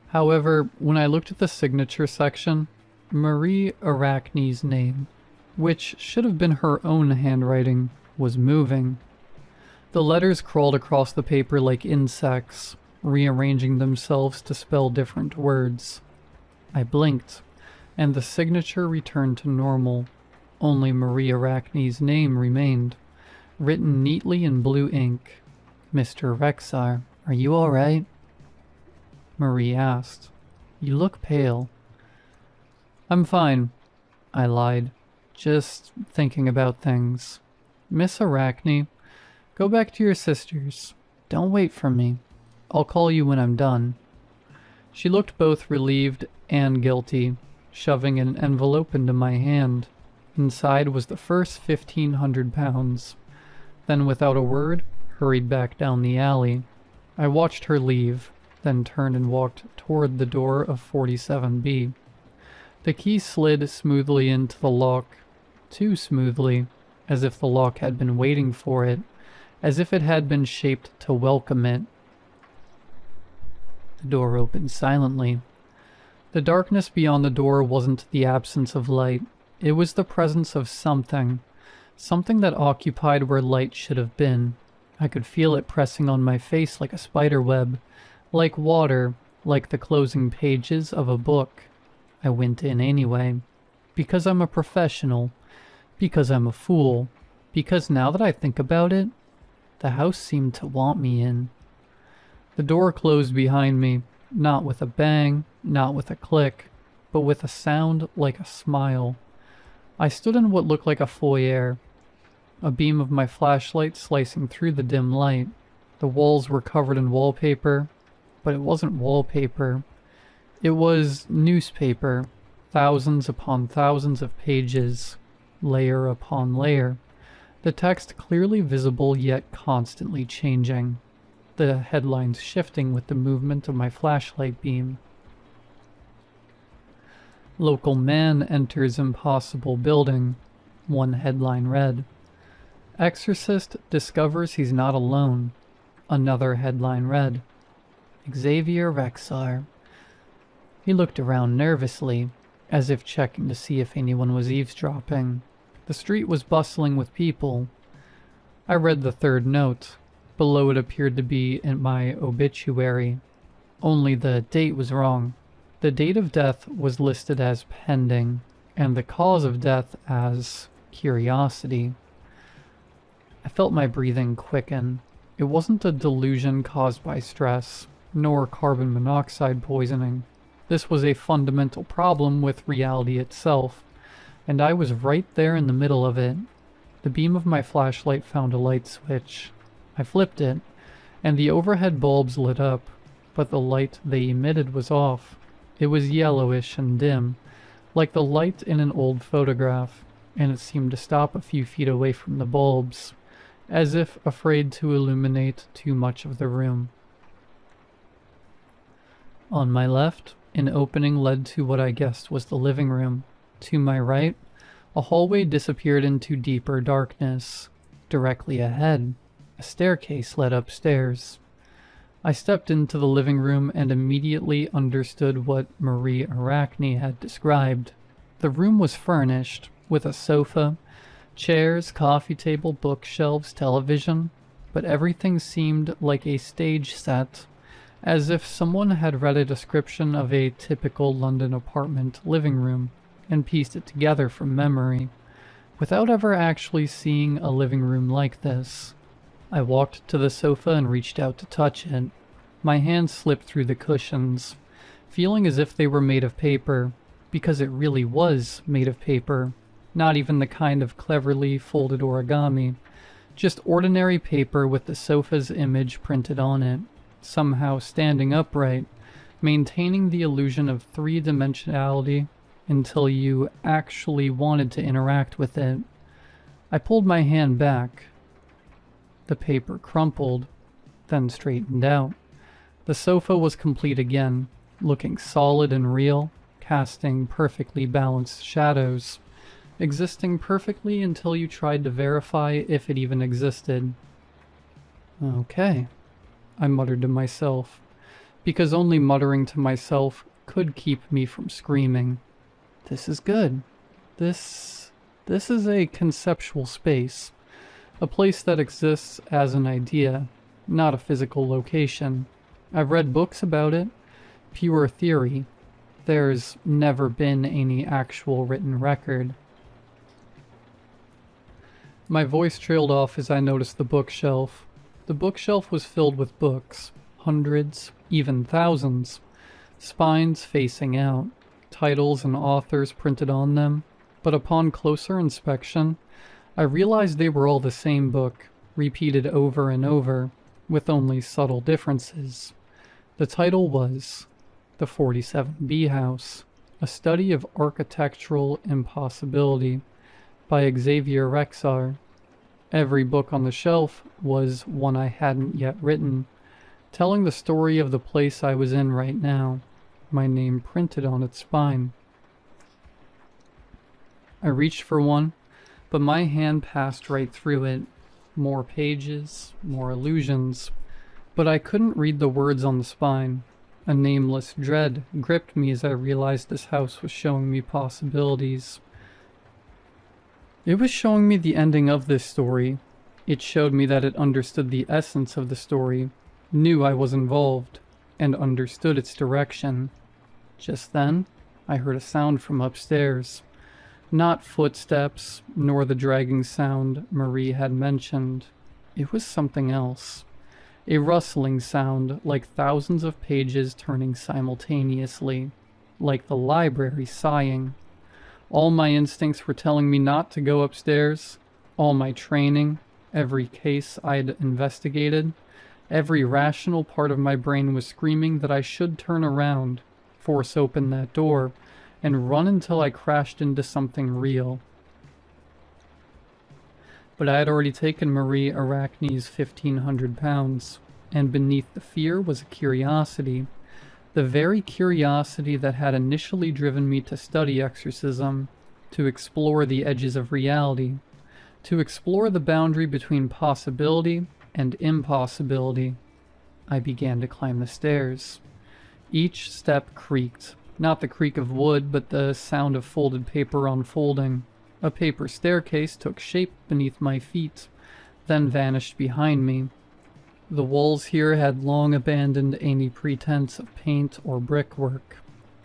However, when I looked at the signature section, Marie Arachne's name, which should have been her own handwriting, was moving. The letters crawled across the paper like insects, rearranging themselves to spell different words. I blinked, and the signature returned to normal. Only Marie Arachne's name remained, written neatly in blue ink. "Mr. Rexar, are you all right?" Marie asked. "You look pale." "I'm fine," I lied, just thinking about things. "Miss Arachne, go back to your sisters. Don't wait for me. I'll call you when I'm done." She looked both relieved and guilty, shoving an envelope into my hand. Inside was the first 1,500 pounds. Then, without a word, hurried back down the alley. I watched her leave, then turned and walked toward the door of 47B. The key slid smoothly into the lock, too smoothly, as if the lock had been waiting for it, as if it had been shaped to welcome it. The door opened silently. The darkness beyond the door wasn't the absence of light. It was the presence of something that occupied where light should have been. I could feel it pressing on my face like a spider web, like water, like the closing pages of a book. I went in anyway, because I'm a professional, because I'm a fool, Because now that I think about it, the house seemed to want me in. The door closed behind me, not with a bang, not with a click, but with a sound like a smile. I stood in what looked like a foyer, a beam of my flashlight slicing through the dim light. The walls were covered in wallpaper, but it wasn't wallpaper. It was newspaper, thousands upon thousands of pages, layer upon layer. The text clearly visible yet constantly changing, the headlines shifting with the movement of my flashlight beam. Local man enters impossible building, one headline read. Exorcist discovers he's not alone, another headline read. Xavier Rexar. He looked around nervously, as if checking to see if anyone was eavesdropping. The street was bustling with people. I read the third note. Below it appeared to be in my obituary. Only the date was wrong. The date of death was listed as pending, and the cause of death as curiosity. I felt my breathing quicken. It wasn't a delusion caused by stress, nor carbon monoxide poisoning. This was a fundamental problem with reality itself, and I was right there in the middle of it. The beam of my flashlight found a light switch. I flipped it, and the overhead bulbs lit up, but the light they emitted was off. It was yellowish and dim, like the light in an old photograph, and it seemed to stop a few feet away from the bulbs, as if afraid to illuminate too much of the room. On my left, an opening led to what I guessed was the living room. To my right, a hallway disappeared into deeper darkness. Directly ahead, a staircase led upstairs. I stepped into the living room and immediately understood what Marie Arachne had described. The room was furnished with a sofa, chairs, coffee table, bookshelves, television, but everything seemed like a stage set, as if someone had read a description of a typical London apartment living room and pieced it together from memory, without ever actually seeing a living room like this. I walked to the sofa and reached out to touch it. My hand slipped through the cushions, feeling as if they were made of paper, because it really was made of paper, not even the kind of cleverly folded origami, just ordinary paper with the sofa's image printed on it, somehow standing upright, maintaining the illusion of three-dimensionality until you actually wanted to interact with it. I pulled my hand back. The paper crumpled, then straightened out. The sofa was complete again, looking solid and real, casting perfectly balanced shadows, existing perfectly until you tried to verify if it even existed. Okay, I muttered to myself, because only muttering to myself could keep me from screaming. This is good. This is a conceptual space, a place that exists as an idea, not a physical location. I've read books about it, pure theory. There's never been any actual written record. My voice trailed off as I noticed the bookshelf. The bookshelf was filled with books, hundreds, even thousands, spines facing out, titles and authors printed on them, but upon closer inspection, I realized they were all the same book, repeated over and over, with only subtle differences. The title was The 47B House, a study of architectural impossibility, by Xavier Rexar. Every book on the shelf was one I hadn't yet written, telling the story of the place I was in right now, my name printed on its spine. I reached for one, but my hand passed right through it. More pages, more illusions, but I couldn't read the words on the spine. A nameless dread gripped me as I realized this house was showing me possibilities. It was showing me the ending of this story. It showed me that it understood the essence of the story, knew I was involved, and understood its direction. Just then, I heard a sound from upstairs. Not footsteps, nor the dragging sound Marie had mentioned. It was something else. A rustling sound, like thousands of pages turning simultaneously, like the library sighing. All my instincts were telling me not to go upstairs. All my training, every case I'd investigated, every rational part of my brain was screaming that I should turn around, force open that door, and run until I crashed into something real. But I had already taken Marie Arachne's 1,500 pounds, and beneath the fear was a curiosity. The very curiosity that had initially driven me to study exorcism, to explore the edges of reality, to explore the boundary between possibility and impossibility. I began to climb the stairs. Each step creaked, not the creak of wood, but the sound of folded paper unfolding. A paper staircase took shape beneath my feet, then vanished behind me. The walls here had long abandoned any pretense of paint or brickwork.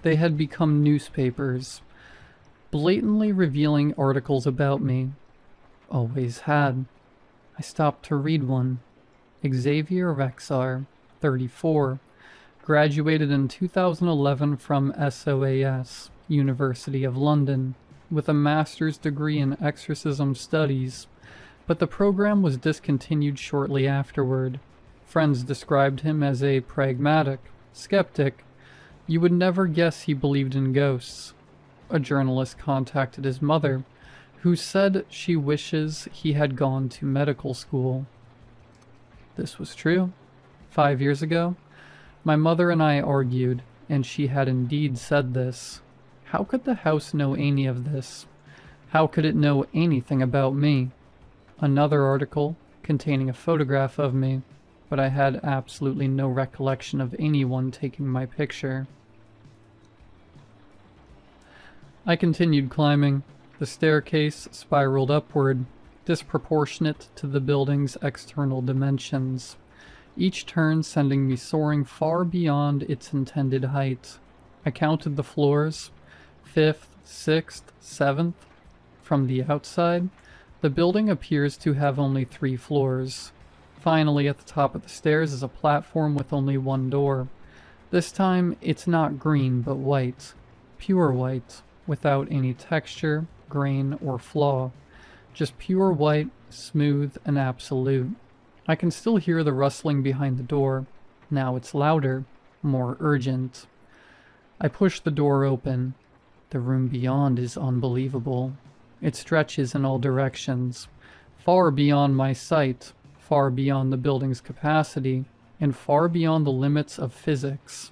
They had become newspapers, blatantly revealing articles about me. Always had. I stopped to read one. Xavier Rexar, 34, graduated in 2011 from SOAS, University of London, with a master's degree in exorcism studies, but the program was discontinued shortly afterward. Friends described him as a pragmatic skeptic. You would never guess he believed in ghosts. A journalist contacted his mother, who said she wishes he had gone to medical school. This was true. 5 years ago, my mother and I argued, and she had indeed said this. How could the house know any of this? How could it know anything about me? Another article containing a photograph of me, but I had absolutely no recollection of anyone taking my picture. I continued climbing. The staircase spiraled upward, disproportionate to the building's external dimensions, each turn sending me soaring far beyond its intended height. I counted the floors, 5th, 6th, 7th. From the outside, the building appears to have only 3 floors. Finally, at the top of the stairs is a platform with only one door. This time, it's not green, but white. Pure white, without any texture, grain, or flaw. Just pure white, smooth, and absolute. I can still hear the rustling behind the door. Now it's louder, more urgent. I push the door open. The room beyond is unbelievable. It stretches in all directions, far beyond my sight, far beyond the building's capacity, and far beyond the limits of physics.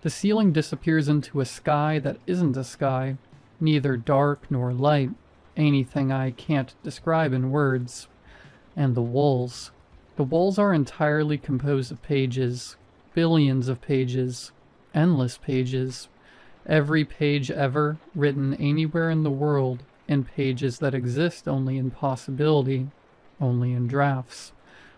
The ceiling disappears into a sky that isn't a sky, neither dark nor light, anything I can't describe in words. And the walls. The walls are entirely composed of pages, billions of pages, endless pages, every page ever written anywhere in the world, and pages that exist only in possibility, only in drafts,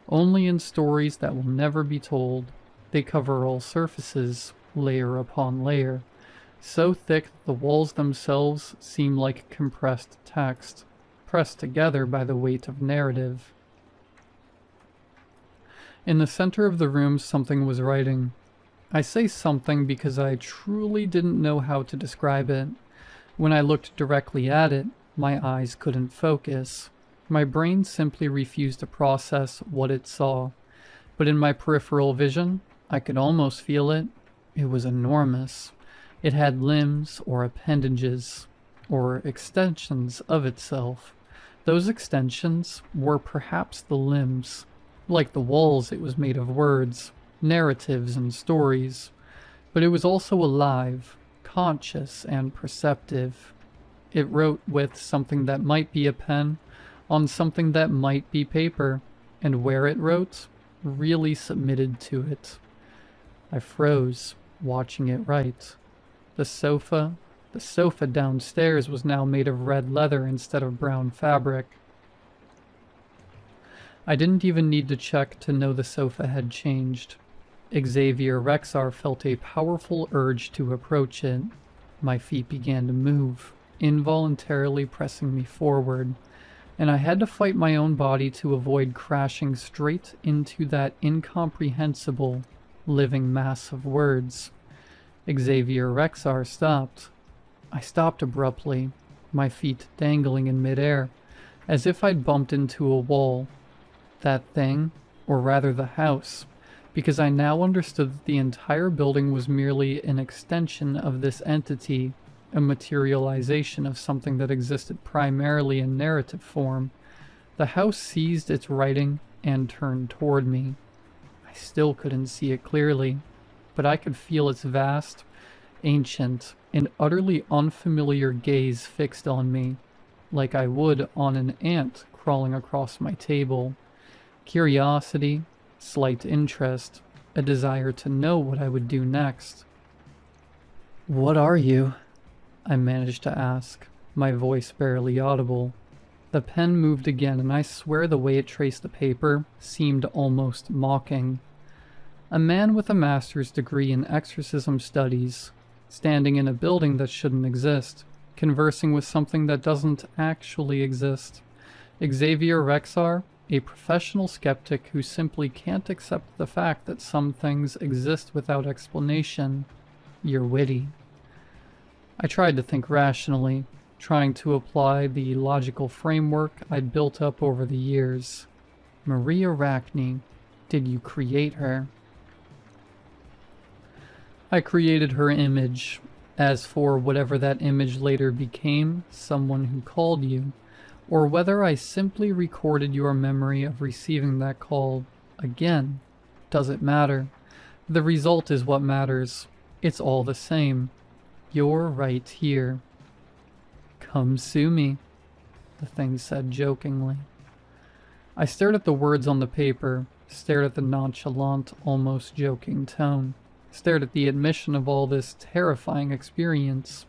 only in stories that will never be told. They cover all surfaces, layer upon layer, so thick that the walls themselves seem like compressed text, pressed together by the weight of narrative. In the center of the room, something was writing. I say something because I truly didn't know how to describe it. When I looked directly at it, my eyes couldn't focus. My brain simply refused to process what it saw. But in my peripheral vision, I could almost feel it. It was enormous. It had limbs or appendages, or extensions of itself. Those extensions were perhaps the limbs. Like the walls, it was made of words, narratives, and stories. But it was also alive, conscious, and perceptive. It wrote with something that might be a pen, on something that might be paper, and where it wrote, really submitted to it. I froze, watching it write. The sofa downstairs was now made of red leather instead of brown fabric. I didn't even need to check to know the sofa had changed. Xavier Rexar felt a powerful urge to approach it. My feet began to move. involuntarily pressing me forward, and I had to fight my own body to avoid crashing straight into that incomprehensible, living mass of words. Xavier Rexar stopped. I stopped abruptly, my feet dangling in midair, as if I'd bumped into a wall. That thing, or rather the house, because I now understood that the entire building was merely an extension of this entity, a materialization of something that existed primarily in narrative form. The house seized its writing and turned toward me. I still couldn't see it clearly, but I could feel its vast, ancient, and utterly unfamiliar gaze fixed on me, like I would on an ant crawling across my table. Curiosity, slight interest, a desire to know what I would do next. "What are you?" I managed to ask, my voice barely audible. The pen moved again, and I swear the way it traced the paper seemed almost mocking. "A man with a master's degree in exorcism studies, standing in a building that shouldn't exist, conversing with something that doesn't actually exist. Xavier Rexar, a professional skeptic who simply can't accept the fact that some things exist without explanation. You're witty." I tried to think rationally, trying to apply the logical framework I'd built up over the years. Maria Arachne, did you create her? I created her image. As for whatever that image later became, someone who called you, or whether I simply recorded your memory of receiving that call again, doesn't matter. The result is what matters. It's all the same. You're right here. "Come sue me," the thing said jokingly. I stared at the words on the paper, stared at the nonchalant, almost joking tone, stared at the admission of all this terrifying experience.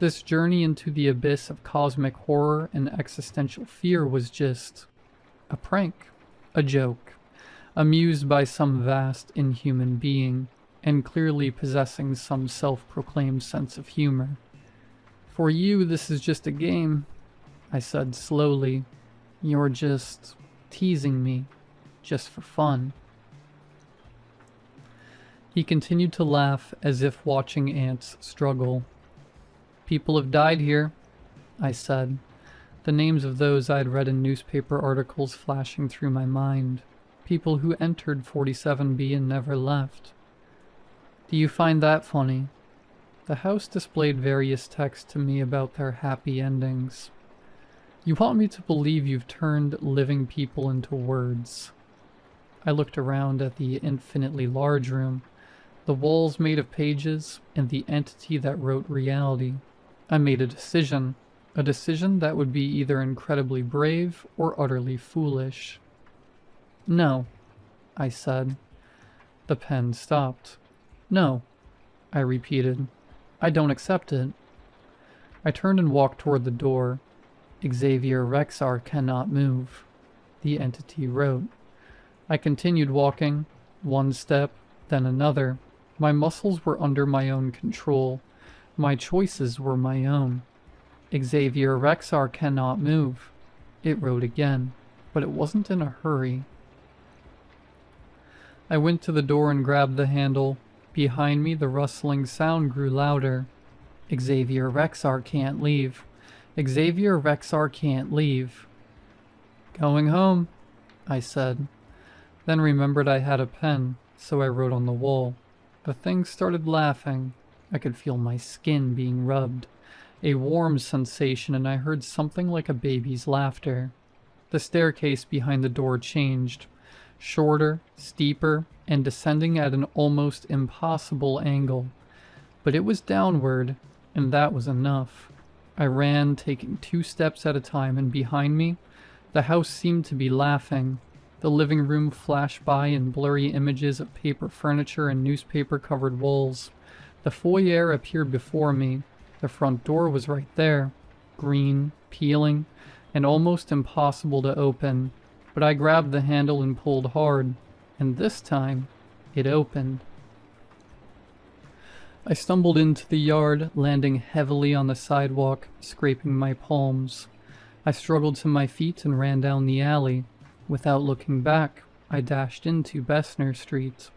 This journey into the abyss of cosmic horror and existential fear was just a prank, a joke, amused by some vast inhuman being, and clearly possessing some self-proclaimed sense of humor. "For you, this is just a game," I said slowly. "You're just teasing me, just for fun." He continued to laugh as if watching ants struggle. "People have died here," I said, the names of those I'd read in newspaper articles flashing through my mind. People who entered 47B and never left. "Do you find that funny?" The house displayed various texts to me about their happy endings. "You want me to believe you've turned living people into words." I looked around at the infinitely large room, the walls made of pages, and the entity that wrote reality. I made a decision that would be either incredibly brave or utterly foolish. "No," I said. The pen stopped. "No," I repeated. "I don't accept it." I turned and walked toward the door. "Xavier Rexar cannot move," the entity wrote. I continued walking, one step, then another. My muscles were under my own control. My choices were my own. "Xavier Rexar cannot move," it wrote again, but it wasn't in a hurry. I went to the door and grabbed the handle. Behind me, the rustling sound grew louder. "Xavier Rexar can't leave. Xavier Rexar can't leave." "Going home," I said. Then remembered I had a pen, so I wrote on the wall. The thing started laughing. I could feel my skin being rubbed. A warm sensation, and I heard something like a baby's laughter. The staircase behind the door changed. Shorter, steeper, and descending at an almost impossible angle. But it was downward, and that was enough. I ran, taking 2 steps at a time, and behind me, the house seemed to be laughing. The living room flashed by in blurry images of paper furniture and newspaper-covered walls. The foyer appeared before me. The front door was right there, green, peeling, and almost impossible to open. But I grabbed the handle and pulled hard, and this time, it opened. I stumbled into the yard, landing heavily on the sidewalk, scraping my palms. I struggled to my feet and ran down the alley. Without looking back, I dashed into Bessemer Street.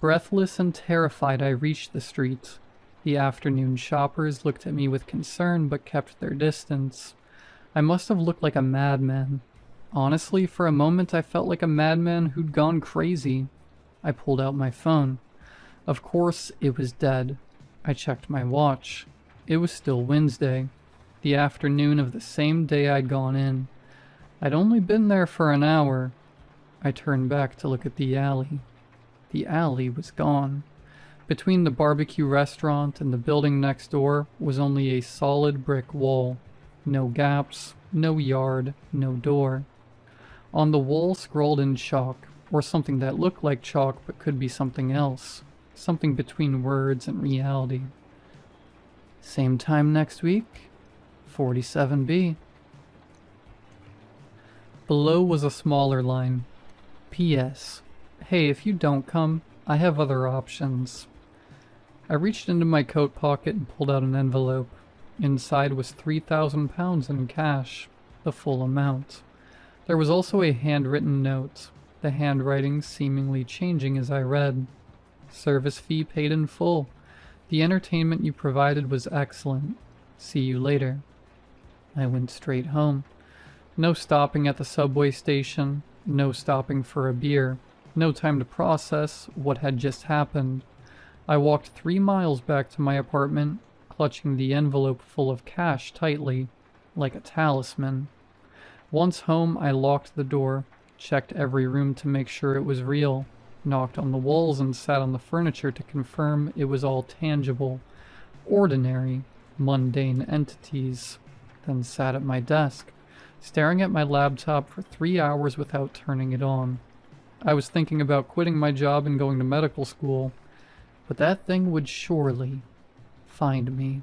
Breathless and terrified, I reached the street. The afternoon shoppers looked at me with concern but kept their distance. I must have looked like a madman. Honestly, for a moment I felt like a madman who'd gone crazy. I pulled out my phone. Of course, it was dead. I checked my watch. It was still Wednesday, the afternoon of the same day I'd gone in. I'd only been there for an hour. I turned back to look at the alley. The alley was gone. Between the barbecue restaurant and the building next door was only a solid brick wall. No gaps, no yard, no door. On the wall scrawled in chalk, or something that looked like chalk but could be something else. Something between words and reality. Same time next week, 47B. Below was a smaller line. P.S. Hey, if you don't come, I have other options. I reached into my coat pocket and pulled out an envelope. Inside was £3,000 in cash, the full amount. There was also a handwritten note, the handwriting seemingly changing as I read. Service fee paid in full. The entertainment you provided was excellent. See you later. I went straight home. No stopping at the subway station, no stopping for a beer, no time to process what had just happened. I walked 3 miles back to my apartment, clutching the envelope full of cash tightly, like a talisman. Once home, I locked the door, checked every room to make sure it was real, knocked on the walls and sat on the furniture to confirm it was all tangible, ordinary, mundane entities, then sat at my desk, staring at my laptop for 3 hours without turning it on. I was thinking about quitting my job and going to medical school, but that thing would surely find me.